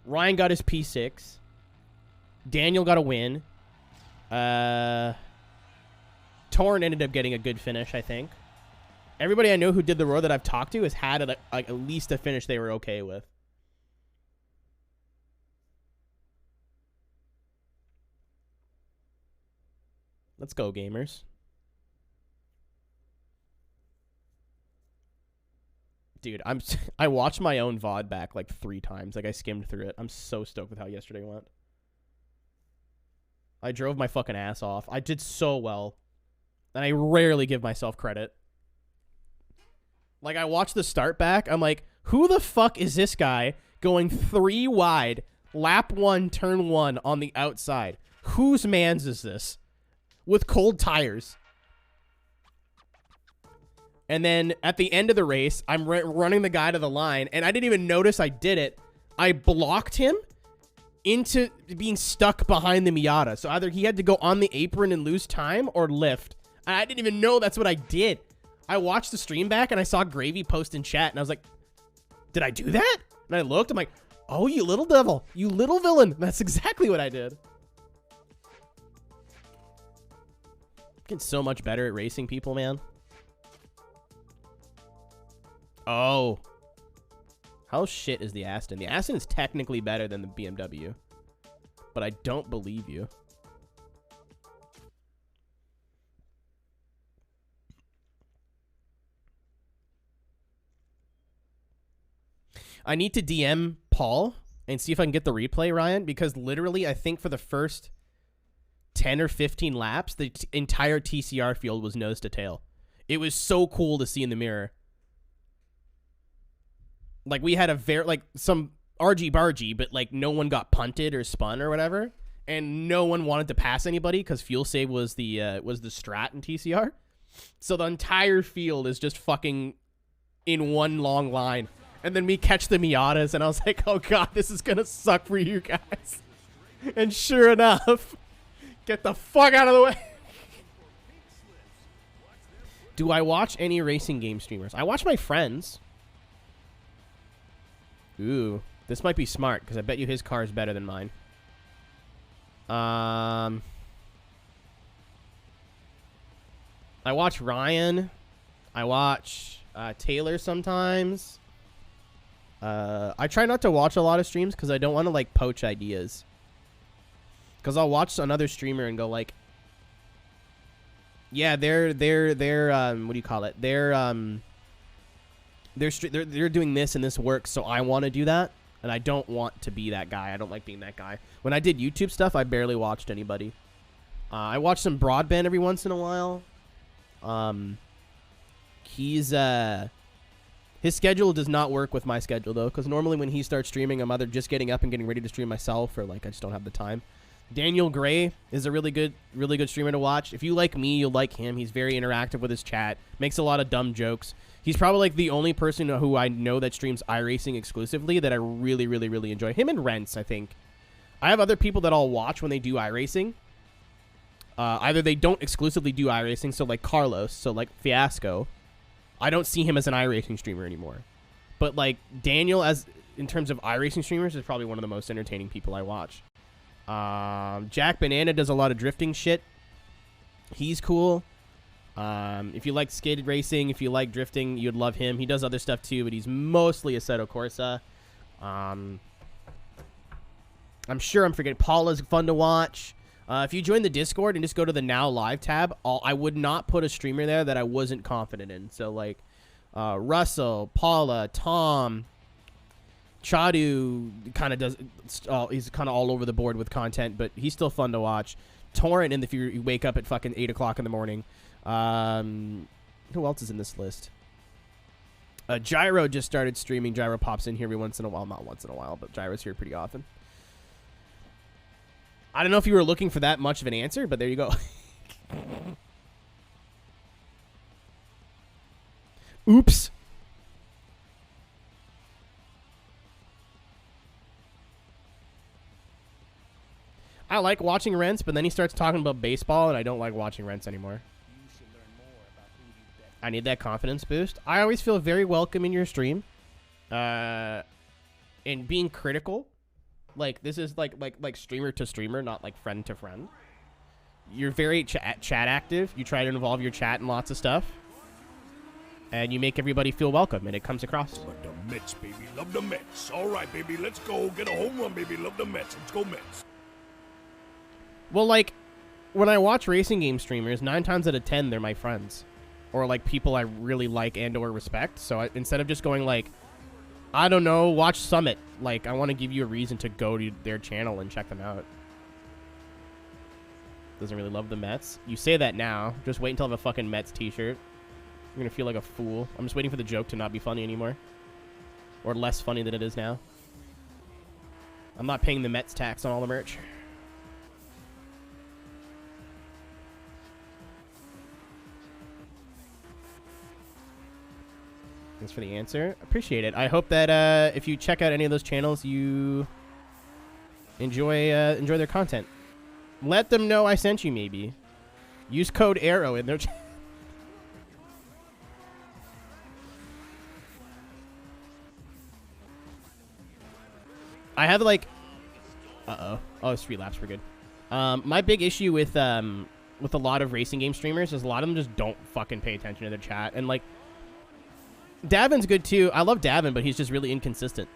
Ryan got his P6. Daniel got a win. Torn ended up getting a good finish, I think. Everybody I know who did the Roar that I've talked to has had at least a finish they were okay with. Let's go, gamers. Dude, I watched my own VOD back like 3 times. Like I skimmed through it. I'm so stoked with how yesterday went. I drove my fucking ass off. I did so well. And I rarely give myself credit. Like I watched the start back. I'm like, who the fuck is this guy going 3 wide, lap 1, turn 1 on the outside? Whose man's is this? With cold tires. And then at the end of the race, I'm running the guy to the line, and I didn't even notice I did it. I blocked him into being stuck behind the Miata. So either he had to go on the apron and lose time or lift. And I didn't even know that's what I did. I watched the stream back, and I saw Gravy post in chat, and I was like, did I do that? And I looked, I'm like, oh, you little devil. You little villain. That's exactly what I did. Getting so much better at racing people, man. Oh. How shit is the Aston? The Aston is technically better than the BMW. But I don't believe you. I need to DM Paul and see if I can get the replay, Ryan, because literally I think for the first 10 or 15 laps, the entire TCR field was nose to tail. It was so cool to see in the mirror. Like, we had some argy-bargy, but, like, no one got punted or spun or whatever. And no one wanted to pass anybody because fuel save was the strat in TCR. So the entire field is just fucking in one long line. And then we catch the Miatas, and I was like, oh, God, this is going to suck for you guys. And sure enough, get the fuck out of the way. Do I watch any racing game streamers? I watch my friends. Ooh, this might be smart, because I bet you his car is better than mine. I watch Ryan. I watch Taylor sometimes. I try not to watch a lot of streams, because I don't want to, like, poach ideas. Because I'll watch another streamer and go, like, yeah, they're what do you call it? They're doing this and this works, so I want to do that, and I don't want to be that guy. I don't like being that guy. When I did YouTube stuff, I barely watched anybody. I watch some broadband every once in a while. His schedule does not work with my schedule, though, because normally when he starts streaming, I'm either just getting up and getting ready to stream myself, or like I just don't have the time. Daniel Gray is a really good streamer to watch. If you like me, you'll like him. He's very interactive with his chat, makes a lot of dumb jokes. He's probably like the only person who I know that streams iRacing exclusively that I really, really, really enjoy. Him and Rents, I think. I have other people that I'll watch when they do iRacing. Either they don't exclusively do iRacing, so like Carlos, so like Fiasco. I don't see him as an iRacing streamer anymore. But like Daniel, as in terms of iRacing streamers, is probably one of the most entertaining people I watch. Jack Banana does a lot of drifting shit. He's cool. If you like skated racing, if you like drifting, you'd love him. He does other stuff too, but he's mostly Assetto Corsa. I'm sure I'm forgetting. Paula's fun to watch. If you join the Discord and just go to the Now Live tab, I would not put a streamer there that I wasn't confident in. So like Russell, Paula, Tom, Chadu kind of does. He's kind of all over the board with content, but he's still fun to watch. Torrent, and if you wake up at fucking 8 o'clock in the morning. Who else is in this list? Gyro just started streaming. Gyro pops in here every once in a while. Not once in a while, but Gyro's here pretty often. I don't know if you were looking for that much of an answer, but there you go. Oops. I like watching Rents, but then he starts talking about baseball, and I don't like watching Rents anymore. I need that confidence boost. I always feel very welcome in your stream. And being critical. Like, this is like streamer to streamer, not like friend to friend. You're very chat active. You try to involve your chat in lots of stuff. And you make everybody feel welcome, and it comes across. Love the Mets, baby. Love the Mets. All right, baby. Let's go. Get a home run, baby. Love the Mets. Let's go, Mets. Well, like, when I watch racing game streamers, 9 times out of 10, they're my friends. or like people I really like and or respect. So instead of just going like, I don't know, watch Summit, like I want to give you a reason to go to their channel and check them out. Doesn't really love the Mets. You say that now. Just wait until I have a fucking Mets t-shirt. You're going to feel like a fool. I'm just waiting for the joke to not be funny anymore. Or less funny than it is now. I'm not paying the Mets tax on all the merch. Thanks for the answer. Appreciate it. I hope that if you check out any of those channels, you enjoy their content. Let them know I sent you, maybe. Use code ARROW in their chat. I have like... Uh-oh. Oh, street laps were good. My big issue with a lot of racing game streamers is a lot of them just don't fucking pay attention to their chat. And, like, Davin's good, too. I love Davin, but he's just really inconsistent.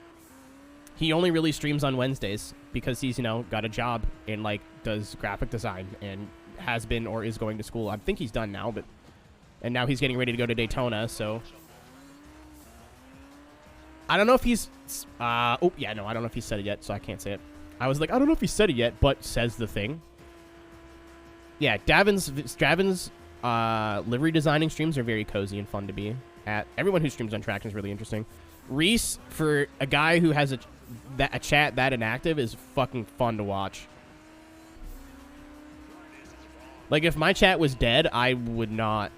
He only really streams on Wednesdays because he's, you know, got a job and, like, does graphic design and has been or is going to school. I think he's done now, but... And now he's getting ready to go to Daytona, so... I don't know if he's... oh, yeah, no, I don't know if he said it yet, so I can't say it. I was like, I don't know if he said it yet, but says the thing. Yeah, Davin's livery designing streams are very cozy and fun to be at. Everyone who streams on Traction is really interesting. Reese, for a guy who has a chat that inactive, is fucking fun to watch. Like, if my chat was dead, I would not.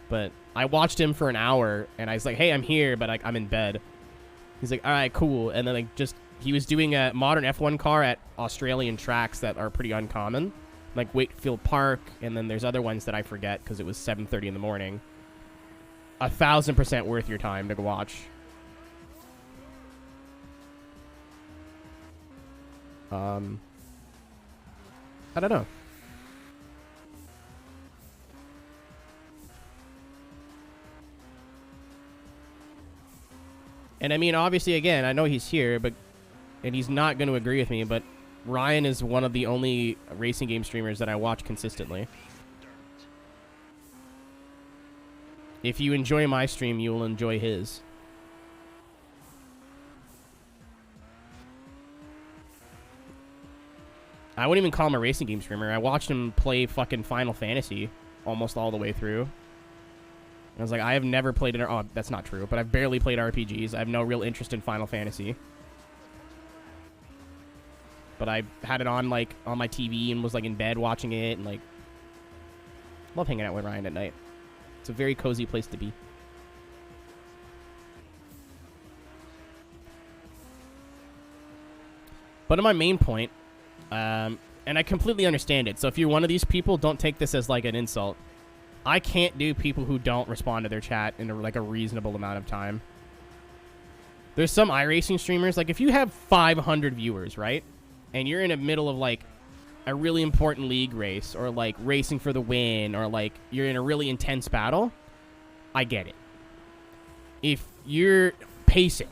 But I watched him for an hour, and I was like, hey, I'm here, but like, I'm in bed. He's like, all right, cool. And then like he was doing a modern F1 car at Australian tracks that are pretty uncommon, like Wakefield Park, and then there's other ones that I forget because it was 7:30 in the morning. 1,000% worth your time to go watch. I don't know. And I mean, obviously, again, I know he's here, and he's not going to agree with me, but Ryan is one of the only racing game streamers that I watch consistently. If you enjoy my stream, you will enjoy his. I wouldn't even call him a racing game streamer. I watched him play fucking Final Fantasy almost all the way through. I was like, I have never played it. Oh, that's not true, but I've barely played RPGs. I have no real interest in Final Fantasy. But I had it on, like, on my TV and was, like, in bed watching it, and, like, love hanging out with Ryan at night. It's a very cozy place to be. But on my main point, and I completely understand it, so if you're one of these people, don't take this as, like, an insult. I can't do people who don't respond to their chat in like a reasonable amount of time. There's some iRacing streamers, like if you have 500 viewers, right? And you're in the middle of like a really important league race or like racing for the win or like you're in a really intense battle, I get it. If you're pacing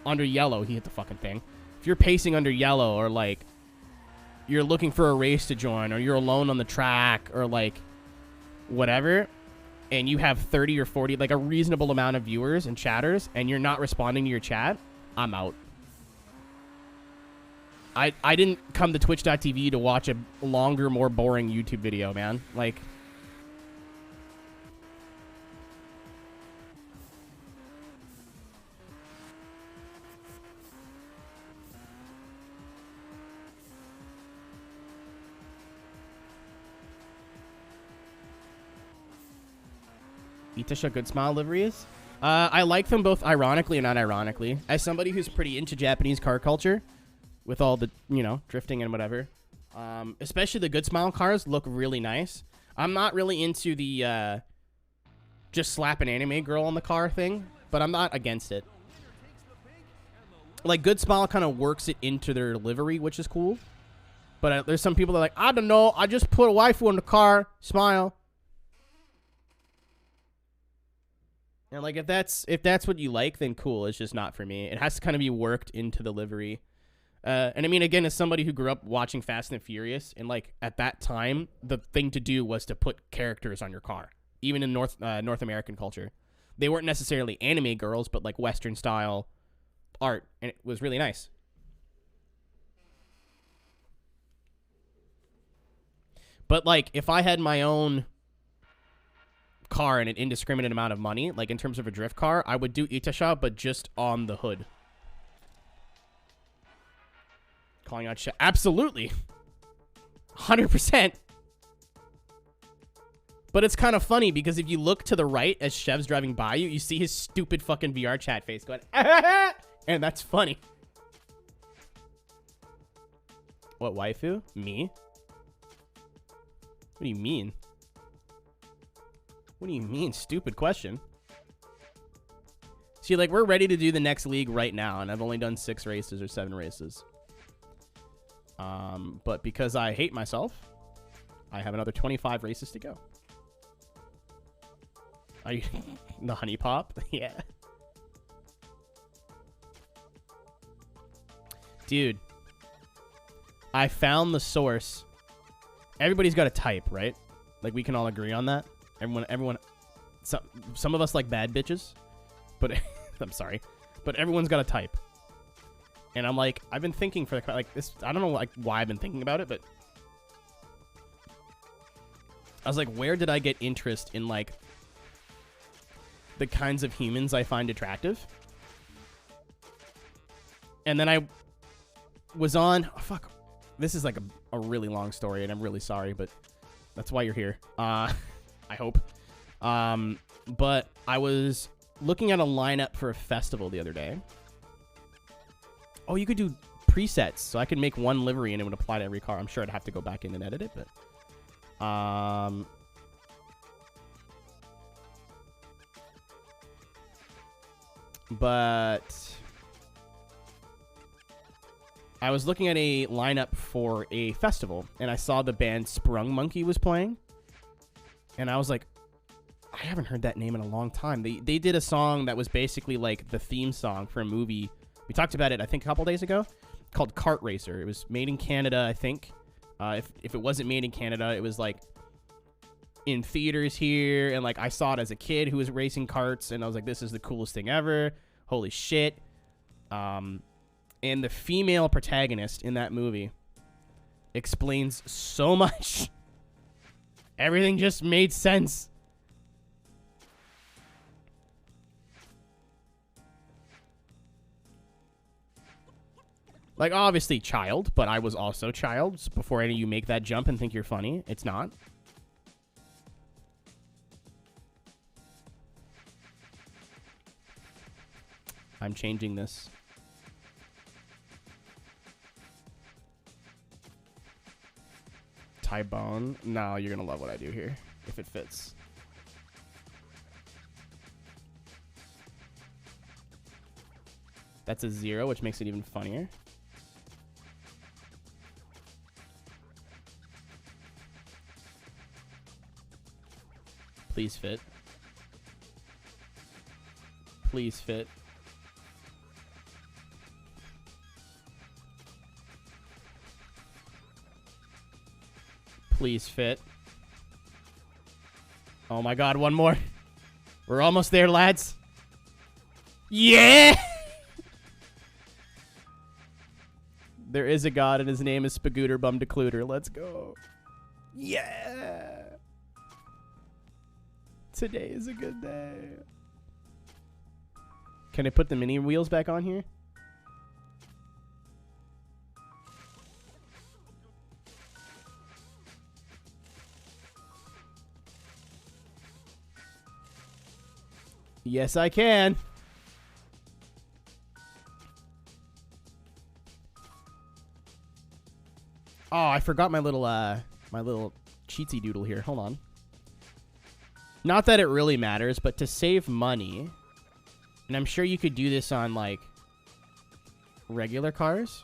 under yellow, he hit the fucking thing. If you're pacing under yellow or like you're looking for a race to join or you're alone on the track or like whatever, and you have 30 or 40, like a reasonable amount of viewers and chatters, and you're not responding to your chat, I'm out. I didn't come to twitch.tv to watch a longer, more boring YouTube video, man. Like, Itasha Good Smile liveries. I like them both ironically and unironically. As somebody who's pretty into Japanese car culture, with all the, you know, drifting and whatever, especially the Good Smile cars look really nice. I'm not really into the just slap an anime girl on the car thing, but I'm not against it. Like, Good Smile kind of works it into their livery, which is cool. But there's some people that are like, I don't know, I just put a waifu in the car, smile. And like if that's what you like, then cool. It's just not for me. It has to kind of be worked into the livery. And I mean, again, as somebody who grew up watching Fast and Furious, and like at that time, the thing to do was to put characters on your car. Even in North American culture, they weren't necessarily anime girls, but like Western style art, and it was really nice. But like, if I had my own car and an indiscriminate amount of money, like in terms of a drift car, I would do Itasha, but just on the hood. Calling out absolutely. 100%. But it's kind of funny because if you look to the right as Chev's driving by you, you see his stupid fucking VR chat face going, and that's funny. What, waifu? Me? What do you mean? What do you mean? Stupid question. See, like, we're ready to do the next league right now, and I've only done 6 races or 7 races. But because I hate myself, I have another 25 races to go. Are you the honey pop? Yeah. Dude, I found the source. Everybody's got a type, right? Like, we can all agree on that. Everyone, some of us like bad bitches, but I'm sorry, but everyone's got a type. And I'm like, I've been thinking for like this. I don't know like why I've been thinking about it, but I was like, where did I get interest in like the kinds of humans I find attractive? And then I was on, oh, fuck. This is like a really long story, and I'm really sorry, but that's why you're here. I hope. But I was looking at a lineup for a festival the other day. Oh, you could do presets, so I could make one livery and it would apply to every car. I'm sure I'd have to go back in and edit it, but I was looking at a lineup for a festival, and I saw the band Sprung Monkey was playing, and I was like, I haven't heard that name in a long time. They did a song that was basically like the theme song for a movie. We talked about it, I think, a couple days ago, called Kart Racer. It was made in Canada, I think. If it wasn't made in Canada, it was like in theaters here, and like I saw it as a kid who was racing karts, and I was like, this is the coolest thing ever. Holy shit. And the female protagonist in that movie explains so much. Everything just made sense. Like, obviously child, but I was also child. So before any of you make that jump and think you're funny, it's not. I'm changing this. Tybone. No, you're gonna love what I do here, if it fits. That's a 0, which makes it even funnier. Please fit. Please fit. Please fit. Oh my god, one more. We're almost there, lads. Yeah! There is a god and his name is Spagooter Bum Decluder. Let's go. Yeah! Today is a good day. Can I put the mini wheels back on here? Yes, I can. Oh, I forgot my little cheatsy doodle here. Hold on. Not that it really matters, but to save money, and I'm sure you could do this on like regular cars.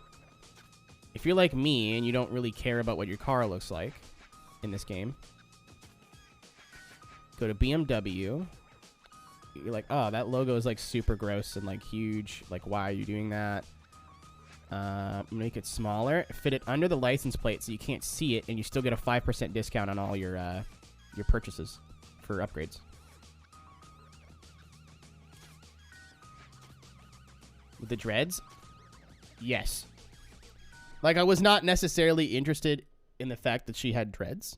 If you're like me and you don't really care about what your car looks like in this game, go to BMW. You're like, oh, that logo is like super gross and like huge. Like, why are you doing that? Make it smaller. Fit it under the license plate so you can't see it, and you still get a 5% discount on all your purchases for upgrades. With the dreads? Yes. Like, I was not necessarily interested in the fact that she had dreads.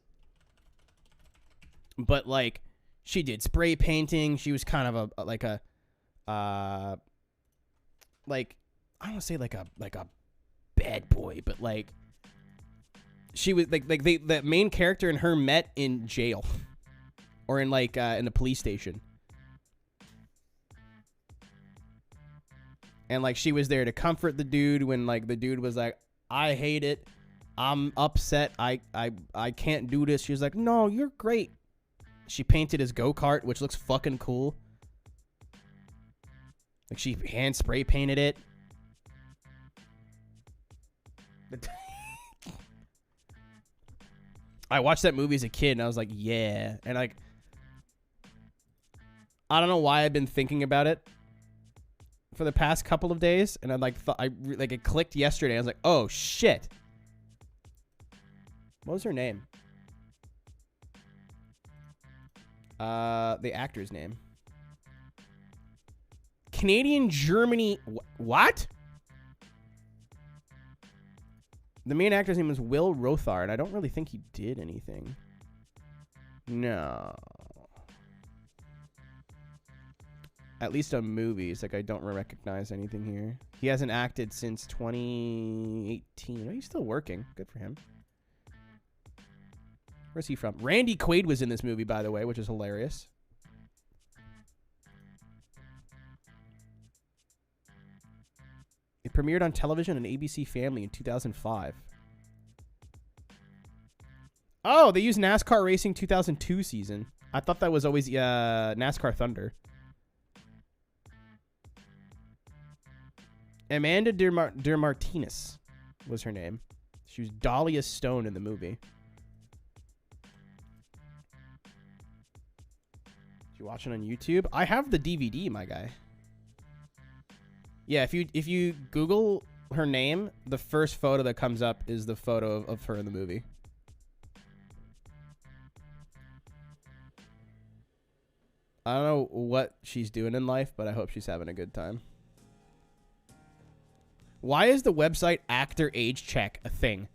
But, like, she did spray painting. She was kind of like, I don't want to say like a bad boy, but, like, she was, like the main character and her met in jail. Or in, like, in the police station. And, like, she was there to comfort the dude when, like, the dude was like, I hate it. I'm upset. I can't do this. She was like, no, you're great. She painted his go-kart, which looks fucking cool. Like, she hand spray painted it. I watched that movie as a kid, and I was like, yeah. And, like, I don't know why I've been thinking about it for the past couple of days, and I it clicked yesterday. I was like, oh shit. What was her name? The actor's name. Canadian Germany. What? The main actor's name was Will Rothar, and I don't really think he did anything. No. At least on movies. Like, I don't recognize anything here. He hasn't acted since 2018. Oh, he's still working. Good for him. Where's he from? Randy Quaid was in this movie, by the way, which is hilarious. It premiered on television on ABC Family in 2005. Oh, they used NASCAR Racing 2002 season. I thought that was always NASCAR Thunder. Amanda de Martinez was her name. She was Dahlia Stone in the movie. Did you watch it on YouTube? I have the DVD, my guy. Yeah, if you Google her name, the first photo that comes up is the photo of her in the movie. I don't know what she's doing in life, but I hope she's having a good time. Why is the website Actor Age Check a thing?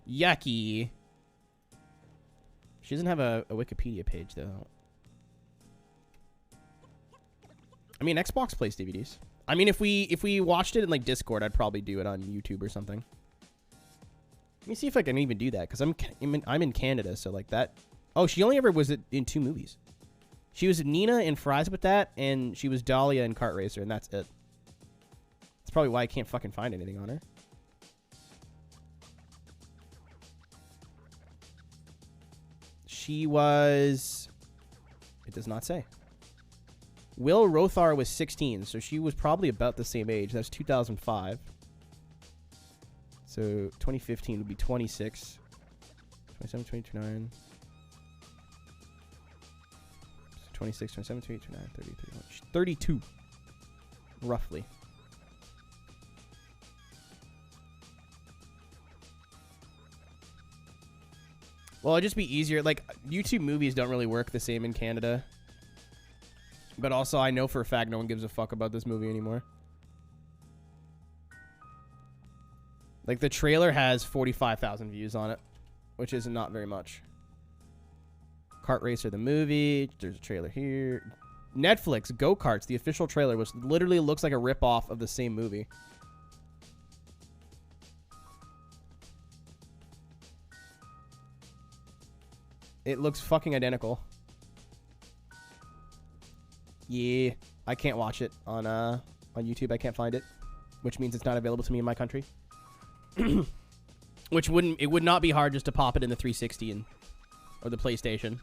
Yucky. She doesn't have a Wikipedia page, though. I mean, Xbox plays DVDs. I mean, if we watched it in, like, Discord, I'd probably do it on YouTube or something. Let me see if I can even do that, because I'm in Canada, so, like, that... Oh, she only ever was in 2 movies. She was Nina in Fries With That, and she was Dahlia in Kart Racer, and that's it. That's probably why I can't fucking find anything on her. She was... It does not say. Will Rothar was 16, so she was probably about the same age. That's 2005. So 2015 would be 26. 27, 28, 29. 26, 27, 28, 29, 30, 31. 32. Roughly. Well, it'd just be easier. Like, YouTube movies don't really work the same in Canada. But also, I know for a fact no one gives a fuck about this movie anymore. Like, the trailer has 45,000 views on it, which is not very much. Kart Racer, the movie. There's a trailer here. Netflix, Go-Karts, the official trailer, which literally looks like a ripoff of the same movie. It looks fucking identical. Yeah, I can't watch it on YouTube. I can't find it, which means it's not available to me in my country. Which it would not be hard just to pop it in the 360 or the PlayStation.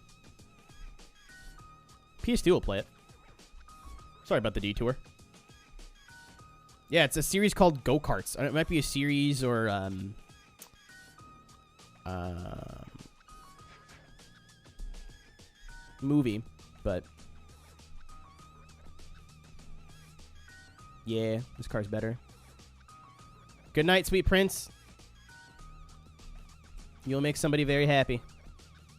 PS2 will play it. Sorry about the detour. Yeah, it's a series called Go-Karts. It might be a series or movie, but Yeah, this car's better. Good night, sweet prince. You'll make somebody very happy.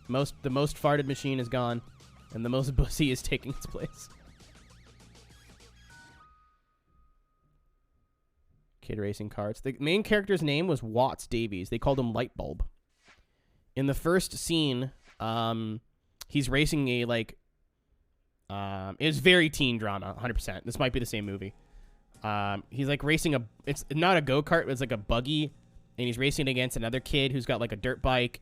The most farted machine is gone, and the most bussy is taking its place. Kid racing carts. The main character's name was Watts Davies. They called him Lightbulb. In the first scene, he's racing a, like... it was very teen drama, 100%. This might be the same movie. He's, like, racing a... It's not a go-kart, it's like a buggy. And he's racing against another kid who's got, like, a dirt bike.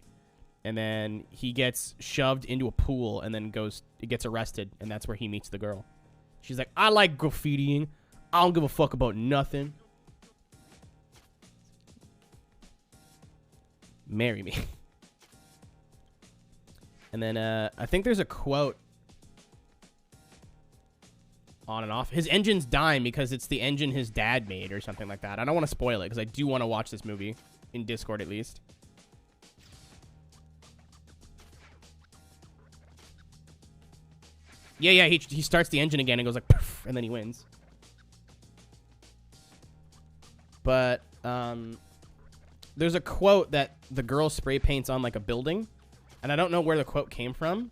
And then he gets shoved into a pool and then gets arrested. And that's where he meets the girl. She's like, I like graffitiing. I don't give a fuck about nothing. Marry me. And then I think there's a quote on and off. His engine's dying because it's the engine his dad made or something like that. I don't want to spoil it because I do want to watch this movie in Discord at least. Yeah, he starts the engine again and goes like, poof, and then he wins. But there's a quote that the girl spray paints on like a building, and I don't know where the quote came from,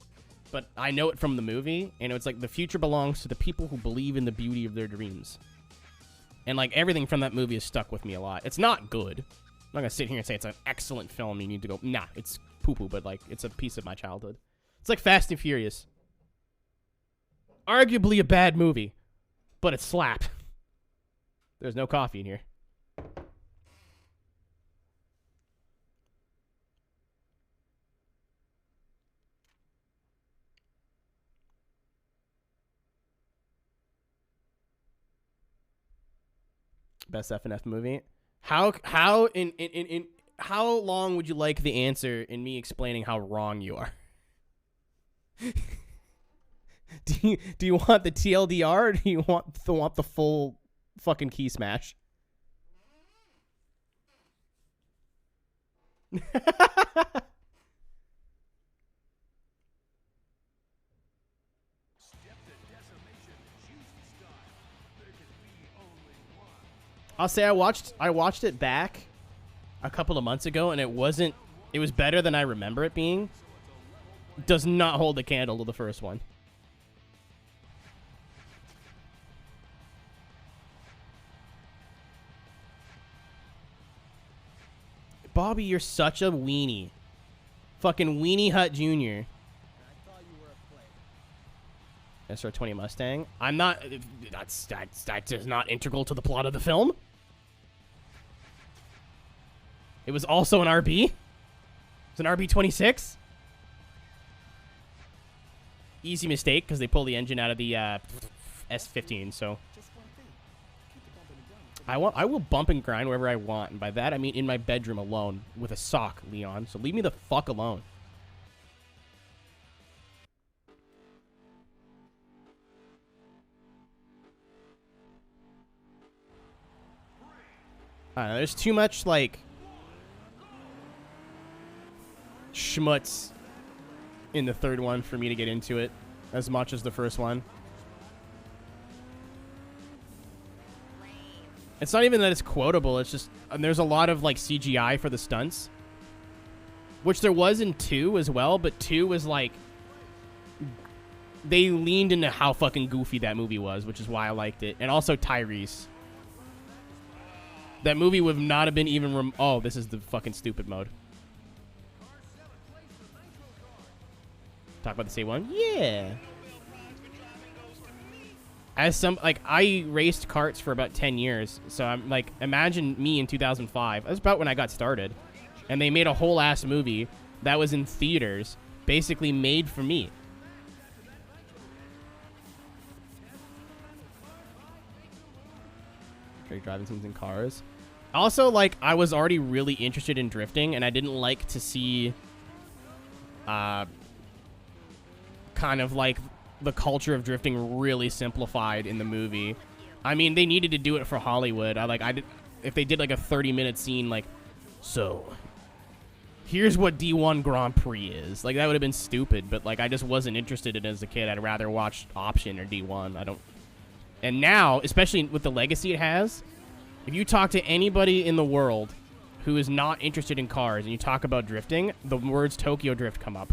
but I know it from the movie, and it's like, the future belongs to the people who believe in the beauty of their dreams. And like everything from that movie has stuck with me a lot. It's not good. I'm not gonna sit here and say it's an excellent film. You need to go, nah, it's poo-poo, but like it's a piece of my childhood. It's like Fast and Furious. Arguably a bad movie, but it slapped. There's no coffee in here. Best F&F movie. How long would you like the answer in me explaining how wrong you are? Do you want the TLDR or do you want the full fucking key smash? I'll say I watched it back a couple of months ago, and it was better than I remember it being. Does not hold a candle to the first one. Bobby, you're such a weenie. Fucking Weenie Hut Jr. SR20 Mustang. I'm not... That's not integral to the plot of the film. It was also an RB. It was an RB26. Easy mistake, because they pull the engine out of the S15, so... I will bump and grind wherever I want, and by that I mean in my bedroom alone with a sock, Leon. So leave me the fuck alone. I don't know, there's too much like schmutz in the third one for me to get into it as much as the first one. It's not even that it's quotable, it's just there's a lot of like CGI for the stunts, which there was in 2 as well, but 2 was like they leaned into how fucking goofy that movie was, which is why I liked it. And also Tyrese. That movie would not have been even oh, this is the fucking stupid mode. Talk about the same one? Yeah. As some, like, I raced karts for about 10 years, so I'm like, imagine me in 2005. That's about when I got started. And they made a whole ass movie that was in theaters, basically made for me. Drake driving scenes in cars. Also, like, I was already really interested in drifting, and I didn't like to see, kind of like the culture of drifting really simplified in the movie. I mean, they needed to do it for Hollywood. If they did like a 30-minute scene, like, so here's what D1 Grand Prix is. Like, that would have been stupid, but like, I just wasn't interested in it as a kid. I'd rather watch Option or D1. And now, especially with the legacy it has, if you talk to anybody in the world who is not interested in cars and you talk about drifting, the words Tokyo Drift come up.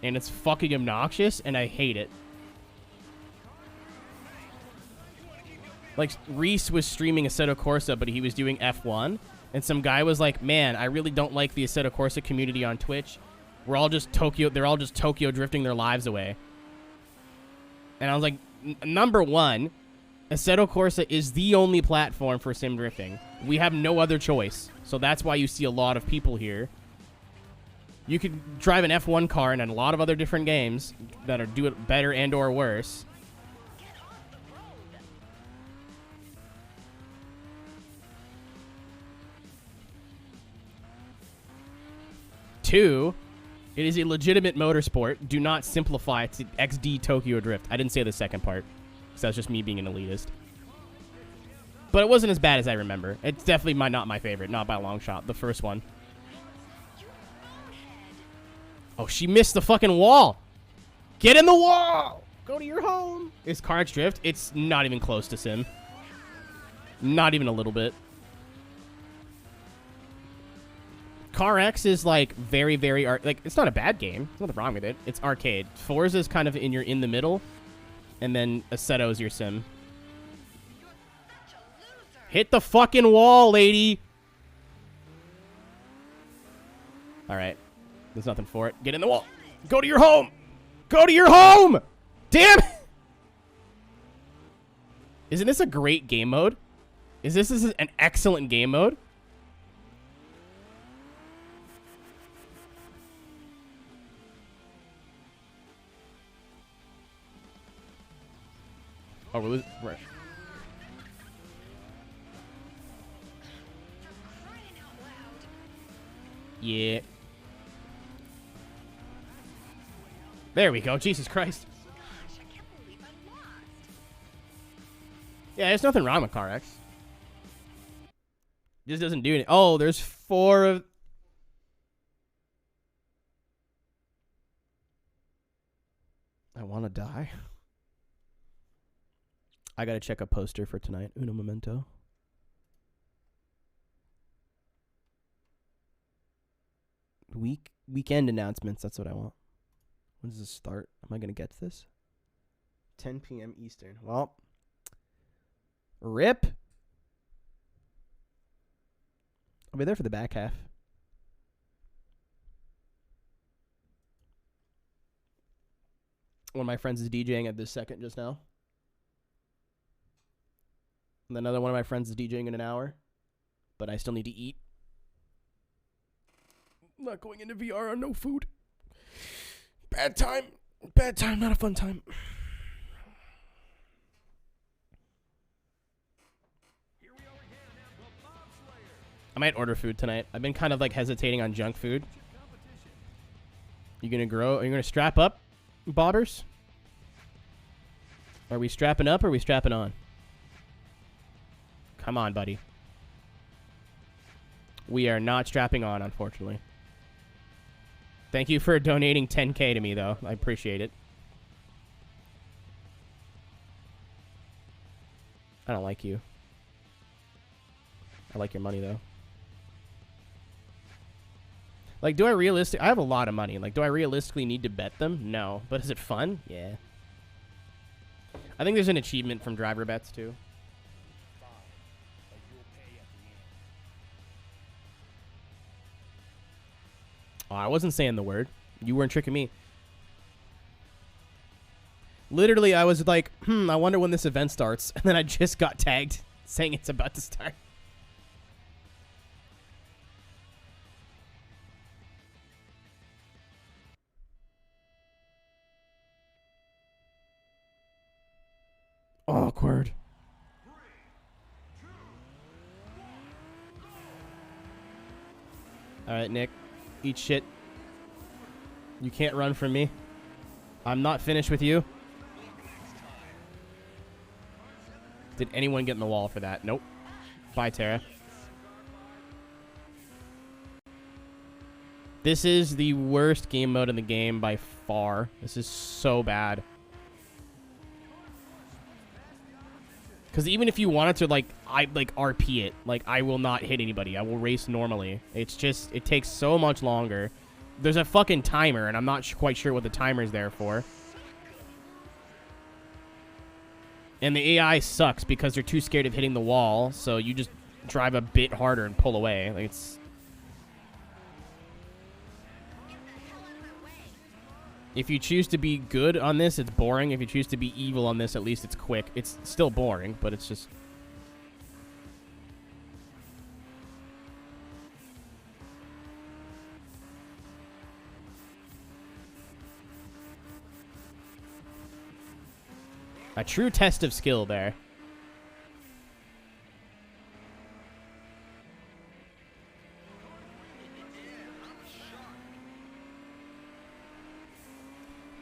And it's fucking obnoxious, and I hate it. Like, Reese was streaming Assetto Corsa, but he was doing F1, and some guy was like, man, I really don't like the Assetto Corsa community on Twitch. They're all just Tokyo drifting their lives away. And I was like, number one, Assetto Corsa is the only platform for sim drifting. We have no other choice. So that's why you see a lot of people here. You could drive an F1 car in a lot of other different games that are do it better and or worse. Two, it is a legitimate motorsport. Do not simplify it to XD Tokyo Drift. I didn't say the second part, because that's just me being an elitist. But it wasn't as bad as I remember. It's definitely not my favorite, not by a long shot. The first one. Oh, she missed the fucking wall. Get in the wall. Go to your home. Is Carnage Drift? It's not even close to sim. Not even a little bit. Car X is like very, very like it's not a bad game. There's nothing wrong with it. It's arcade. Forza is kind of in the middle, and then Assetto is your sim. Hit the fucking wall, lady. All right, there's nothing for it. Get in the wall. Go to your home. Go to your home. Damn. Isn't this a great game mode? Is this an excellent game mode? Oh, we're losing. Right. Yeah. There we go. Jesus Christ. Yeah, there's nothing wrong with Car X. Just doesn't do it. Oh, there's 4 of... I want to die. I gotta check a poster for tonight. Uno momento. Weekend announcements. That's what I want. When does this start? Am I gonna get to this? 10 p.m. Eastern. Well, rip. I'll be there for the back half. One of my friends is DJing at this second just now. And another one of my friends is DJing in an hour. But I still need to eat. I'm not going into VR on no food. Bad time. Bad time, not a fun time. I might order food tonight. I've been kind of like hesitating on junk food. You gonna grow? Are you gonna strap up, bobbers? Are we strapping up or are we strapping on? Come on, buddy. We are not strapping on, unfortunately. Thank you for donating 10K to me, though. I appreciate it. I don't like you. I like your money, though. Like, do I realistically... I have a lot of money. Like, do I realistically need to bet them? No. But is it fun? Yeah. I think there's an achievement from driver bets, too. Oh, I wasn't saying the word. You weren't tricking me. Literally, I was like, I wonder when this event starts. And then I just got tagged saying it's about to start. Awkward. All right, Nick. Eat shit. You can't run from me. I'm not finished with you. Did anyone get in the wall for that? Nope. Bye, Tara. This is the worst game mode in the game by far. This is so bad. Because even if you wanted to, like, RP it, like, I will not hit anybody. I will race normally. It's just, it takes so much longer. There's a fucking timer, and I'm not quite sure what the timer's there for. And the AI sucks because they're too scared of hitting the wall, so you just drive a bit harder and pull away. Like, it's... If you choose to be good on this, it's boring. If you choose to be evil on this, at least it's quick. It's still boring, but it's just... A true test of skill there.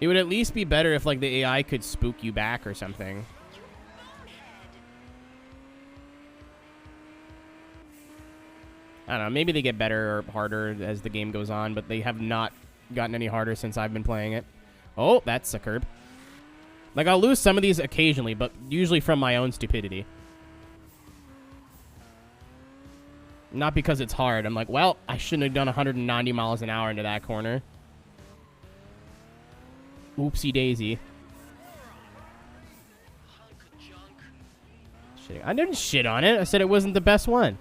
It would at least be better if, like, the AI could spook you back or something. I don't know. Maybe they get better or harder as the game goes on, but they have not gotten any harder since I've been playing it. Oh, that's a curb. Like, I'll lose some of these occasionally, but usually from my own stupidity. Not because it's hard. I'm like, well, I shouldn't have done 190 miles an hour into that corner. Oopsie daisy. Shitting. I didn't shit on it. I said it wasn't the best one.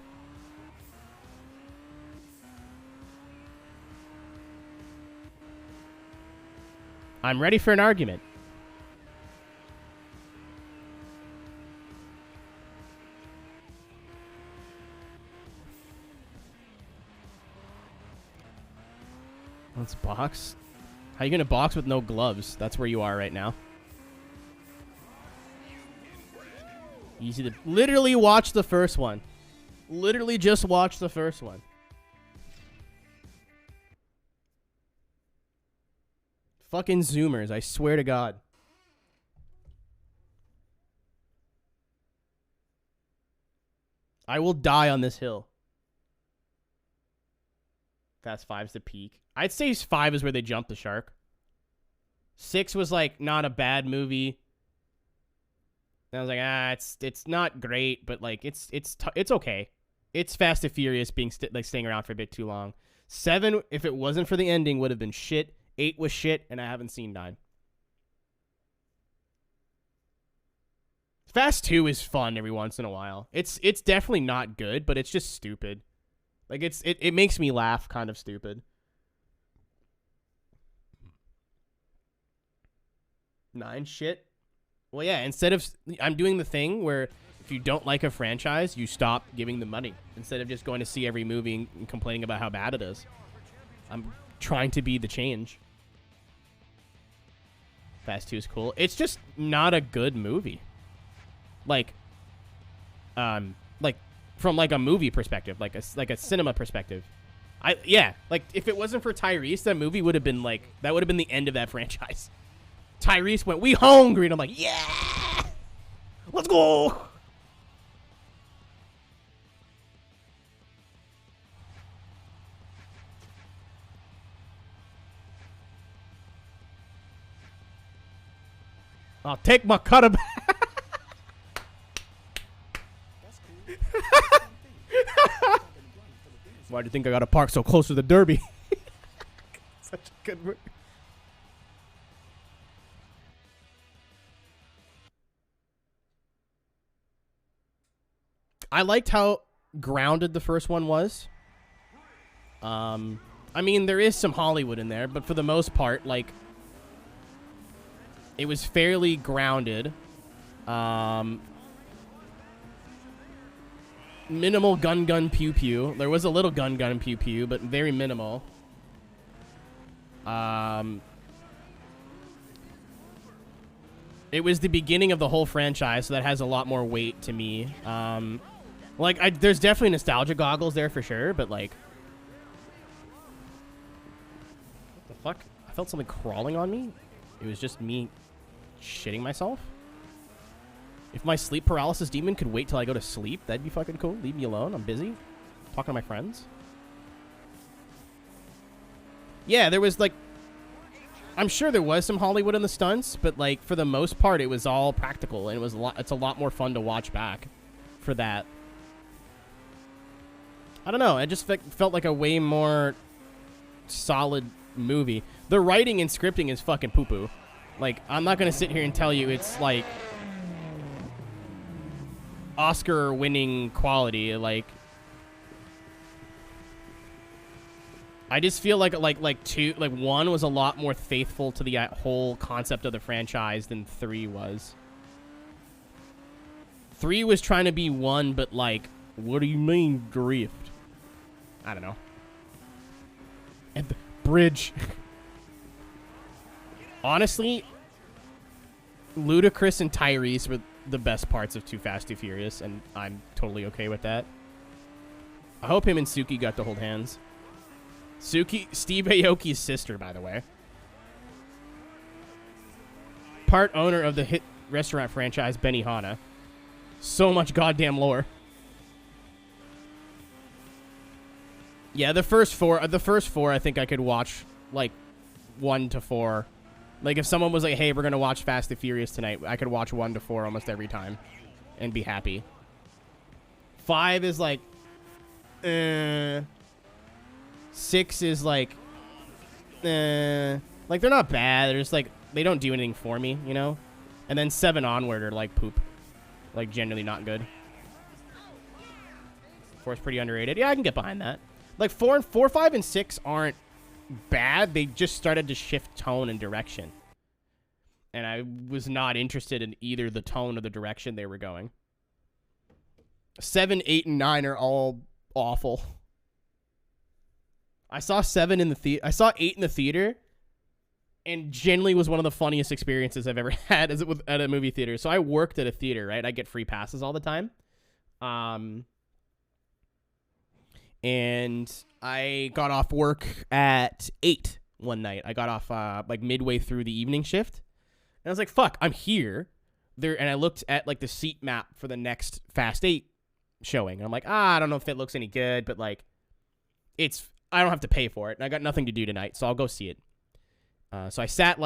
I'm ready for an argument. Let's box. How you gonna box with no gloves? That's where you are right now. Easy to... Literally watch the first one. Literally just watch the first one. Fucking Zoomers, I swear to God. I will die on this hill. Fast 5's the peak. I'd say 5 is where they jump the shark. 6 was, like, not a bad movie. And I was like, it's not great, but, like, it's okay. It's Fast and Furious being staying around for a bit too long. 7, if it wasn't for the ending, would have been shit. 8 was shit, and I haven't seen 9. Fast 2 is fun every once in a while. It's definitely not good, but it's just stupid. Like, it makes me laugh, kind of stupid. 9 shit. Well, yeah, instead of... I'm doing the thing where if you don't like a franchise, you stop giving them money. Instead of just going to see every movie and complaining about how bad it is. I'm trying to be the change. Fast 2 is cool. It's just not a good movie. Like from like a movie perspective, like a cinema perspective. Yeah, like if it wasn't for Tyrese, that movie would have been like, that would have been the end of that franchise. Tyrese went, "We hungry," and I'm like, yeah, let's go. I'll take my cutter back. Why do you think I gotta park so close to the Derby? Such a good word. I liked how grounded the first one was. I mean, there is some Hollywood in there, but for the most part, like, it was fairly grounded. Minimal gun pew pew. There was a little gun pew pew, but very minimal. It was the beginning of the whole franchise, so that has a lot more weight to me. Like, there's definitely nostalgia goggles there for sure, but like, what the fuck? I felt something crawling on me. It was just me shitting myself. If my sleep paralysis demon could wait till I go to sleep, that'd be fucking cool. Leave me alone. I'm busy talking to my friends. Yeah, there was like... I'm sure there was some Hollywood in the stunts, but like for the most part, it was all practical, and it's a lot more fun to watch back for that. I don't know. It just felt like a way more solid movie. The writing and scripting is fucking poo-poo. Like, I'm not going to sit here and tell you it's like Oscar-winning quality. Like, I just feel like one was a lot more faithful to the whole concept of the franchise than 3 was. 3 was trying to be one, but like, what do you mean drift? I don't know. And the bridge. Honestly, Ludacris and Tyrese were the best parts of Too Fast, Too Furious, and I'm totally okay with that. I hope him and Suki got to hold hands. Suki, Steve Aoki's sister, by the way. Part owner of the hit restaurant franchise Benihana. So much goddamn lore. Yeah, the first four I think I could watch like 1 to 4. Like if someone was like, "Hey, we're going to watch Fast and Furious tonight." I could watch 1 to 4 almost every time and be happy. 5 is like 6 is like like they're not bad. They're just like they don't do anything for me, you know? And then 7 onward are like poop. Like generally not good. 4 is pretty underrated. Yeah, I can get behind that. Like 4, 5, and 6 aren't bad. They just started to shift tone and direction. And I was not interested in either the tone or the direction they were going. 7, 8, and 9 are all awful. I saw 7 in the theater. I saw 8 in the theater, and genuinely was one of the funniest experiences I've ever had at a movie theater. So I worked at a theater, right? I get free passes all the time. And I got off work at 8 one night. I got off like midway through the evening shift. And I was like, fuck, I'm here. And I looked at like the seat map for the next Fast 8 showing. And I'm like, I don't know if it looks any good, but like I don't have to pay for it. And I got nothing to do tonight, so I'll go see it. So I sat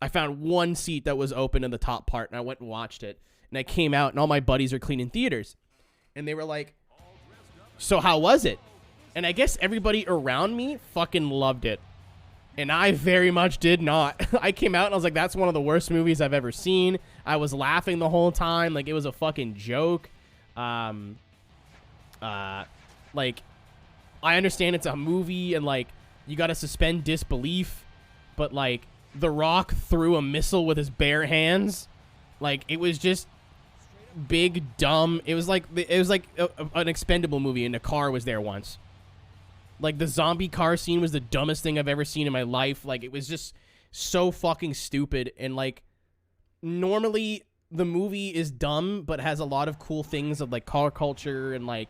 I found one seat that was open in the top part, and I went and watched it. And I came out, and all my buddies are cleaning theaters. And they were like, so how was it? And I guess everybody around me fucking loved it. And I very much did not. I came out and I was like, that's one of the worst movies I've ever seen. I was laughing the whole time. Like, it was a fucking joke. Like, I understand it's a movie and, like, you got to suspend disbelief. But, like, The Rock threw a missile with his bare hands. Like, it was just big, dumb. It was like an Expendable movie, and a car was there once. Like, the zombie car scene was the dumbest thing I've ever seen in my life. Like, it was just so fucking stupid. And, like, normally the movie is dumb, but has a lot of cool things of, like, car culture and, like,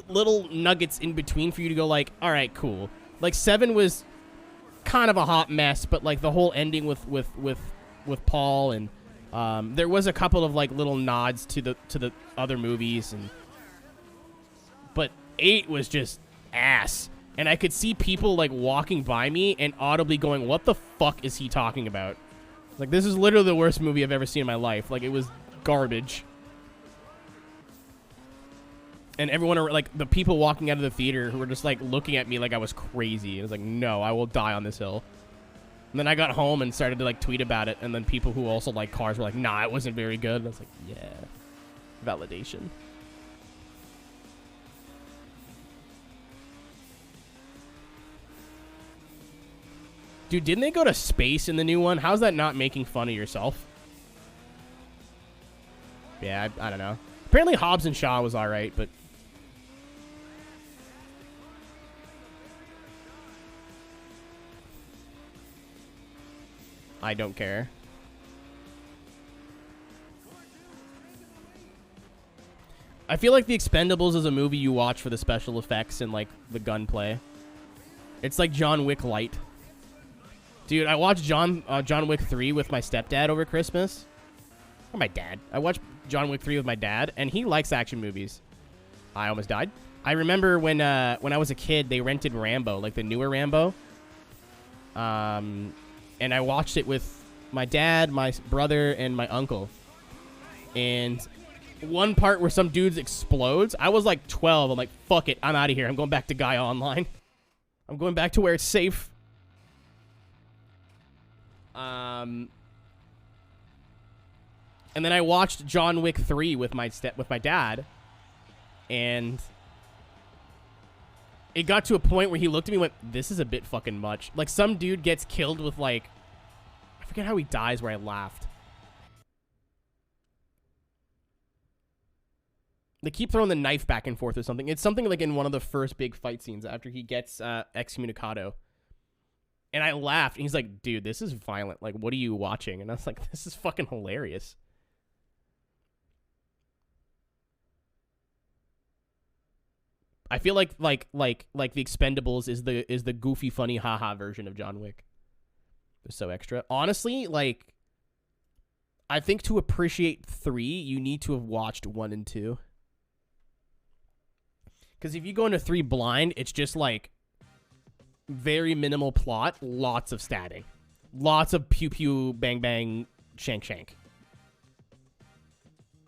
little nuggets in between for you to go, like, all right, cool. Like, 7 was kind of a hot mess, but, like, the whole ending with Paul and there was a couple of, like, little nods to the other movies, but 8 was just ass. And I could see people, like, walking by me and audibly going, what the fuck is he talking about? Like, this is literally the worst movie I've ever seen in my life. Like, it was garbage. And everyone, like, the people walking out of the theater who were just, like, looking at me like I was crazy. I was like, no, I will die on this hill. And then I got home and started to, like, tweet about it. And then people who also like cars were like, nah, it wasn't very good. And I was like, yeah. Validation. Dude, didn't they go to space in the new one? How's that not making fun of yourself? Yeah, I don't know. Apparently Hobbs and Shaw was alright, but... I don't care. I feel like The Expendables is a movie you watch for the special effects and, like, the gunplay. It's like John Wick Light. Dude, I watched John Wick 3 with my stepdad over Christmas. Or my dad. I watched John Wick 3 with my dad, and he likes action movies. I almost died. I remember when I was a kid, they rented Rambo, like the newer Rambo. and I watched it with my dad, my brother, and my uncle. And one part where some dudes explodes, I was like 12. I'm like, fuck it, I'm out of here. I'm going back to Gaia Online. I'm going back to where it's safe. And then I watched John Wick 3 with my dad, and it got to a point where he looked at me and went, this is a bit fucking much. Like, some dude gets killed with, like, I forget how he dies where I laughed. They keep throwing the knife back and forth or something. It's something like in one of the first big fight scenes after he gets excommunicado. And I laughed, and he's like, dude, this is violent. Like, what are you watching? And I was like, this is fucking hilarious. I feel like the Expendables is the goofy, funny, haha version of John Wick. They're so extra. Honestly, like, I think to appreciate 3, you need to have watched 1 and 2. Because if you go into 3 blind, it's just like very minimal plot, lots of stabbing, lots of pew pew, bang bang, shank shank.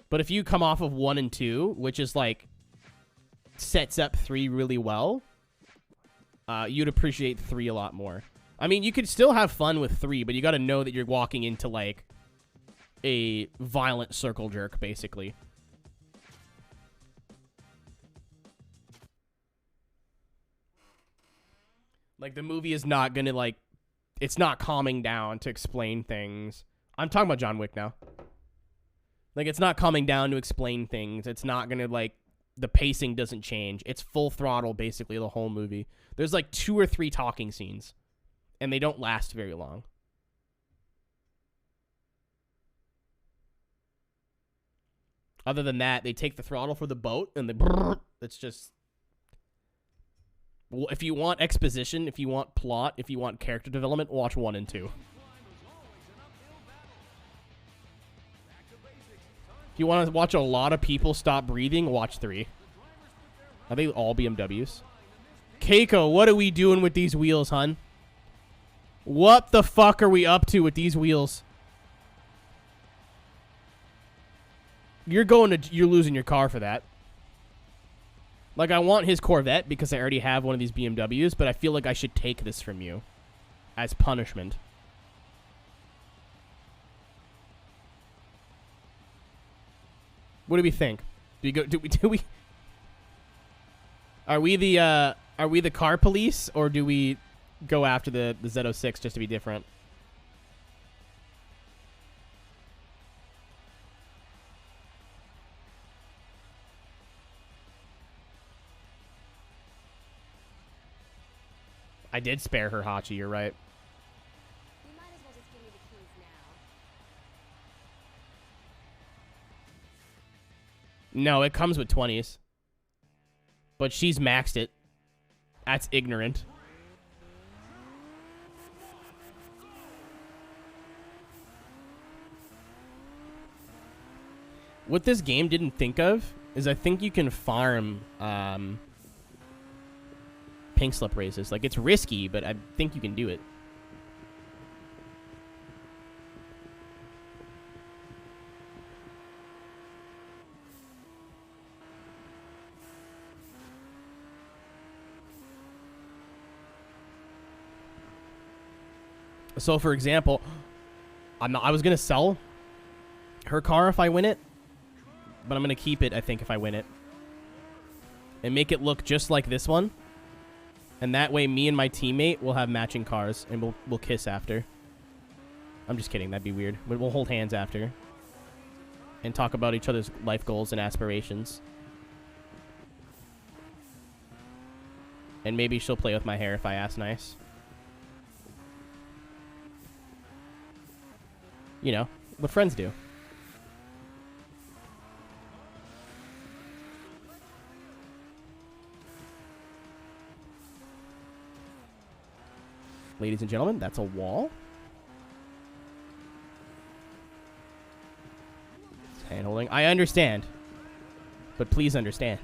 But if you come off of 1 and 2, which is like sets up 3 really well, you'd appreciate 3 a lot more. I mean, you could still have fun with 3, but you got to know that you're walking into like a violent circle jerk, basically. Like, the movie is not gonna, like, it's not calming down to explain things. I'm talking about John Wick now. Like, it's not calming down to explain things. It's not gonna, like, the pacing doesn't change. It's full throttle, basically, the whole movie. There's, like, 2 or 3 talking scenes, and they don't last very long. Other than that, they take the throttle for the boat, and it's just... Well, if you want exposition, if you want plot, if you want character development, watch 1 and 2. If you want to watch a lot of people stop breathing, watch 3. Are they all BMWs? Keiko, what are we doing with these wheels, hun? What the fuck are we up to with these wheels? You're losing your car for that. Like, I want his Corvette because I already have one of these BMWs, but I feel like I should take this from you as punishment. What do we think? Are we the car police, or do we go after the Z06 just to be different? I did spare her Hachi, you're right. You might as well just give me the keys now. No, it comes with 20s. But she's maxed it. That's ignorant. What this game didn't think of is I think you can farm pink slip races. Like, it's risky, but I think you can do it. So, for example, I was going to sell her car if I win it, but I'm going to keep it, I think, if I win it. And make it look just like this one. And that way, me and my teammate will have matching cars, and we'll kiss after. I'm just kidding. That'd be weird. But we'll hold hands after. And talk about each other's life goals and aspirations. And maybe she'll play with my hair if I ask nice. You know, what friends do. Ladies and gentlemen, that's a wall. It's hand holding. I understand. But please understand.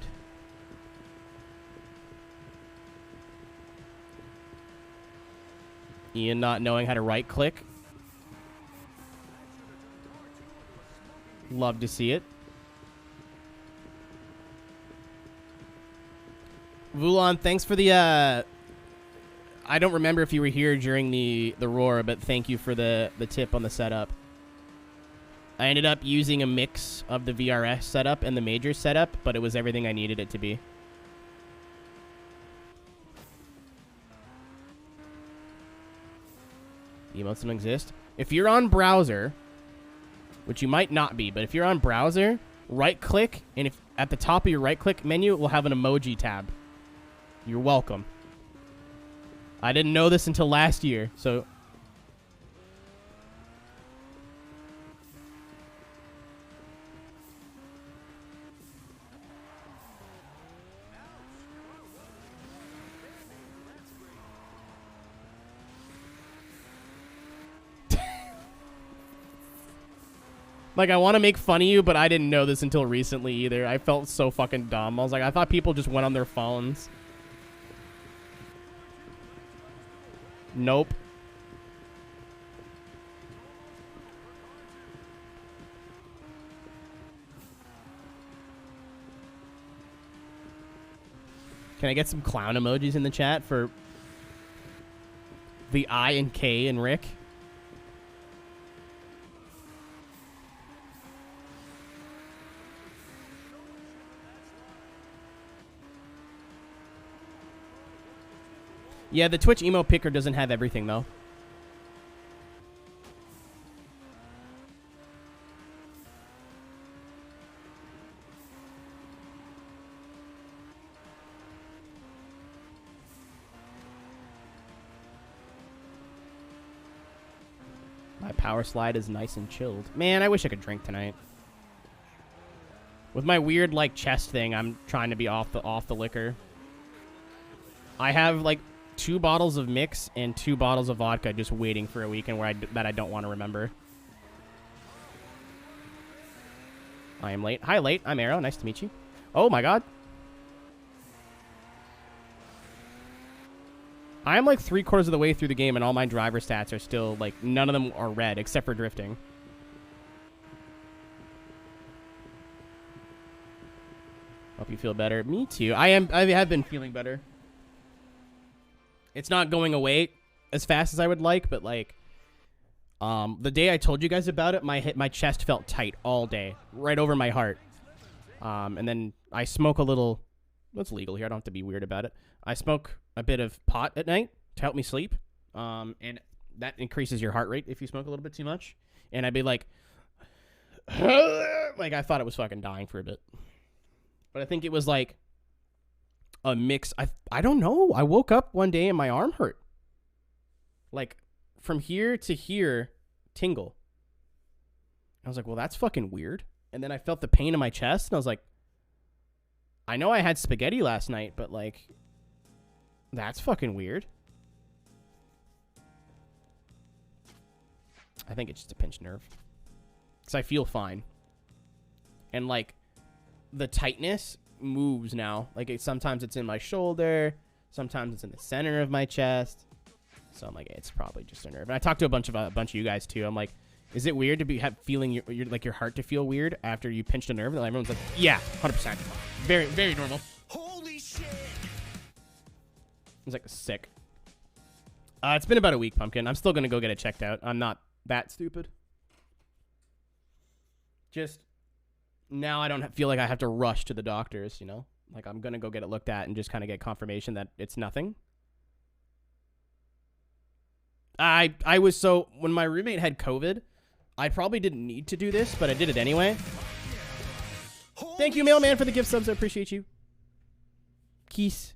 Ian not knowing how to right-click. Love to see it. Vulan, thanks for the, I don't remember if you were here during the roar, but thank you for the tip on the setup. I ended up using a mix of the VRS setup and the major setup, but it was everything I needed it to be. Emotes don't exist. If you're on browser, which you might not be, but if you're on browser, right-click, and if at the top of your right-click menu, it will have an emoji tab. You're welcome. I didn't know this until last year, so... Like, I want to make fun of you, but I didn't know this until recently either. I felt so fucking dumb. I was like, I thought people just went on their phones. Nope. Can I get some clown emojis in the chat for the I and K and Rick? Yeah, the Twitch emo picker doesn't have everything, though. My power slide is nice and chilled. Man, I wish I could drink tonight. With my weird, like, chest thing, I'm trying to be off the liquor. I have, like... 2 bottles of mix and 2 bottles of vodka just waiting for a weekend where that I don't want to remember. I am late. Hi, late. I'm Arrow. Nice to meet you. Oh, my God. I am like 3/4 of the way through the game and all my driver stats are still, like, none of them are red except for drifting. Hope you feel better. Me too. I have been feeling better. It's not going away as fast as I would like, but like, the day I told you guys about it, my chest felt tight all day, right over my heart. And then I smoke a little. What's legal here? I don't have to be weird about it. I smoke a bit of pot at night to help me sleep, and that increases your heart rate if you smoke a little bit too much. And I'd be like I thought it was fucking dying for a bit, but I think it was like. A mix. I don't know. I woke up one day and my arm hurt. Like, from here to here, tingle. I was like, well, that's fucking weird. And then I felt the pain in my chest, and I was like, I know I had spaghetti last night, but, like, that's fucking weird. I think it's just a pinched nerve. Because I feel fine. And, like, the tightness... moves now. Like, sometimes it's in my shoulder, sometimes it's in the center of my chest. So I'm like, it's probably just a nerve. And I talked to a bunch of you guys too. I'm like, is it weird to be feeling your heart to feel weird after you pinched a nerve? And everyone's like, yeah, 100%. Very, very normal. Holy shit! It's like sick. It's been about a week, Pumpkin. I'm still gonna go get it checked out. I'm not that stupid. Just now I don't feel like I have to rush to the doctors, you know? Like, I'm going to go get it looked at and just kind of get confirmation that it's nothing. When my roommate had COVID, I probably didn't need to do this, but I did it anyway. Thank you, Mailman, for the gift subs. I appreciate you. Keys.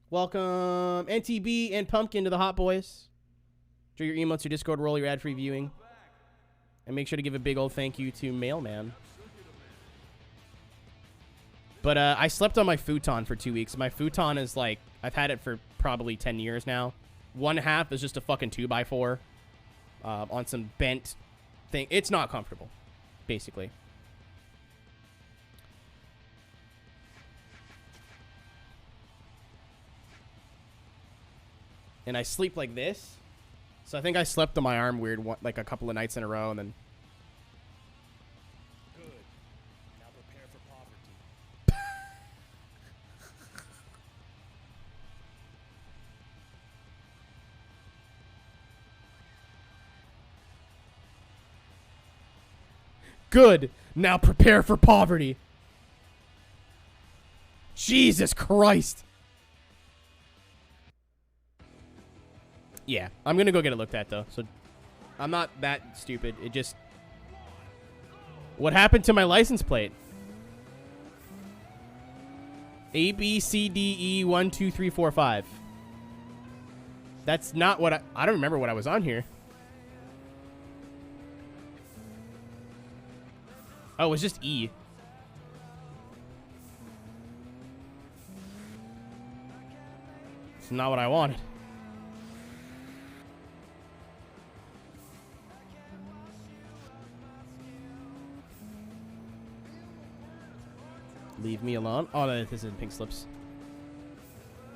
Welcome, NTB and Pumpkin, to the Hot Boys. Do your emotes, your Discord roll, your ad-free viewing. And make sure to give a big old thank you to Mailman. But I slept on my futon for 2 weeks. My futon is like, I've had it for probably 10 years now. One half is just a fucking 2x4 on some bent thing. It's not comfortable, basically. and I sleep like this. So I think I slept on my arm weird, like a couple of nights in a row, and then. Good. Now prepare for poverty. Good. Now prepare for poverty. Jesus Christ. Yeah, I'm gonna go get it looked at though. So I'm not that stupid. It just. What happened to my license plate? A B C D E 1 2 3 4 5. That's not what I don't remember what I was on here. Oh, it was just E. It's not what I wanted. Leave me alone. Oh, no, this is pink slips.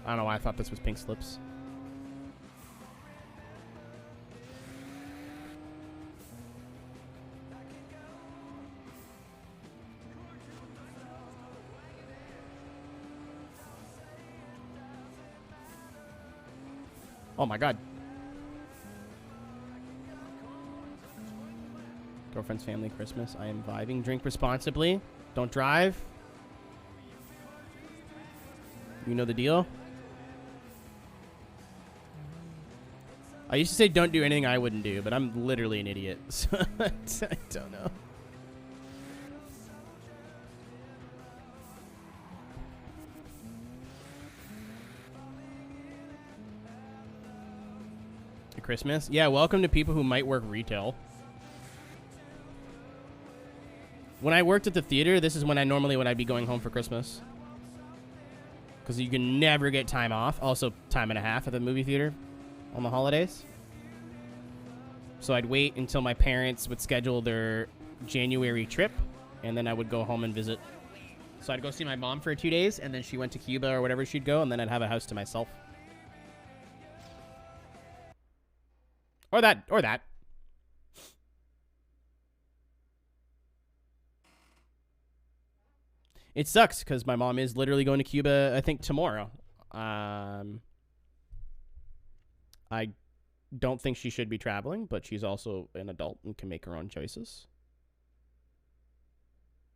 I don't know why I thought this was pink slips. Oh my god. Girlfriend's family Christmas. I am vibing. Drink responsibly. Don't drive. You know the deal. I used to say don't do anything I wouldn't do, but I'm literally an idiot. So I don't know. Christmas? Yeah, welcome to people who might work retail. When I worked at the theater, this is when I'd be going home for Christmas. Because you can never get time off. Also, time and a half at the movie theater on the holidays. So I'd wait until my parents would schedule their January trip, and then I would go home and visit. So I'd go see my mom for 2 days, and then she went to Cuba or whatever she'd go, and then I'd have a house to myself. Or that. It sucks because my mom is literally going to Cuba, I think, tomorrow. I don't think she should be traveling, but she's also an adult and can make her own choices.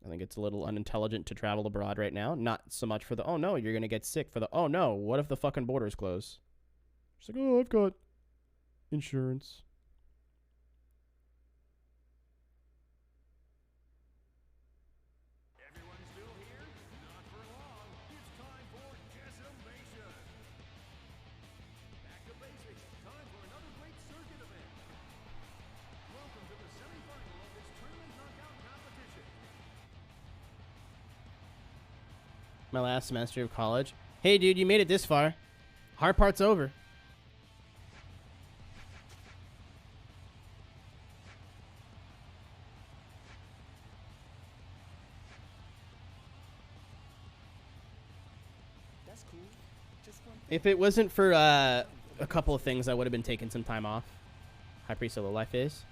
I think it's a little unintelligent to travel abroad right now. Not so much for the, oh no, you're going to get sick, for the, oh no, what if the fucking borders close? She's like, oh, I've got insurance. My last semester of college. Hey, dude, you made it this far. Hard part's over. That's cool. Just one thing. If it wasn't for a couple of things, I would have been taking some time off. High Priest of the Life is.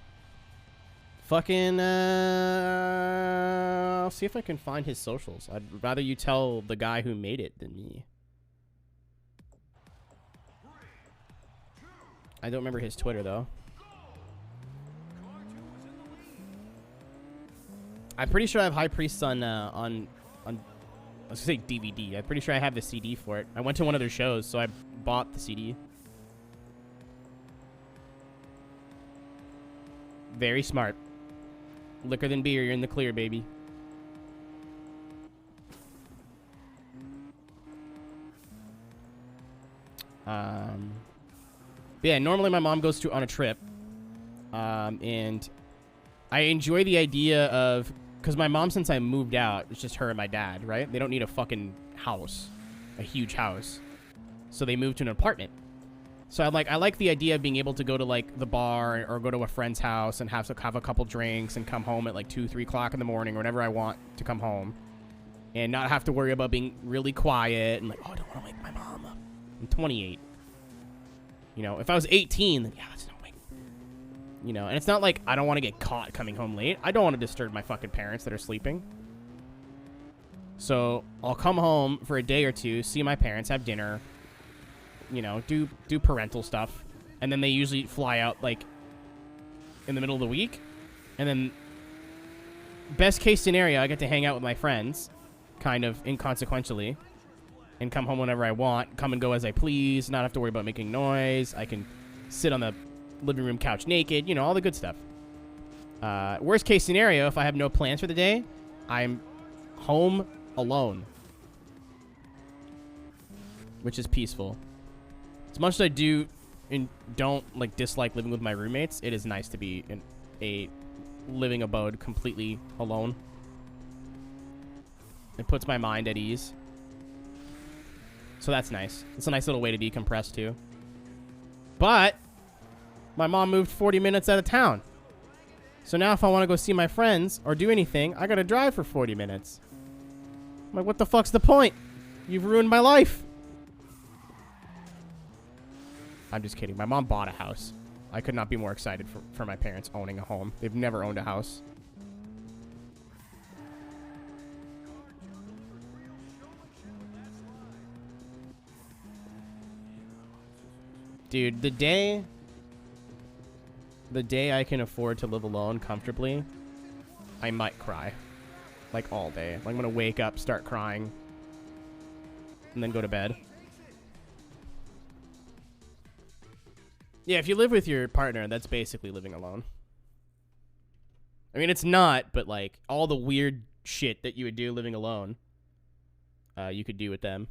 Fucking, I'll see if I can find his socials. I'd rather you tell the guy who made it than me. I don't remember his Twitter, though. I'm pretty sure I have High Priest on I was gonna say DVD. I'm pretty sure I have the CD for it. I went to one of their shows, so I bought the CD. Very smart. Liquor than beer, you're in the clear, baby. But yeah, normally my mom goes on a trip. And I enjoy the idea of, because my mom, since I moved out, it's just her and my dad, right? They don't need a fucking house, a huge house. So they moved to an apartment. So I like the idea of being able to go to like the bar or go to a friend's house and have a couple drinks and come home at like 2, 3 o'clock in the morning or whenever I want to come home, and not have to worry about being really quiet and like, oh, I don't want to wake my mom up. I'm 28. You know, if I was 18, then yeah, that's no way. You know, and it's not like I don't want to get caught coming home late. I don't want to disturb my fucking parents that are sleeping. So I'll come home for a day or two, see my parents, have dinner, you know, do parental stuff. And then they usually fly out, like, in the middle of the week. And then, best case scenario, I get to hang out with my friends, kind of inconsequentially, and come home whenever I want, come and go as I please, not have to worry about making noise. I can sit on the living room couch naked, you know, all the good stuff. Worst case scenario, if I have no plans for the day, I'm home alone, which is peaceful. As much as I do and don't like dislike living with my roommates, it is nice to be in a living abode completely alone. It puts my mind at ease. So that's nice. It's a nice little way to decompress too. But my mom moved 40 minutes out of town. So now if I want to go see my friends or do anything, I got to drive for 40 minutes. I'm like, what the fuck's the point? You've ruined my life. I'm just kidding. My mom bought a house. I could not be more excited for my parents owning a home. They've never owned a house. Dude, the day I can afford to live alone comfortably, I might cry. Like all day. Like I'm gonna wake up, start crying, and then go to bed. Yeah, if you live with your partner, that's basically living alone. I mean, it's not, but like all the weird shit that you would do living alone, you could do with them.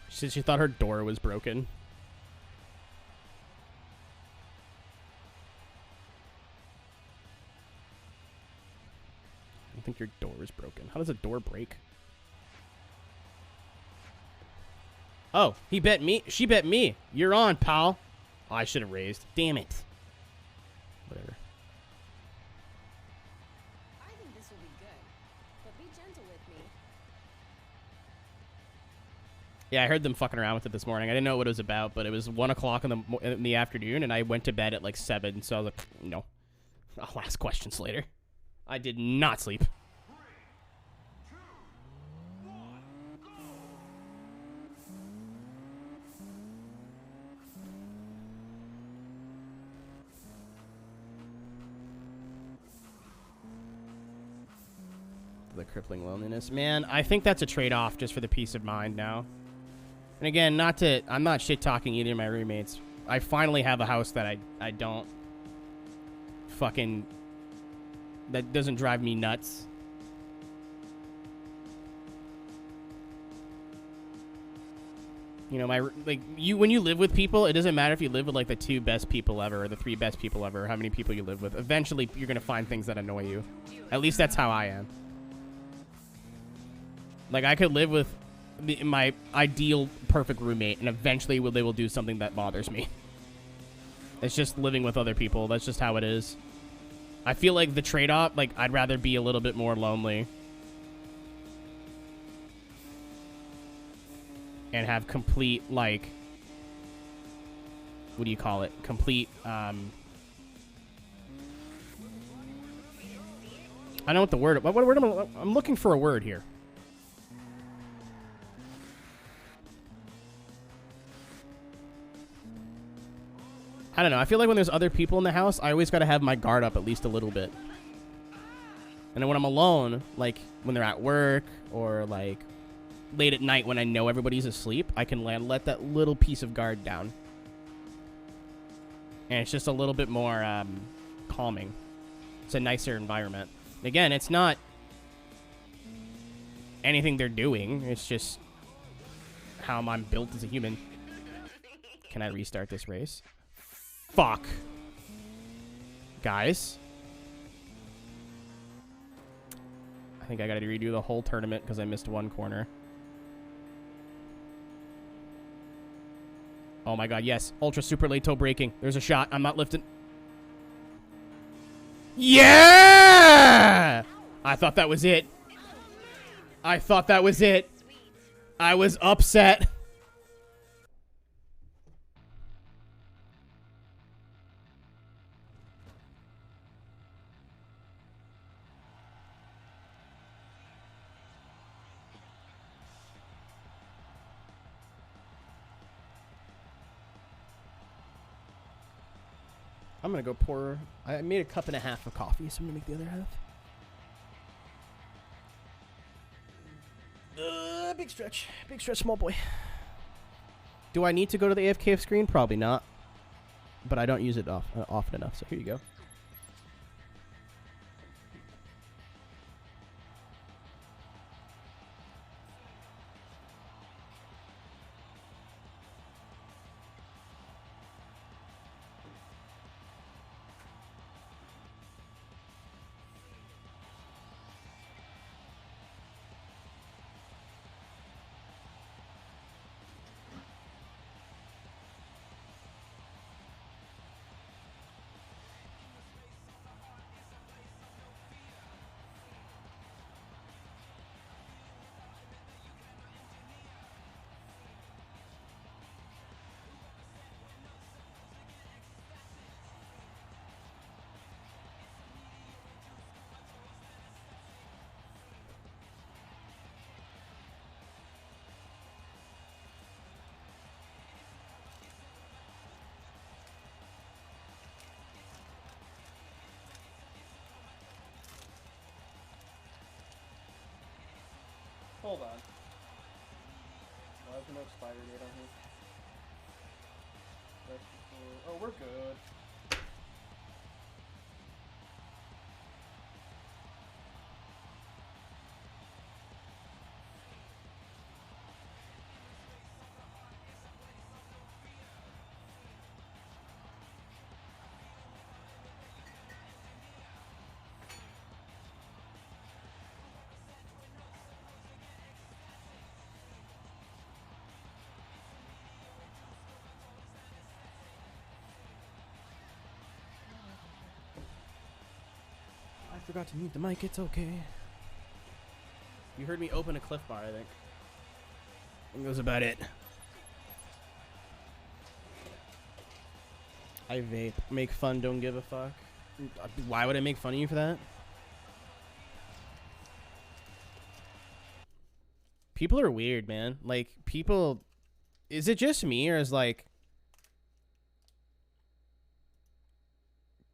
She thought her door was broken. I think your door is broken. How does a door break? Oh, he bet me. She bet me. You're on, pal. Oh, I should have raised. Damn it. Whatever. I think this will be good, but be gentle with me. Yeah, I heard them fucking around with it this morning. I didn't know what it was about, but it was 1 o'clock in the afternoon, and I went to bed at like 7, so I was like, no. I'll ask questions later. I did not sleep. The crippling loneliness. Man, I think that's a trade-off just for the peace of mind now. And again, I'm not shit-talking either of my roommates. I finally have a house that I don't fucking, that doesn't drive me nuts. You know, when you live with people, it doesn't matter if you live with like the 2 best people ever or the 3 best people ever, or how many people you live with. Eventually, you're gonna find things that annoy you. At least that's how I am. Like, I could live with my ideal perfect roommate, and eventually they will do something that bothers me. It's just living with other people. That's just how it is. I feel like the trade-off, like, I'd rather be a little bit more lonely and have complete, like, what do you call it? Complete, I don't know what the word. What word I'm looking for a word here. I don't know. I feel like when there's other people in the house, I always got to have my guard up at least a little bit. And then when I'm alone, like when they're at work or like late at night when I know everybody's asleep, I can let that little piece of guard down. And it's just a little bit more calming. It's a nicer environment. Again, it's not anything they're doing. It's just how I'm built as a human. Can I restart this race? Fuck. Guys. I think I gotta redo the whole tournament because I missed one corner. Oh my god, yes. Ultra super late toe braking. There's a shot. I'm not lifting. Yeah! I thought that was it. I thought that was it. I was upset. I'm gonna go pour. I made a cup and a half of coffee, so I'm gonna make the other half. Big stretch, small boy. Do I need to go to the AFK screen? Probably not, but I don't use it often enough. So here you go. Hold on. Why is there no expiry date on here? Oh, we're good. I forgot to mute the mic. It's okay. You heard me open a Cliff Bar, I think. And that was about it. I vape. Make fun, don't give a fuck. Why would I make fun of you for that? People are weird, man. Like, people... Is it just me, or is, like...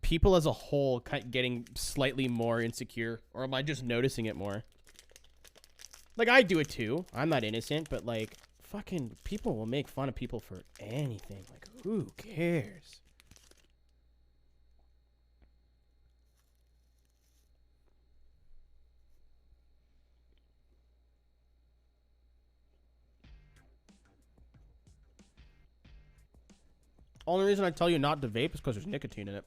people as a whole getting slightly more insecure, or am I just noticing it more? Like, I do it too. I'm not innocent, but like, fucking people will make fun of people for anything. Like, who cares? Only reason I tell you not to vape is because there's nicotine in it.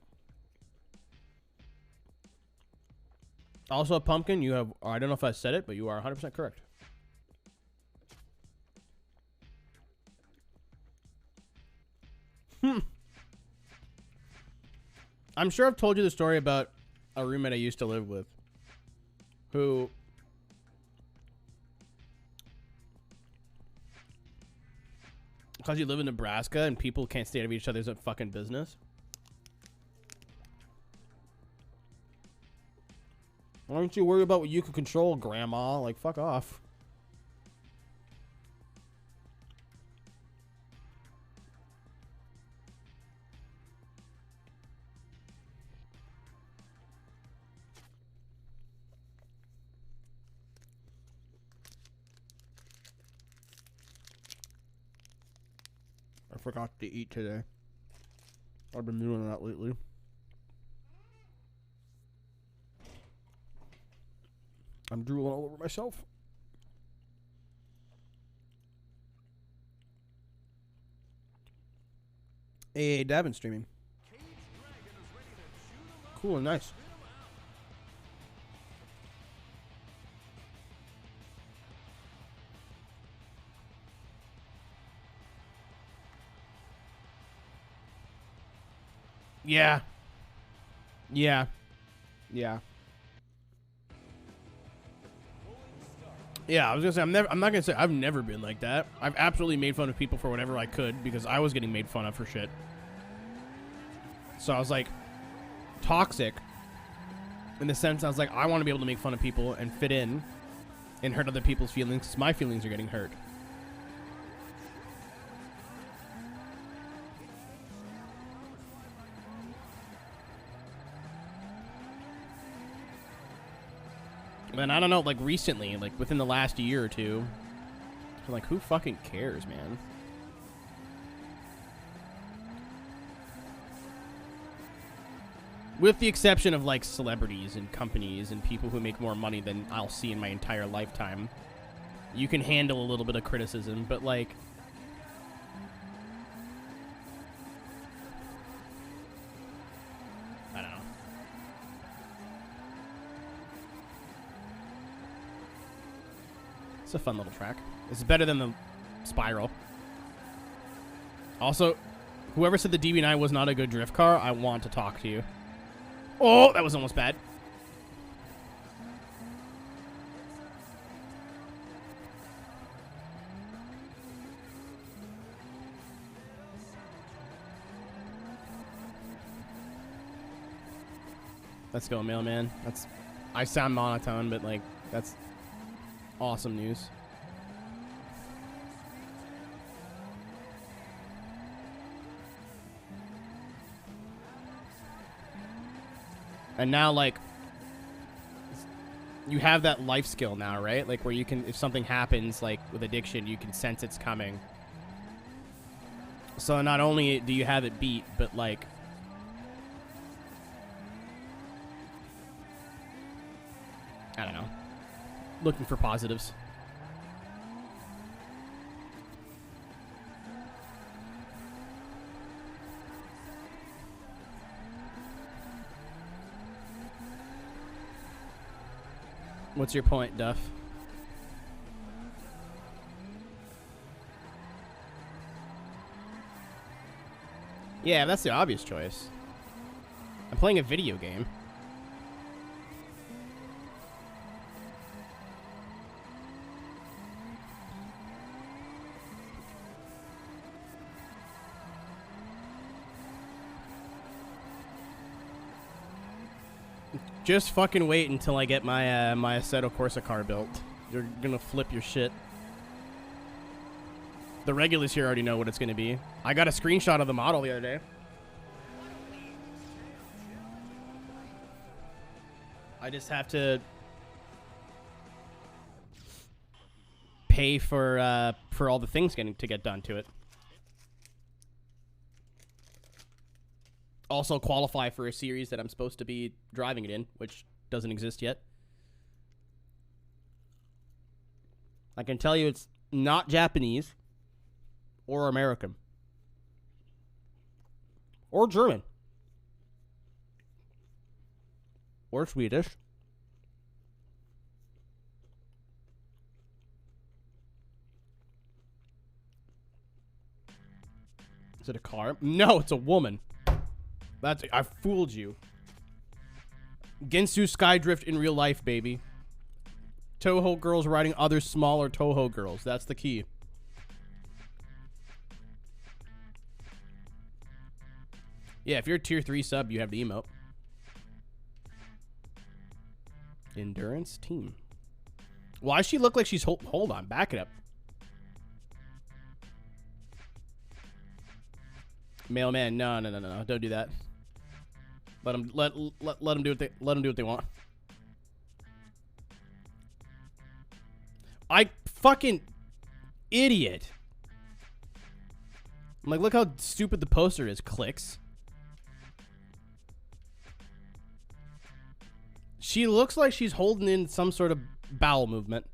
Also, Pumpkin, you have... I don't know if I said it, but you are 100% correct. I'm sure I've told you the story about a roommate I used to live with who... because you live in Nebraska and people can't stay out of each other's fucking business. Why don't you worry about what you can control, Grandma? Like, fuck off. I forgot to eat today. I've been doing that lately. I'm drooling all over myself. Hey, Davin streaming. Cool and nice. Yeah. Yeah. Yeah. Yeah, I was gonna say I'm not gonna say I've never been like that. I've absolutely made fun of people for whatever I could because I was getting made fun of for shit. So I was like toxic in the sense I was like I want to be able to make fun of people and fit in and hurt other people's feelings because my feelings are getting hurt. And I don't know, like recently, like within the last year or two, I'm like, who fucking cares, man? With the exception of like celebrities and companies and people who make more money than I'll see in my entire lifetime. You can handle a little bit of criticism, but like, I don't know. It's a fun little track. It's better than the Spiral. Also, whoever said the DB9 was not a good drift car, I want to talk to you. Oh, that was almost bad. Let's go, mailman. I sound monotone, but like, that's awesome news. And now, like, you have that life skill now, right? Like, where you can, if something happens, like, with addiction, you can sense it's coming. So not only do you have it beat, but, like, I don't know. Looking for positives. What's your point, Duff? Yeah, that's the obvious choice. I'm playing a video game. Just fucking wait until I get my my Assetto Corsa car built. You're gonna flip your shit. The regulars here already know what it's gonna be. I got a screenshot of the model the other day. I just have to pay for all the things to get done to it. Also qualify for a series that I'm supposed to be driving it in, which doesn't exist yet. I can tell you it's not Japanese or American or German or Swedish. Is it a car? No, it's a woman. I fooled you. Ginsu Skydrift in real life, baby. Toho girls riding other smaller Toho girls. That's the key. Yeah, if you're a tier 3 sub, you have the emote. Endurance team. Why does she look like she's hold on, back it up. Mailman, no, don't do that. Let them do what they want. I fucking idiot. I'm like, look how stupid the poster is. Clicks. She looks like she's holding in some sort of bowel movement.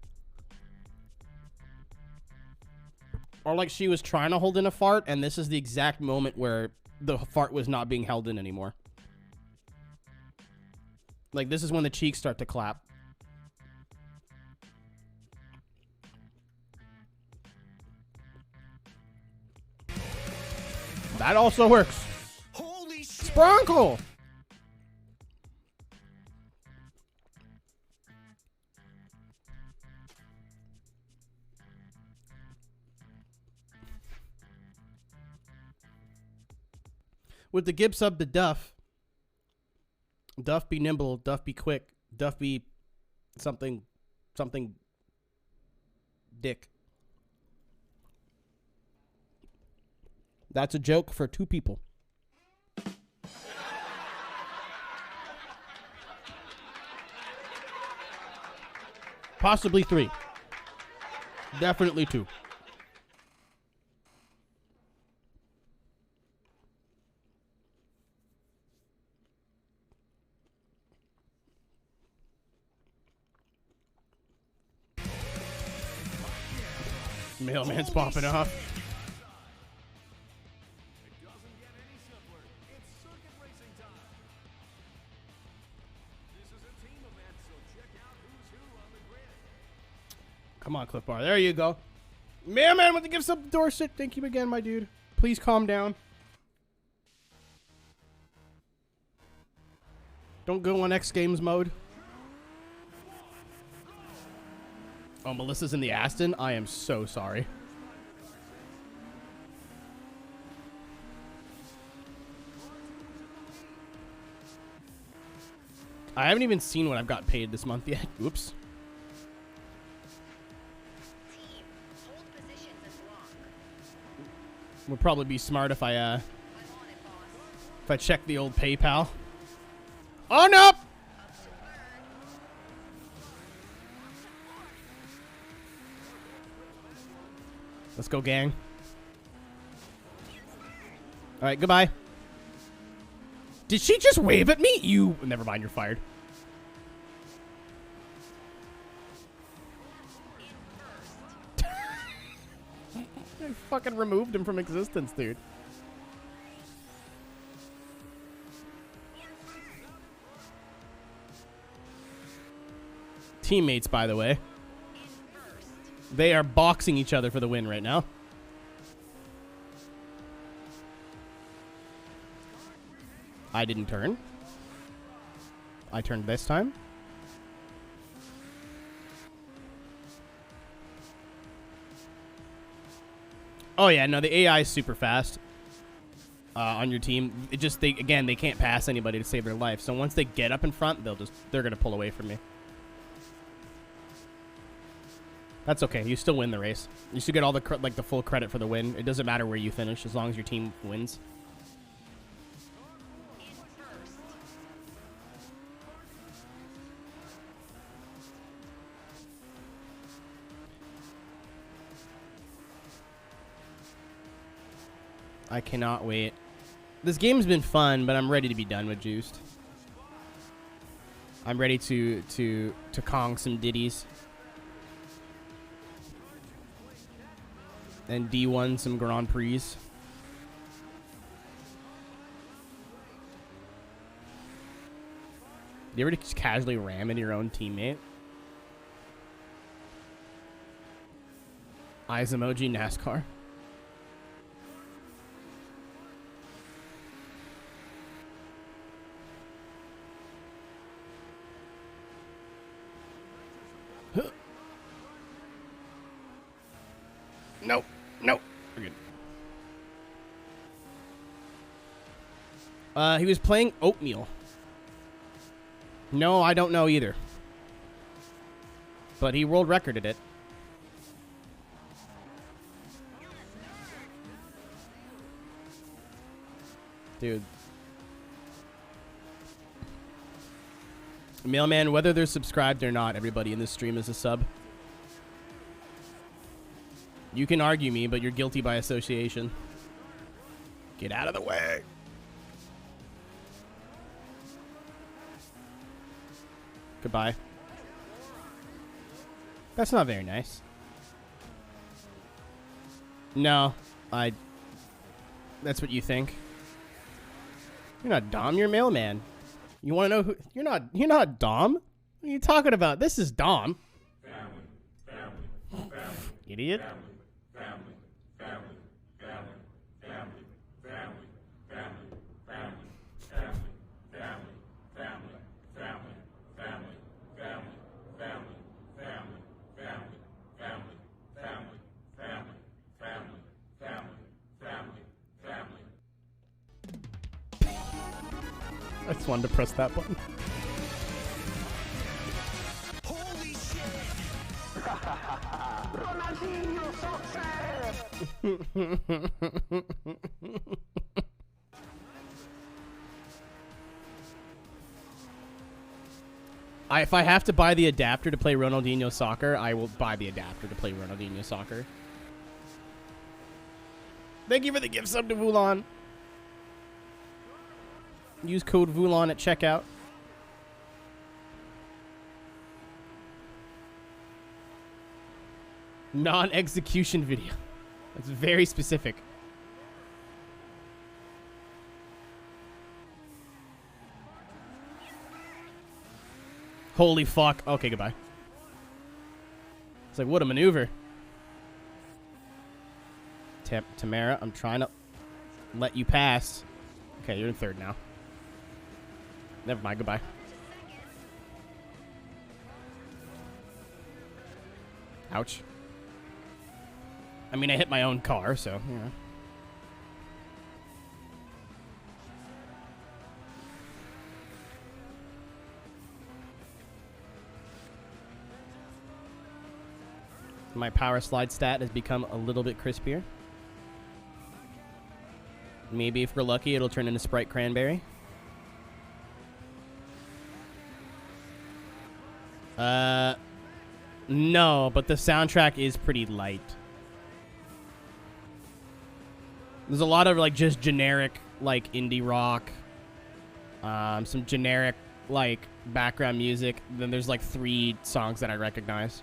Or like she was trying to hold in a fart, and this is the exact moment where the fart was not being held in anymore. Like, this is when the cheeks start to clap. That also works. Holy shit! Spronkle! With the Gibbs sub to Duff. Duff be nimble, Duff be quick, Duff be something dick. That's a joke for 2 people. Possibly 3. Definitely 2. Mailman's popping off. Come on, Clip Bar. There you go. Mailman with the gifts up Dorset. Thank you again, my dude. Please calm down. Don't go on X Games mode. Oh, Melissa's in the Aston? I am so sorry. I haven't even seen what I've got paid this month yet. Oops. Would probably be smart if I check the old PayPal. Oh no! Let's go, gang. All right, goodbye. Did she just wave at me? You... Never mind, you're fired. I fucking removed him from existence, dude. Teammates, by the way. They are boxing each other for the win right now. I didn't turn. I turned this time. Oh yeah, no, the AI is super fast on your team. It just they can't pass anybody to save their life. So once they get up in front, they're gonna pull away from me. That's okay. You still win the race. You still get all the the full credit for the win. It doesn't matter where you finish as long as your team wins. I cannot wait. This game's been fun, but I'm ready to be done with Juiced. I'm ready to Kong some ditties. And D1 some Grand Prix. You ever just casually ram into your own teammate? Eyes emoji NASCAR. Nope. Nope. We're good. He was playing Oatmeal. No, I don't know either. But he world recorded it. Dude. Mailman, whether they're subscribed or not, everybody in this stream is a sub. You can argue me, but you're guilty by association. Get out of the way. Goodbye. That's not very nice. No, that's what you think. You're not Dom, you're Mailman. You want to know who? You're not Dom. What are you talking about? This is Dom. Family. Idiot. I just wanted to press that button. Holy shit! If I have to buy the adapter to play Ronaldinho Soccer, I will buy the adapter to play Ronaldinho Soccer. Thank you for the gift sub to Vulan. Use code Vulan at checkout. Non-execution video. That's very specific. Holy fuck. Okay, goodbye. It's like, what a maneuver. Tamara, I'm trying to let you pass. Okay, you're in third now. Never mind, goodbye. Ouch. I mean, I hit my own car, so, you know. My power slide stat has become a little bit crispier. Maybe if we're lucky, it'll turn into Sprite Cranberry. No, but the soundtrack is pretty light. There's a lot of, like, just generic, like, indie rock. Some generic, like, background music. Then there's, like, 3 songs that I recognize.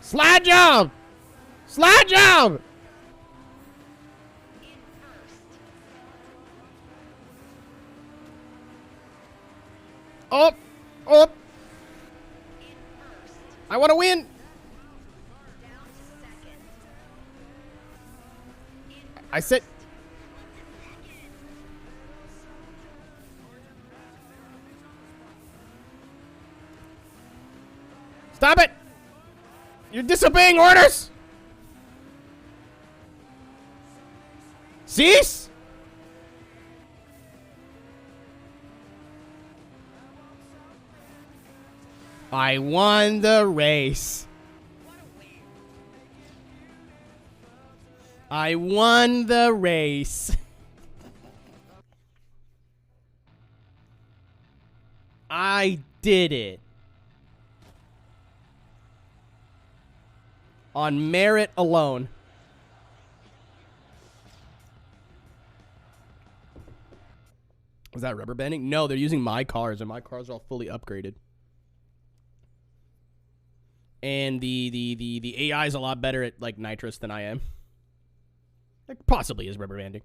Slide job! Slide job! Up! Up! I want to win! I said... Stop it! You're disobeying orders! Cease! I won the race. I won the race. I did it. On merit alone. Is that rubber banding? No, they're using my cars, and my cars are all fully upgraded. And the AI is a lot better at, like, nitrous than I am. Like, possibly is rubber banding.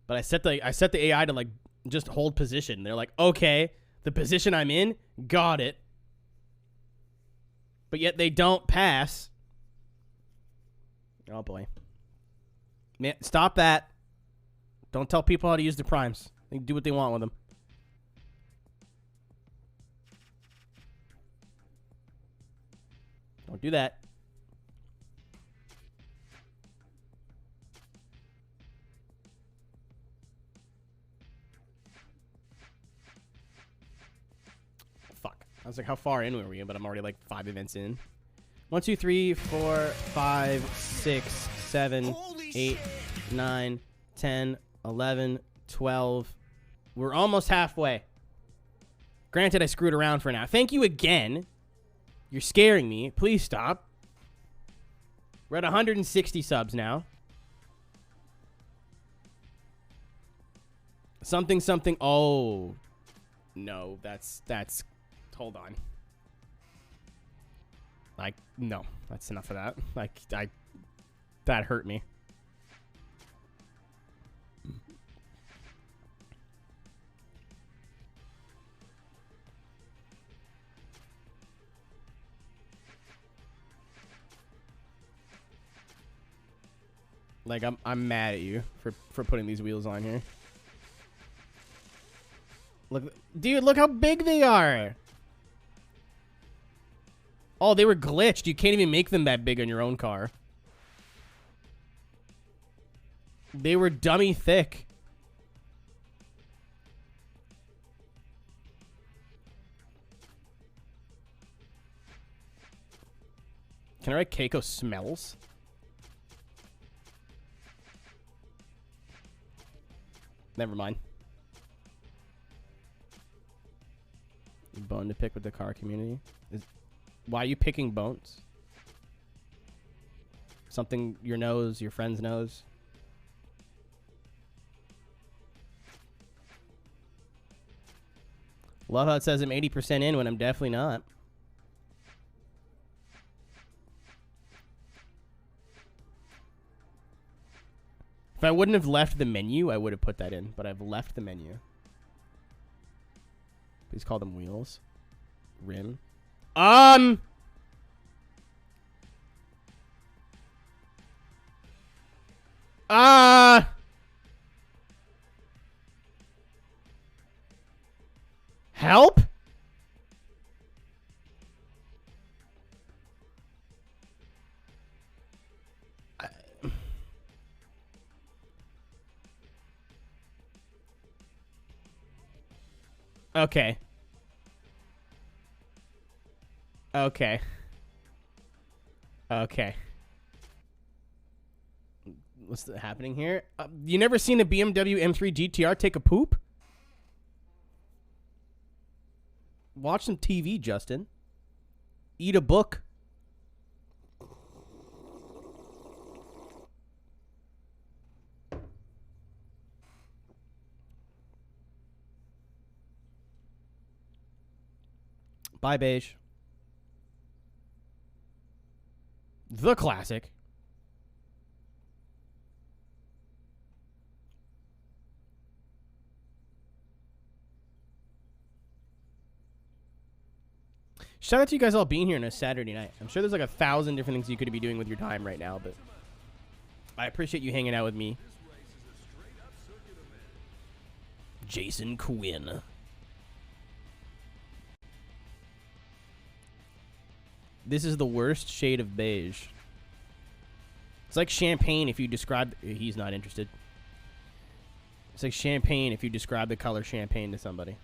But I set the AI to, like, just hold position. They're like, okay, the position I'm in, got it. But yet they don't pass. Oh, boy. Man, stop that. Don't tell people how to use their primes. They can do what they want with them. Don't do that. was like, how far in were we? But I'm already like 5 events in. 1, 2, 3, 4, 5, 6, 7, 8, 9, 10, 11, 12. We're almost halfway. Granted, I screwed around for now. Thank you again. You're scaring me. Please stop. We're at 160 subs now. Something, something. Oh. No, that's, hold on. Like, no, that's enough of that. Like, that hurt me. Like, I'm mad at you for putting these wheels on here. Look, dude, look how big they are. Oh, they were glitched. You can't even make them that big on your own car. They were dummy thick. Can I write Keiko smells? Never mind. Bone to pick with the car community. Why are you picking bones? Something your nose, your friend's nose. Love how it says I'm 80% in when I'm definitely not. If I wouldn't have left the menu, I would have put that in, but I've left the menu. Please call them wheels. Rim. Help? Okay. Okay. Okay. What's happening here? You never seen a BMW M3 GTR take a poop? Watch some TV, Justin. Eat a book. Bye, beige. The classic. Shout out to you guys all being here on a Saturday night. I'm sure there's like 1,000 different things you could be doing with your time right now, but I appreciate you hanging out with me. Jason Quinn. This is the worst shade of beige. It's like champagne if you describe... He's not interested. It's like champagne if you describe the color champagne to somebody.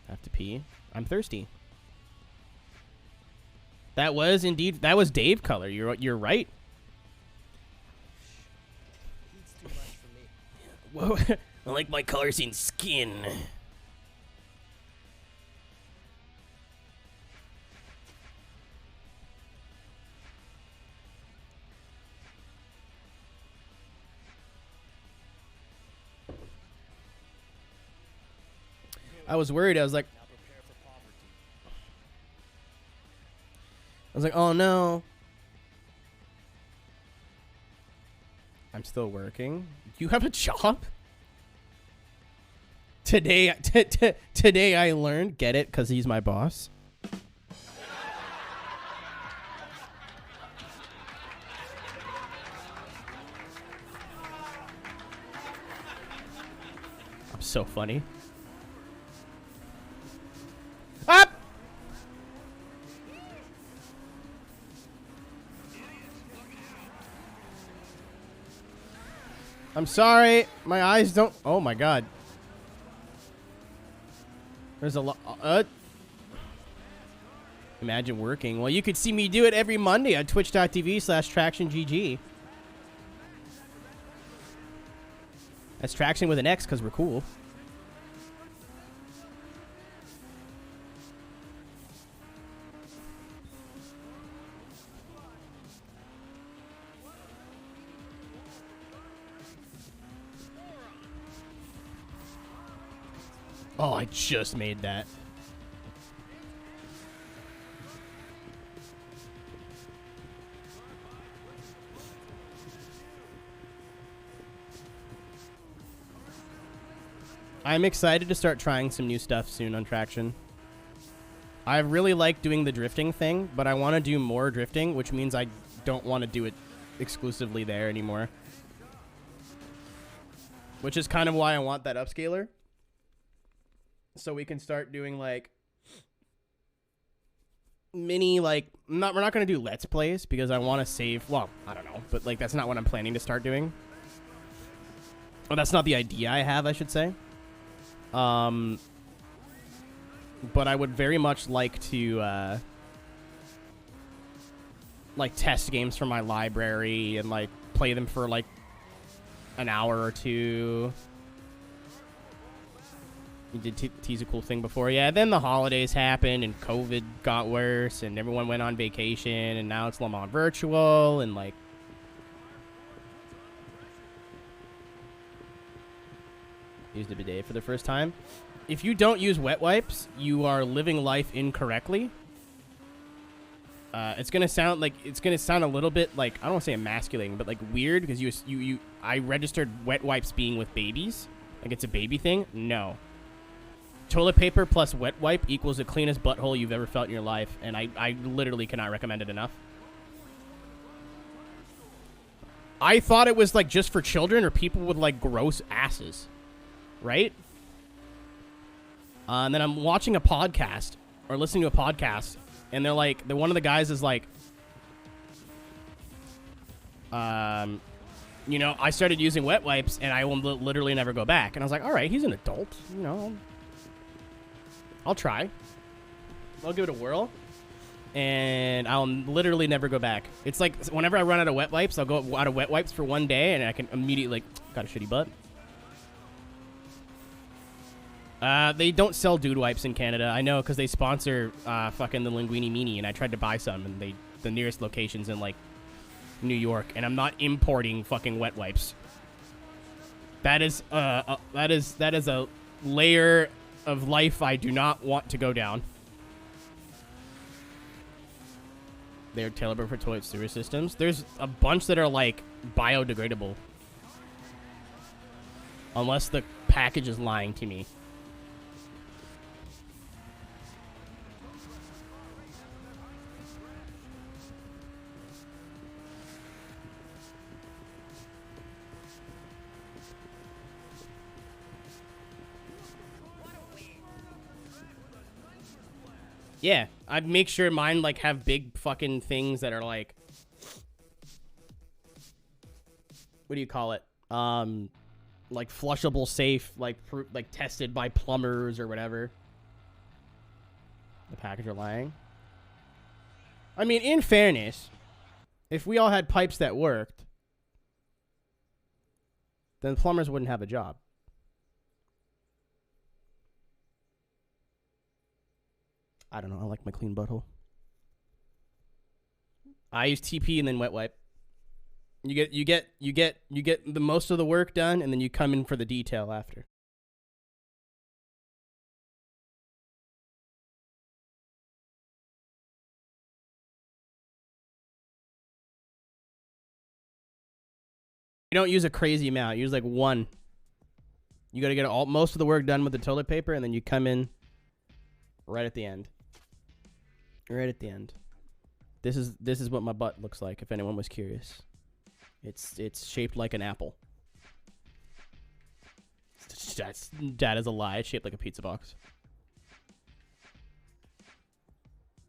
Have to pee. I'm thirsty. That was indeed... That was Dave color. You're right. Heat's too much for me. Whoa. I like my colors in skin. I was worried. I was like, oh no. I'm still working. You have a job? Today I learned. Get it? Because he's my boss. I'm so funny. Up! I'm sorry. My eyes don't... Oh, my God. There's a lot. Imagine working. Well, you could see me do it every Monday on twitch.tv/TractionGG. That's Traction with an X because we're cool. Oh, I just made that. I'm excited to start trying some new stuff soon on Traction. I really like doing the drifting thing, but I want to do more drifting, which means I don't want to do it exclusively there anymore. Which is kind of why I want that upscaler. So we can start doing like mini, like, we're not going to do Let's Plays because I want to save, well, I don't know, but like that's not what I'm planning to start doing. Well, that's not the idea I have, I should say. But I would very much like to like test games from my library and like play them for like an hour or two. You did tease a cool thing before. Yeah, then the holidays happened and COVID got worse and everyone went on vacation and now it's all on virtual and like used a bidet for the first time. If you don't use wet wipes, you are living life incorrectly. It's gonna sound a little bit like, I don't want to say emasculating, but like weird because I registered wet wipes being with babies, like it's a baby thing. No. Toilet paper plus wet wipe equals the cleanest butthole you've ever felt in your life, and I literally cannot recommend it enough. I thought it was like just for children or people with like gross asses, right? And then I'm watching a podcast or listening to a podcast, and they're like, one of the guys is like, you know, I started using wet wipes and I will literally never go back. And I was like, all right, he's an adult, you know. I'll try. I'll give it a whirl. And I'll literally never go back. It's like whenever I run out of wet wipes, I'll go out of wet wipes for one day and I can immediately, like, got a shitty butt. They don't sell dude wipes in Canada. I know because they sponsor fucking the Linguini Meanie and I tried to buy some and the nearest location's in like New York and I'm not importing fucking wet wipes. That is a layer of life I do not want to go down. They're tailored for toilet sewer systems. There's a bunch that are like biodegradable. Unless the package is lying to me. Yeah, I'd make sure mine like have big fucking things that are like, what do you call it? Like flushable safe, like tested by plumbers or whatever. The package are lying. I mean, in fairness, if we all had pipes that worked, then plumbers wouldn't have a job. I don't know. I like my clean butthole. I use TP and then wet wipe. You get the most of the work done, and then you come in for the detail after. You don't use a crazy amount. You use like one. You got to get most of the work done with the toilet paper, and then you come in right at the end. Right at the end. This is what my butt looks like, if anyone was curious. It's shaped like an apple. That is a lie. It's shaped like a pizza box.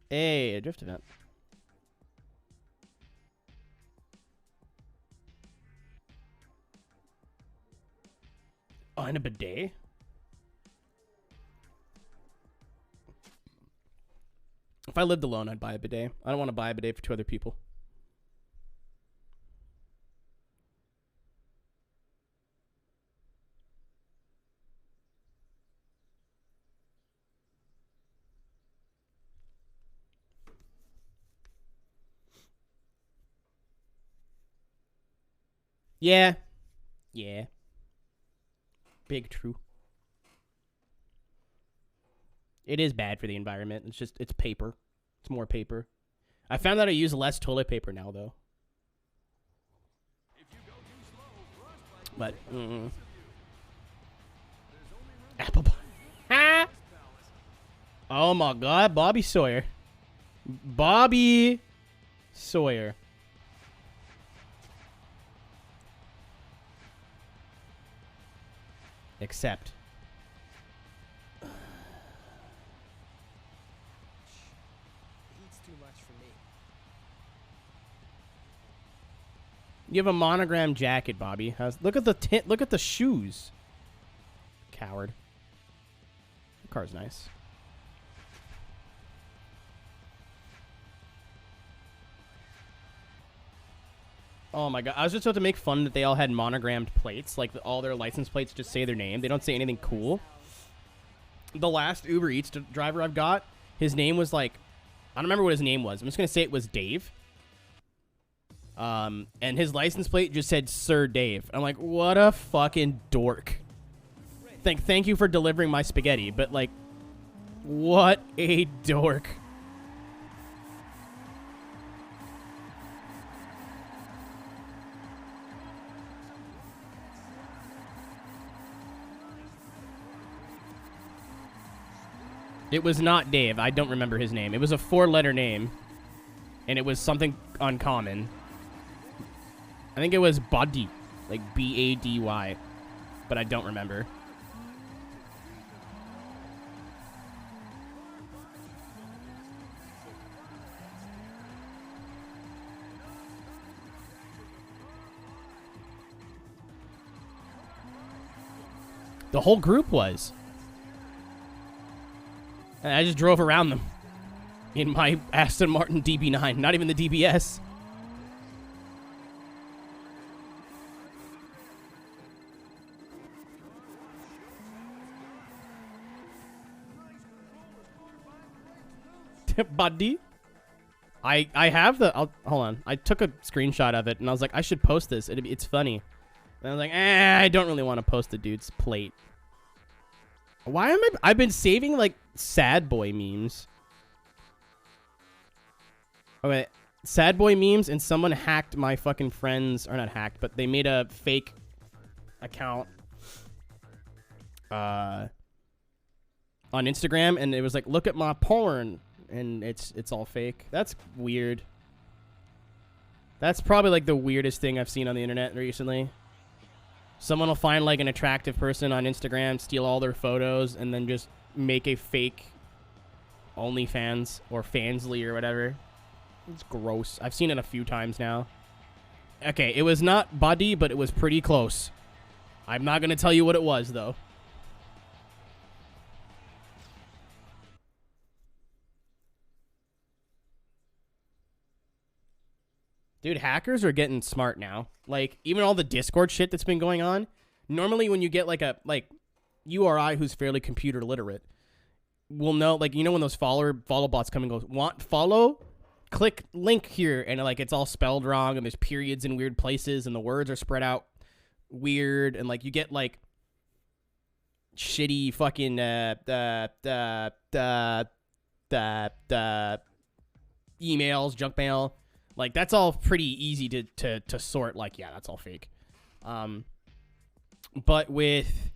Hey, a drift event. Oh, and a bidet? If I lived alone, I'd buy a bidet. I don't want to buy a bidet for 2 other people. Yeah. Yeah. Big true. It is bad for the environment. It's paper. It's more paper. I found that I use less toilet paper now, though. But, apple pie. Oh my God, Bobby Sawyer. Bobby Sawyer. Except. Heat's too much for me. You have a monogram jacket, Bobby. Look at the tint. Look at the shoes. Coward. The car's nice. Oh my God. I was just about to make fun that they all had monogrammed plates. Like, all their license plates just say their name. They don't say anything cool. The last Uber Eats driver I've got, his name was like, I don't remember what his name was. I'm just going to say it was Dave. And his license plate just said Sir Dave. I'm like, what a fucking dork. Thank you for delivering my spaghetti, but like, what a dork. It was not Dave. I don't remember his name. It was a 4-letter name, and it was something uncommon. I think it was Buddy, like B-A-D-Y, but I don't remember. The whole group was. And I just drove around them in my Aston Martin DB9, not even the DBS. Buddy. I have the... hold on. I took a screenshot of it, and I was like, I should post this. It's funny. And I was like, I don't really want to post the dude's plate. Why am I... I've been saving, like, sad boy memes. Okay, sad boy memes, and someone hacked my fucking friends... Or not hacked, but they made a fake account on Instagram, and it was like, look at my porn, and it's all fake. That's weird. That's probably, like, the weirdest thing I've seen on the internet recently. Someone will find, like, an attractive person on Instagram, steal all their photos, and then just make a fake OnlyFans or Fansly or whatever. It's gross. I've seen it a few times now. Okay, it was not Buddy, but it was pretty close. I'm not going to tell you what it was, though. Dude, hackers are getting smart now. Like, even all the Discord shit that's been going on. Normally, when you get, like, a, like, URI who's fairly computer literate, will know, like, you know when those follow bots come and go, want follow? Click link here, and, like, it's all spelled wrong, and there's periods in weird places, and the words are spread out weird, and, like, you get, like, shitty fucking, emails, junk mail. Like, that's all pretty easy to sort. Like, yeah, that's all fake. But with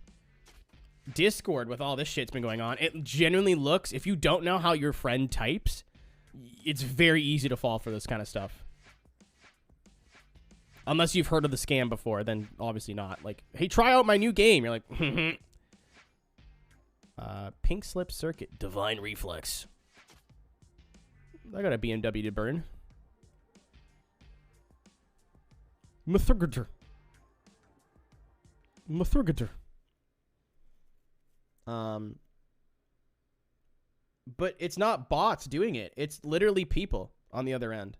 Discord, with all this shit's been going on, it genuinely looks, if you don't know how your friend types, it's very easy to fall for this kind of stuff. Unless you've heard of the scam before, then obviously not. Like, hey, try out my new game. You're like, Pink Slip Circuit, Divine Reflex. I got a BMW to burn. Methurgator. But it's not bots doing it. It's literally people on the other end.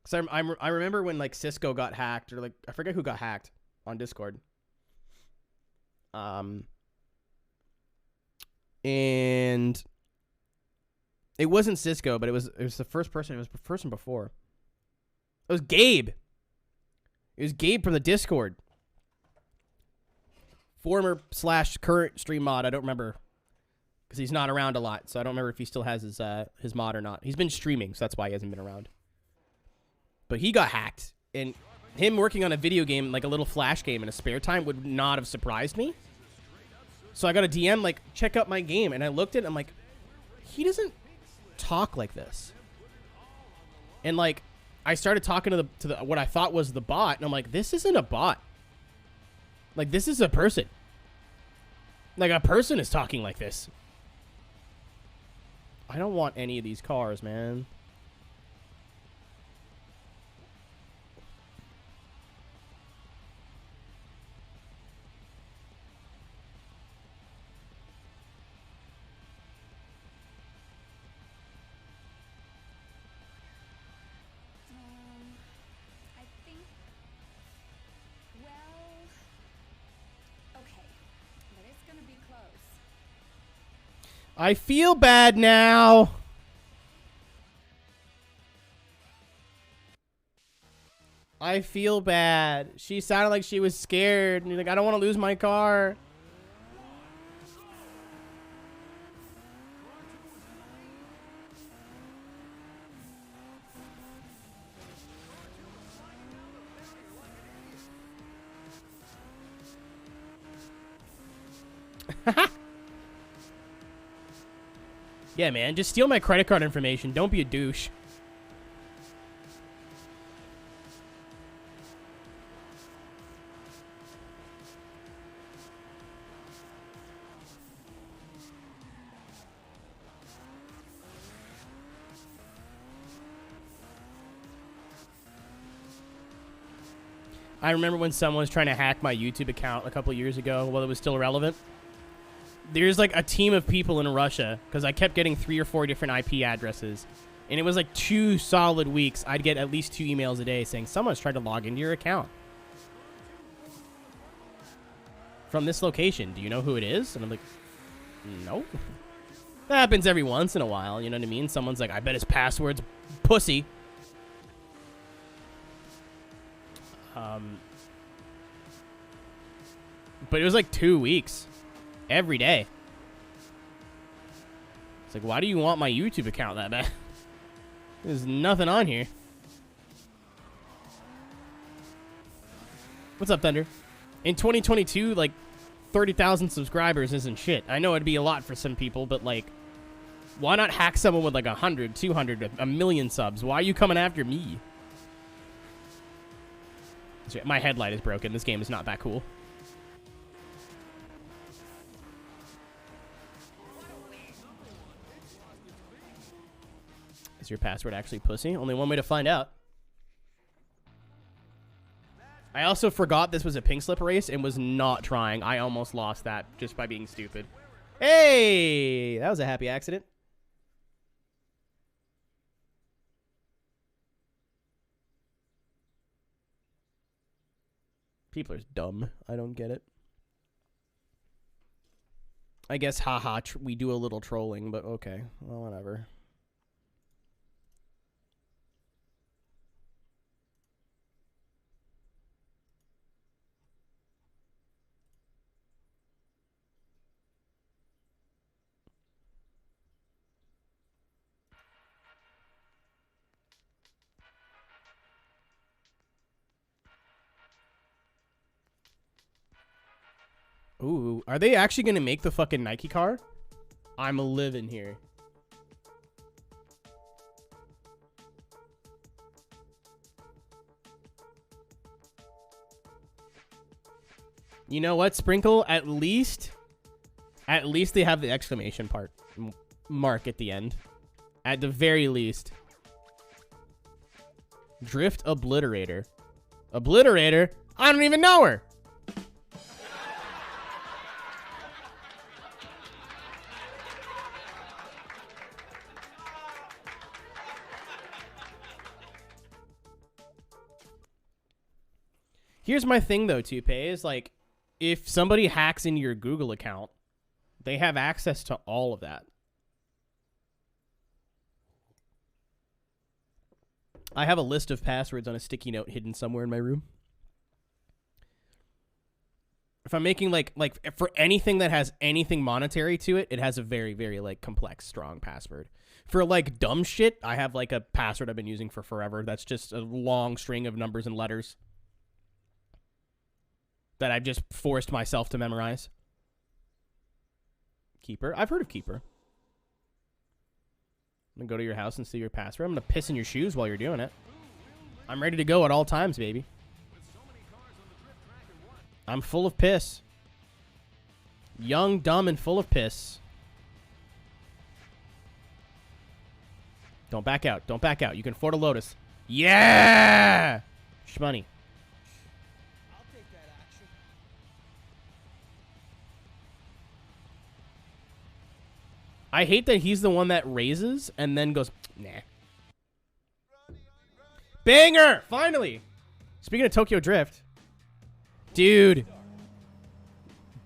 Because I remember when, like, Cisco got hacked, or, like, I forget who got hacked on Discord. And it wasn't Cisco, but it was the first person. It was the person before. It was Gabe. It was Gabe from the Discord. Former / current stream mod. I don't remember. Because he's not around a lot, so I don't remember if he still has his mod or not. He's been streaming, so that's why he hasn't been around. But he got hacked, and him working on a video game, like a little Flash game in a spare time, would not have surprised me. So I got a DM, like, check out my game, and I looked at it, and I'm like, he doesn't talk like this. And, like, I started talking to the what I thought was the bot, and I'm like, this isn't a bot. Like, this is a person. Like, a person is talking like this. I don't want any of these cars, man. I think. Well. Okay. But it's gonna be close. I feel bad now. I feel bad. She sounded like she was scared. And like, I don't want to lose my car. Yeah, man, just steal my credit card information. Don't be a douche. I remember when someone was trying to hack my YouTube account a couple years ago while it was still relevant. There's like a team of people in Russia because I kept getting 3 or 4 different IP addresses. And it was like 2 solid weeks. I'd get at least 2 emails a day saying someone's tried to log into your account from this location. Do you know who it is? And I'm like, no. That happens every once in a while. You know what I mean? Someone's like, I bet his password's pussy. But it was like 2 weeks. Every day. It's like, why do you want my YouTube account that bad? There's nothing on here. What's up, Thunder? In 2022, like, 30,000 subscribers isn't shit. I know it'd be a lot for some people, but, like, why not hack someone with, like, 100, 200, a million subs? Why are you coming after me? My headlight is broken. This game is not that cool. Is your password actually pussy? Only one way to find out. I also forgot this was a pink slip race and was not trying. I almost lost that just by being stupid. Hey! That was a happy accident. People are dumb. I don't get it. I guess, haha, we do a little trolling, but okay. Well, whatever. Ooh, are they actually going to make the fucking Nike car? I'm living here. You know what, Sprinkle? At least they have the exclamation mark at the end. At the very least. Drift Obliterator. Obliterator? I don't even know her. Here's my thing, though, Toupe, is like, if somebody hacks into your Google account, they have access to all of that. I have a list of passwords on a sticky note hidden somewhere in my room. If I'm making, like for anything that has anything monetary to it, it has a very, very, like, complex, strong password. For, like, dumb shit, I have, like, a password I've been using for forever. That's just a long string of numbers and letters that I've just forced myself to memorize. Keeper? I've heard of Keeper. I'm going to go to your house and see your password. I'm going to piss in your shoes while you're doing it. I'm ready to go at all times, baby. I'm full of piss. Young, dumb, and full of piss. Don't back out. Don't back out. You can afford a Lotus. Yeah! Shmoney. I'll take that action. I hate that he's the one that raises and then goes, nah. Banger! Finally! Speaking of Tokyo Drift. Dude.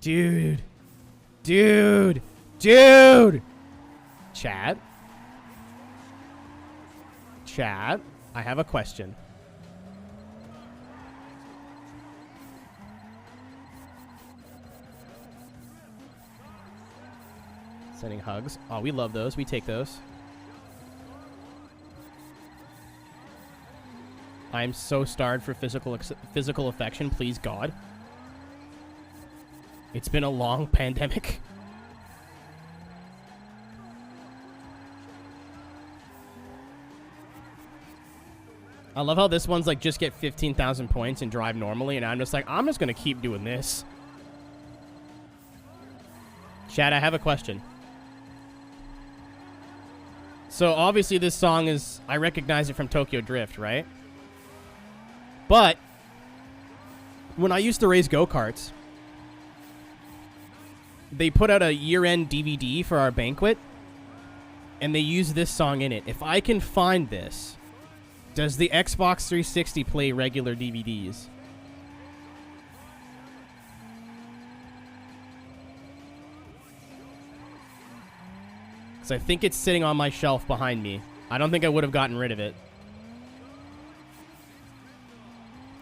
Dude. Dude. Dude. Chat. Chat. I have a question. Sending hugs. Oh, we love those. We take those. I'm so starved for physical affection. Please, God. It's been a long pandemic. I love how this one's like just get 15,000 points and drive normally, and I'm just like, I'm just going to keep doing this. Chad, I have a question. So obviously this song is, I recognize it from Tokyo Drift, right? But when I used to race go-karts, they put out a year-end DVD for our banquet, and they used this song in it. If I can find this, does the Xbox 360 play regular DVDs? Because I think it's sitting on my shelf behind me. I don't think I would have gotten rid of it.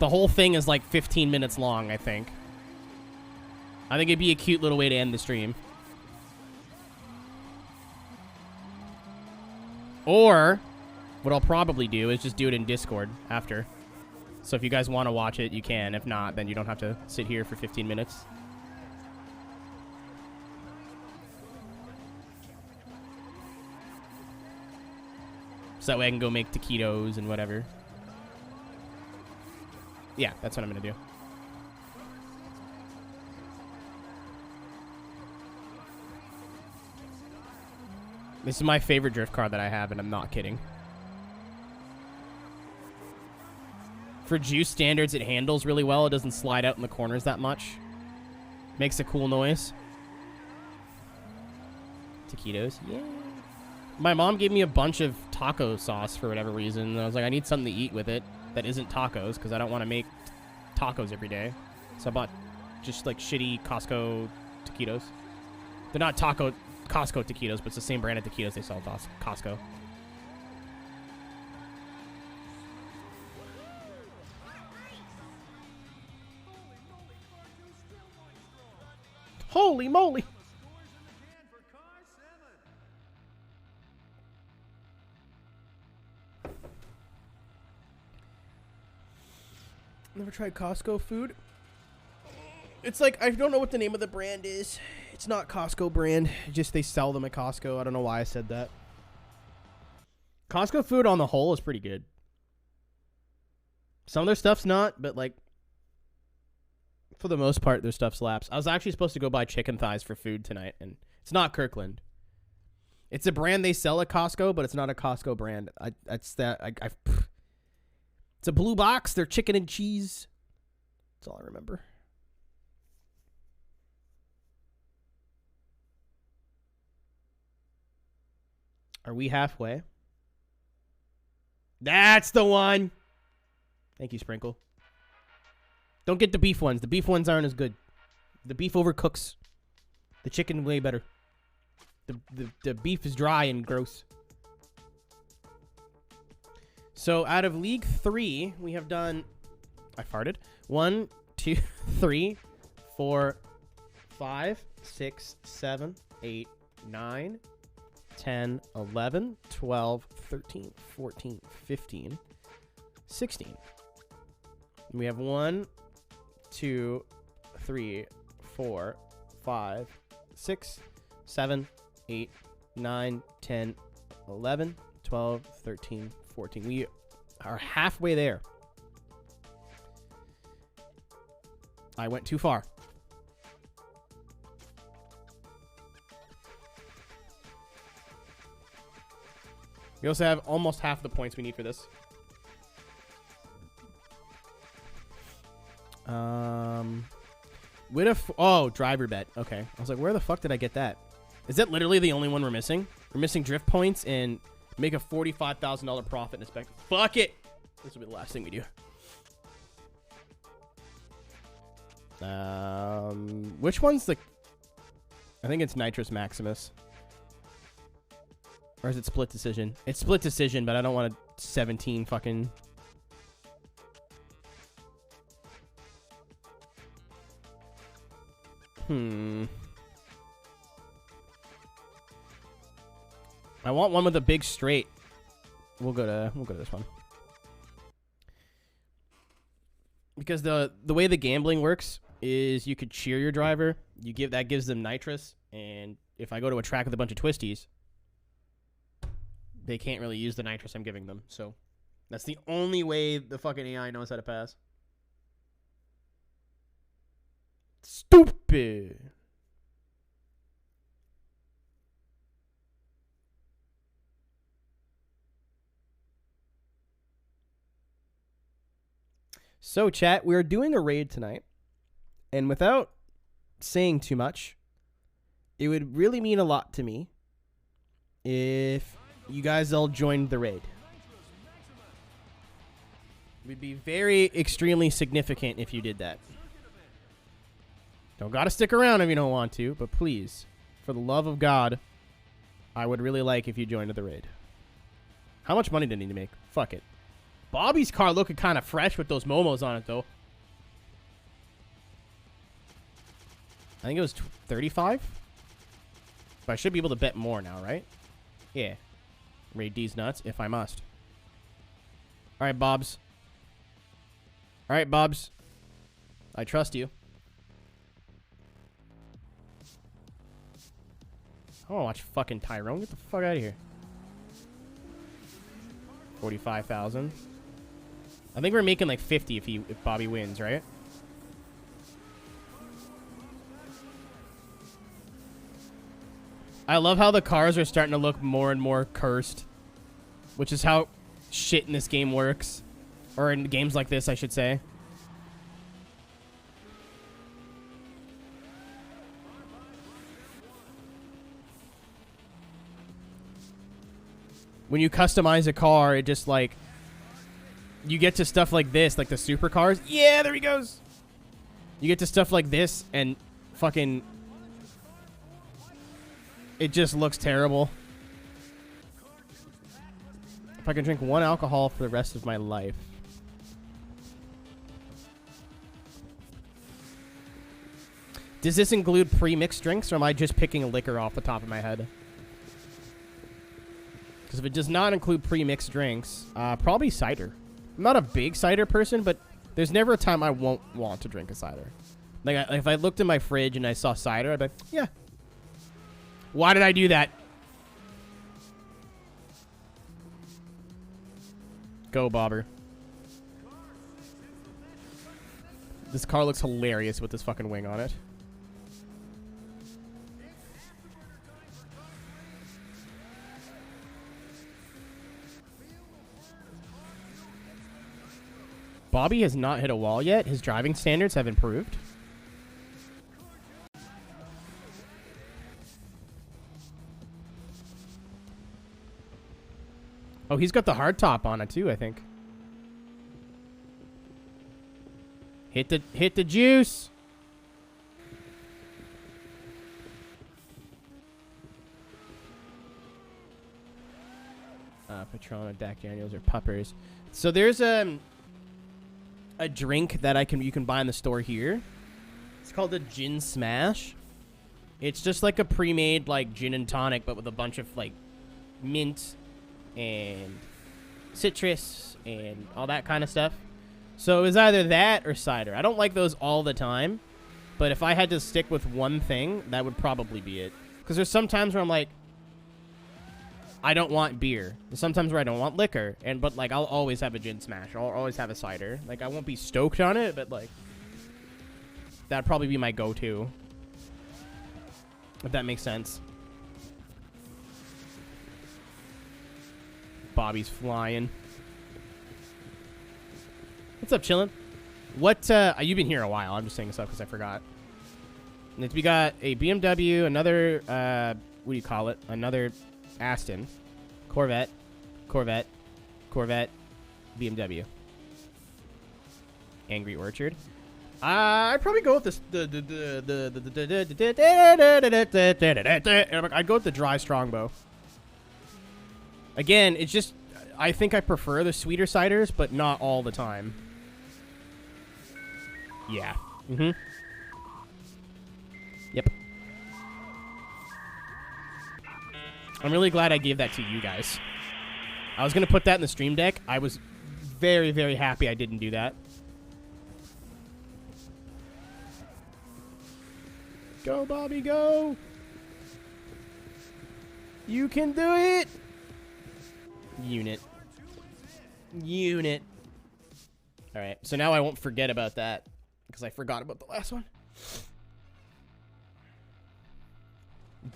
The whole thing is like 15 minutes long, I think. I think it'd be a cute little way to end the stream. Or what I'll probably do is just do it in Discord after. So if you guys want to watch it, you can. If not, then you don't have to sit here for 15 minutes. So that way I can go make taquitos and whatever. Yeah, that's what I'm going to do. This is my favorite drift car that I have, and I'm not kidding. For juice standards, it handles really well. It doesn't slide out in the corners that much. Makes a cool noise. Taquitos. Yeah. My mom gave me a bunch of taco sauce for whatever reason. And I was like, I need something to eat with it that isn't tacos because I don't want to make tacos every day. So I bought just like shitty Costco taquitos. They're not Costco taquitos, but it's the same brand of taquitos they sell at Costco. Holy moly! Never tried Costco food. It's like, I don't know what the name of the brand is. It's not Costco brand. Just they sell them at Costco. I don't know why I said that. Costco food on the whole is pretty good. Some of their stuff's not, but like, for the most part, their stuff slaps. I was actually supposed to go buy chicken thighs for food tonight, and it's not Kirkland. It's a brand they sell at Costco, but it's not a Costco brand. It's a blue box. They're chicken and cheese. That's all I remember. Are we halfway? That's the one. Thank you, Sprinkle. Don't get the beef ones. The beef ones aren't as good. The beef overcooks. The chicken way better. The beef is dry and gross. So out of League 3, we have done... I farted. 1, 2, 3, 4, 5, 6, 7, 8, 9, 10, 11, 12, 13, 14, 15, 16. We have 1, 2, 3, 4, 5, 6, 7, 8, 9, 10, 11, 12, 13, 14. We are halfway there. I went too far. We also have almost half the points we need for this. Oh, driver bet. Okay. I was like, where the fuck did I get that? Is that literally the only one we're missing? We're missing drift points and make a $45,000 profit in a spec. Fuck it. This will be the last thing we do. Which one's the... I think it's Nitrous Maximus. Or is it split decision? It's split decision, but I don't want a 17 fucking... I want one with a big straight. We'll go to this one. Because the way the gambling works is you could cheer your driver. That gives them nitrous, and if I go to a track with a bunch of twisties, they can't really use the nitrous I'm giving them. So that's the only way the fucking AI knows how to pass. Stupid. So, chat, we're doing a raid tonight. And without saying too much, it would really mean a lot to me if you guys all joined the raid. It would be very, extremely significant if you did that. Don't gotta stick around if you don't want to, but please, for the love of God, I would really like if you joined the raid. How much money do I need to make? Fuck it. Bobby's car looking kind of fresh with those momos on it, though. I think it was 35. But I should be able to bet more now, right? Yeah. Raid D's nuts if I must. All right, Bobs. All right, Bobs. I trust you. I want to watch fucking Tyrone. Get the fuck out of here. 45,000. I think we're making like 50 if Bobby wins, right? I love how the cars are starting to look more and more cursed, which is how shit in this game works, or in games like this, I should say. When you customize a car, it just like... You get to stuff like this, like the supercars. Yeah, there he goes. You get to stuff like this, and fucking... It just looks terrible. If I can drink one alcohol for the rest of my life. Does this include pre-mixed drinks, or am I just picking a liquor off the top of my head? Because if it does not include pre-mixed drinks, probably cider. I'm not a big cider person, but there's never a time I won't want to drink a cider. Like, if I looked in my fridge and I saw cider, I'd be like, yeah. Why did I do that? Go, Bobber. This car looks hilarious with this fucking wing on it. Bobby has not hit a wall yet. His driving standards have improved. Oh, he's got the hard top on it too, I think. Hit the juice. Patron or Jack Daniels or Puppers. So there's a drink that you can buy in the store here. It's called a Gin Smash. It's just like a pre-made like gin and tonic, but with a bunch of like mint and citrus and all that kind of stuff. So it was either that or cider. I don't like those all the time, but if I had to stick with one thing, that would probably be it. Because there's some times where I'm like, I don't want beer. There's sometimes where I don't want liquor, but like I'll always have a gin smash. I'll always have a cider. Like I won't be stoked on it, but like that'd probably be my go-to. If that makes sense. Bobby's flying. What's up, chillin'? What, you've been here a while. I'm just saying this up because I forgot. We got a BMW, another, what do you call it? Another Aston. Corvette. BMW. Angry Orchard. I'd probably go with this. I'd go with the dry strongbow. Again, it's just I think I prefer the sweeter ciders, but not all the time. Yeah. Yep. I'm really glad I gave that to you guys. I was gonna put that in the stream deck. I was very, very happy I didn't do that. Go, Bobby, go! You can do it! Unit. Alright, so now I won't forget about that. Because I forgot about the last one.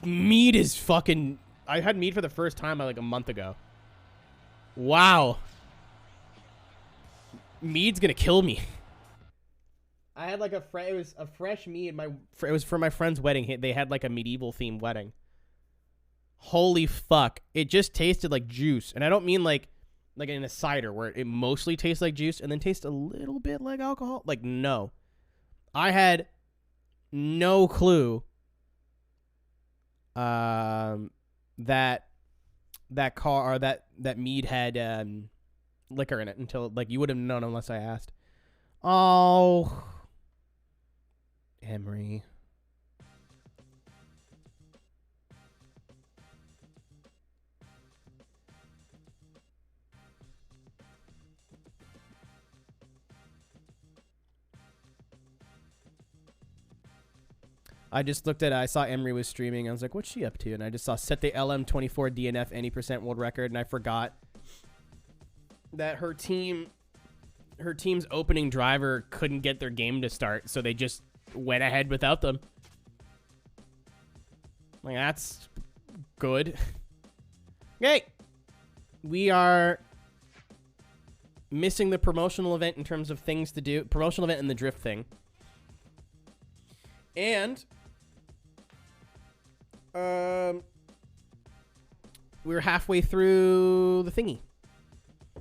Mead is fucking... I had mead for the first time like a month ago. Wow. Mead's gonna kill me. I had like it was a fresh mead. It was for my friend's wedding. They had like a medieval themed wedding. Holy fuck. It just tasted like juice. And I don't mean like in a cider where it mostly tastes like juice and then tastes a little bit like alcohol. Like, no. I had no clue that mead had liquor in it until, like, you would have known unless I asked. Oh, Emery. I just looked at it. I saw Emery was streaming. I was like, what's she up to? And I just saw set the LM24 DNF any % world record. And I forgot that her team's opening driver couldn't get their game to start. So they just went ahead without them. Like, that's good. Okay. We are missing the promotional event in terms of things to do. Promotional event and the drift thing. And we're halfway through the thingy.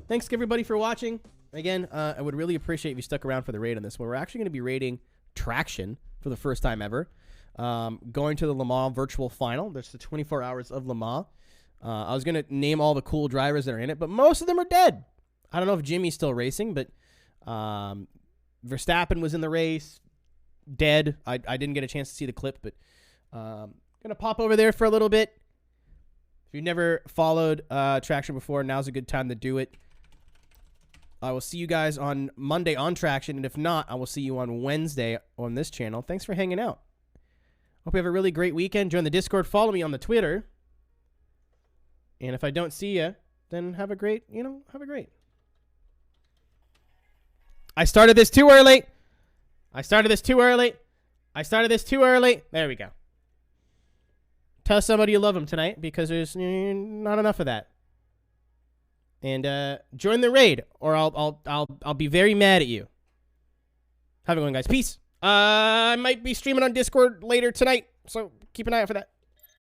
Thanks everybody for watching. Again, I would really appreciate if you stuck around for the raid on this one. We're actually going to be raiding Traction for the first time ever. Going to the Le Mans virtual final. There's the 24 hours of Le Mans. I was going to name all the cool drivers that are in it, but most of them are dead. I don't know if Jimmy's still racing, but Verstappen was in the race. Dead. I didn't get a chance to see the clip, but gonna pop over there for a little bit. If you've never followed Traction before, now's a good time to do it. I will see you guys on Monday on Traction, and if not, I will see you on Wednesday on this channel. Thanks for hanging out. Hope you have a really great weekend. Join the Discord. Follow me on the Twitter. And if I don't see you, then have a great, I started this too early. There we go. Tell somebody you love them tonight because there's not enough of that. And join the raid, or I'll be very mad at you. Have a good one, guys. Peace. I might be streaming on Discord later tonight, so keep an eye out for that.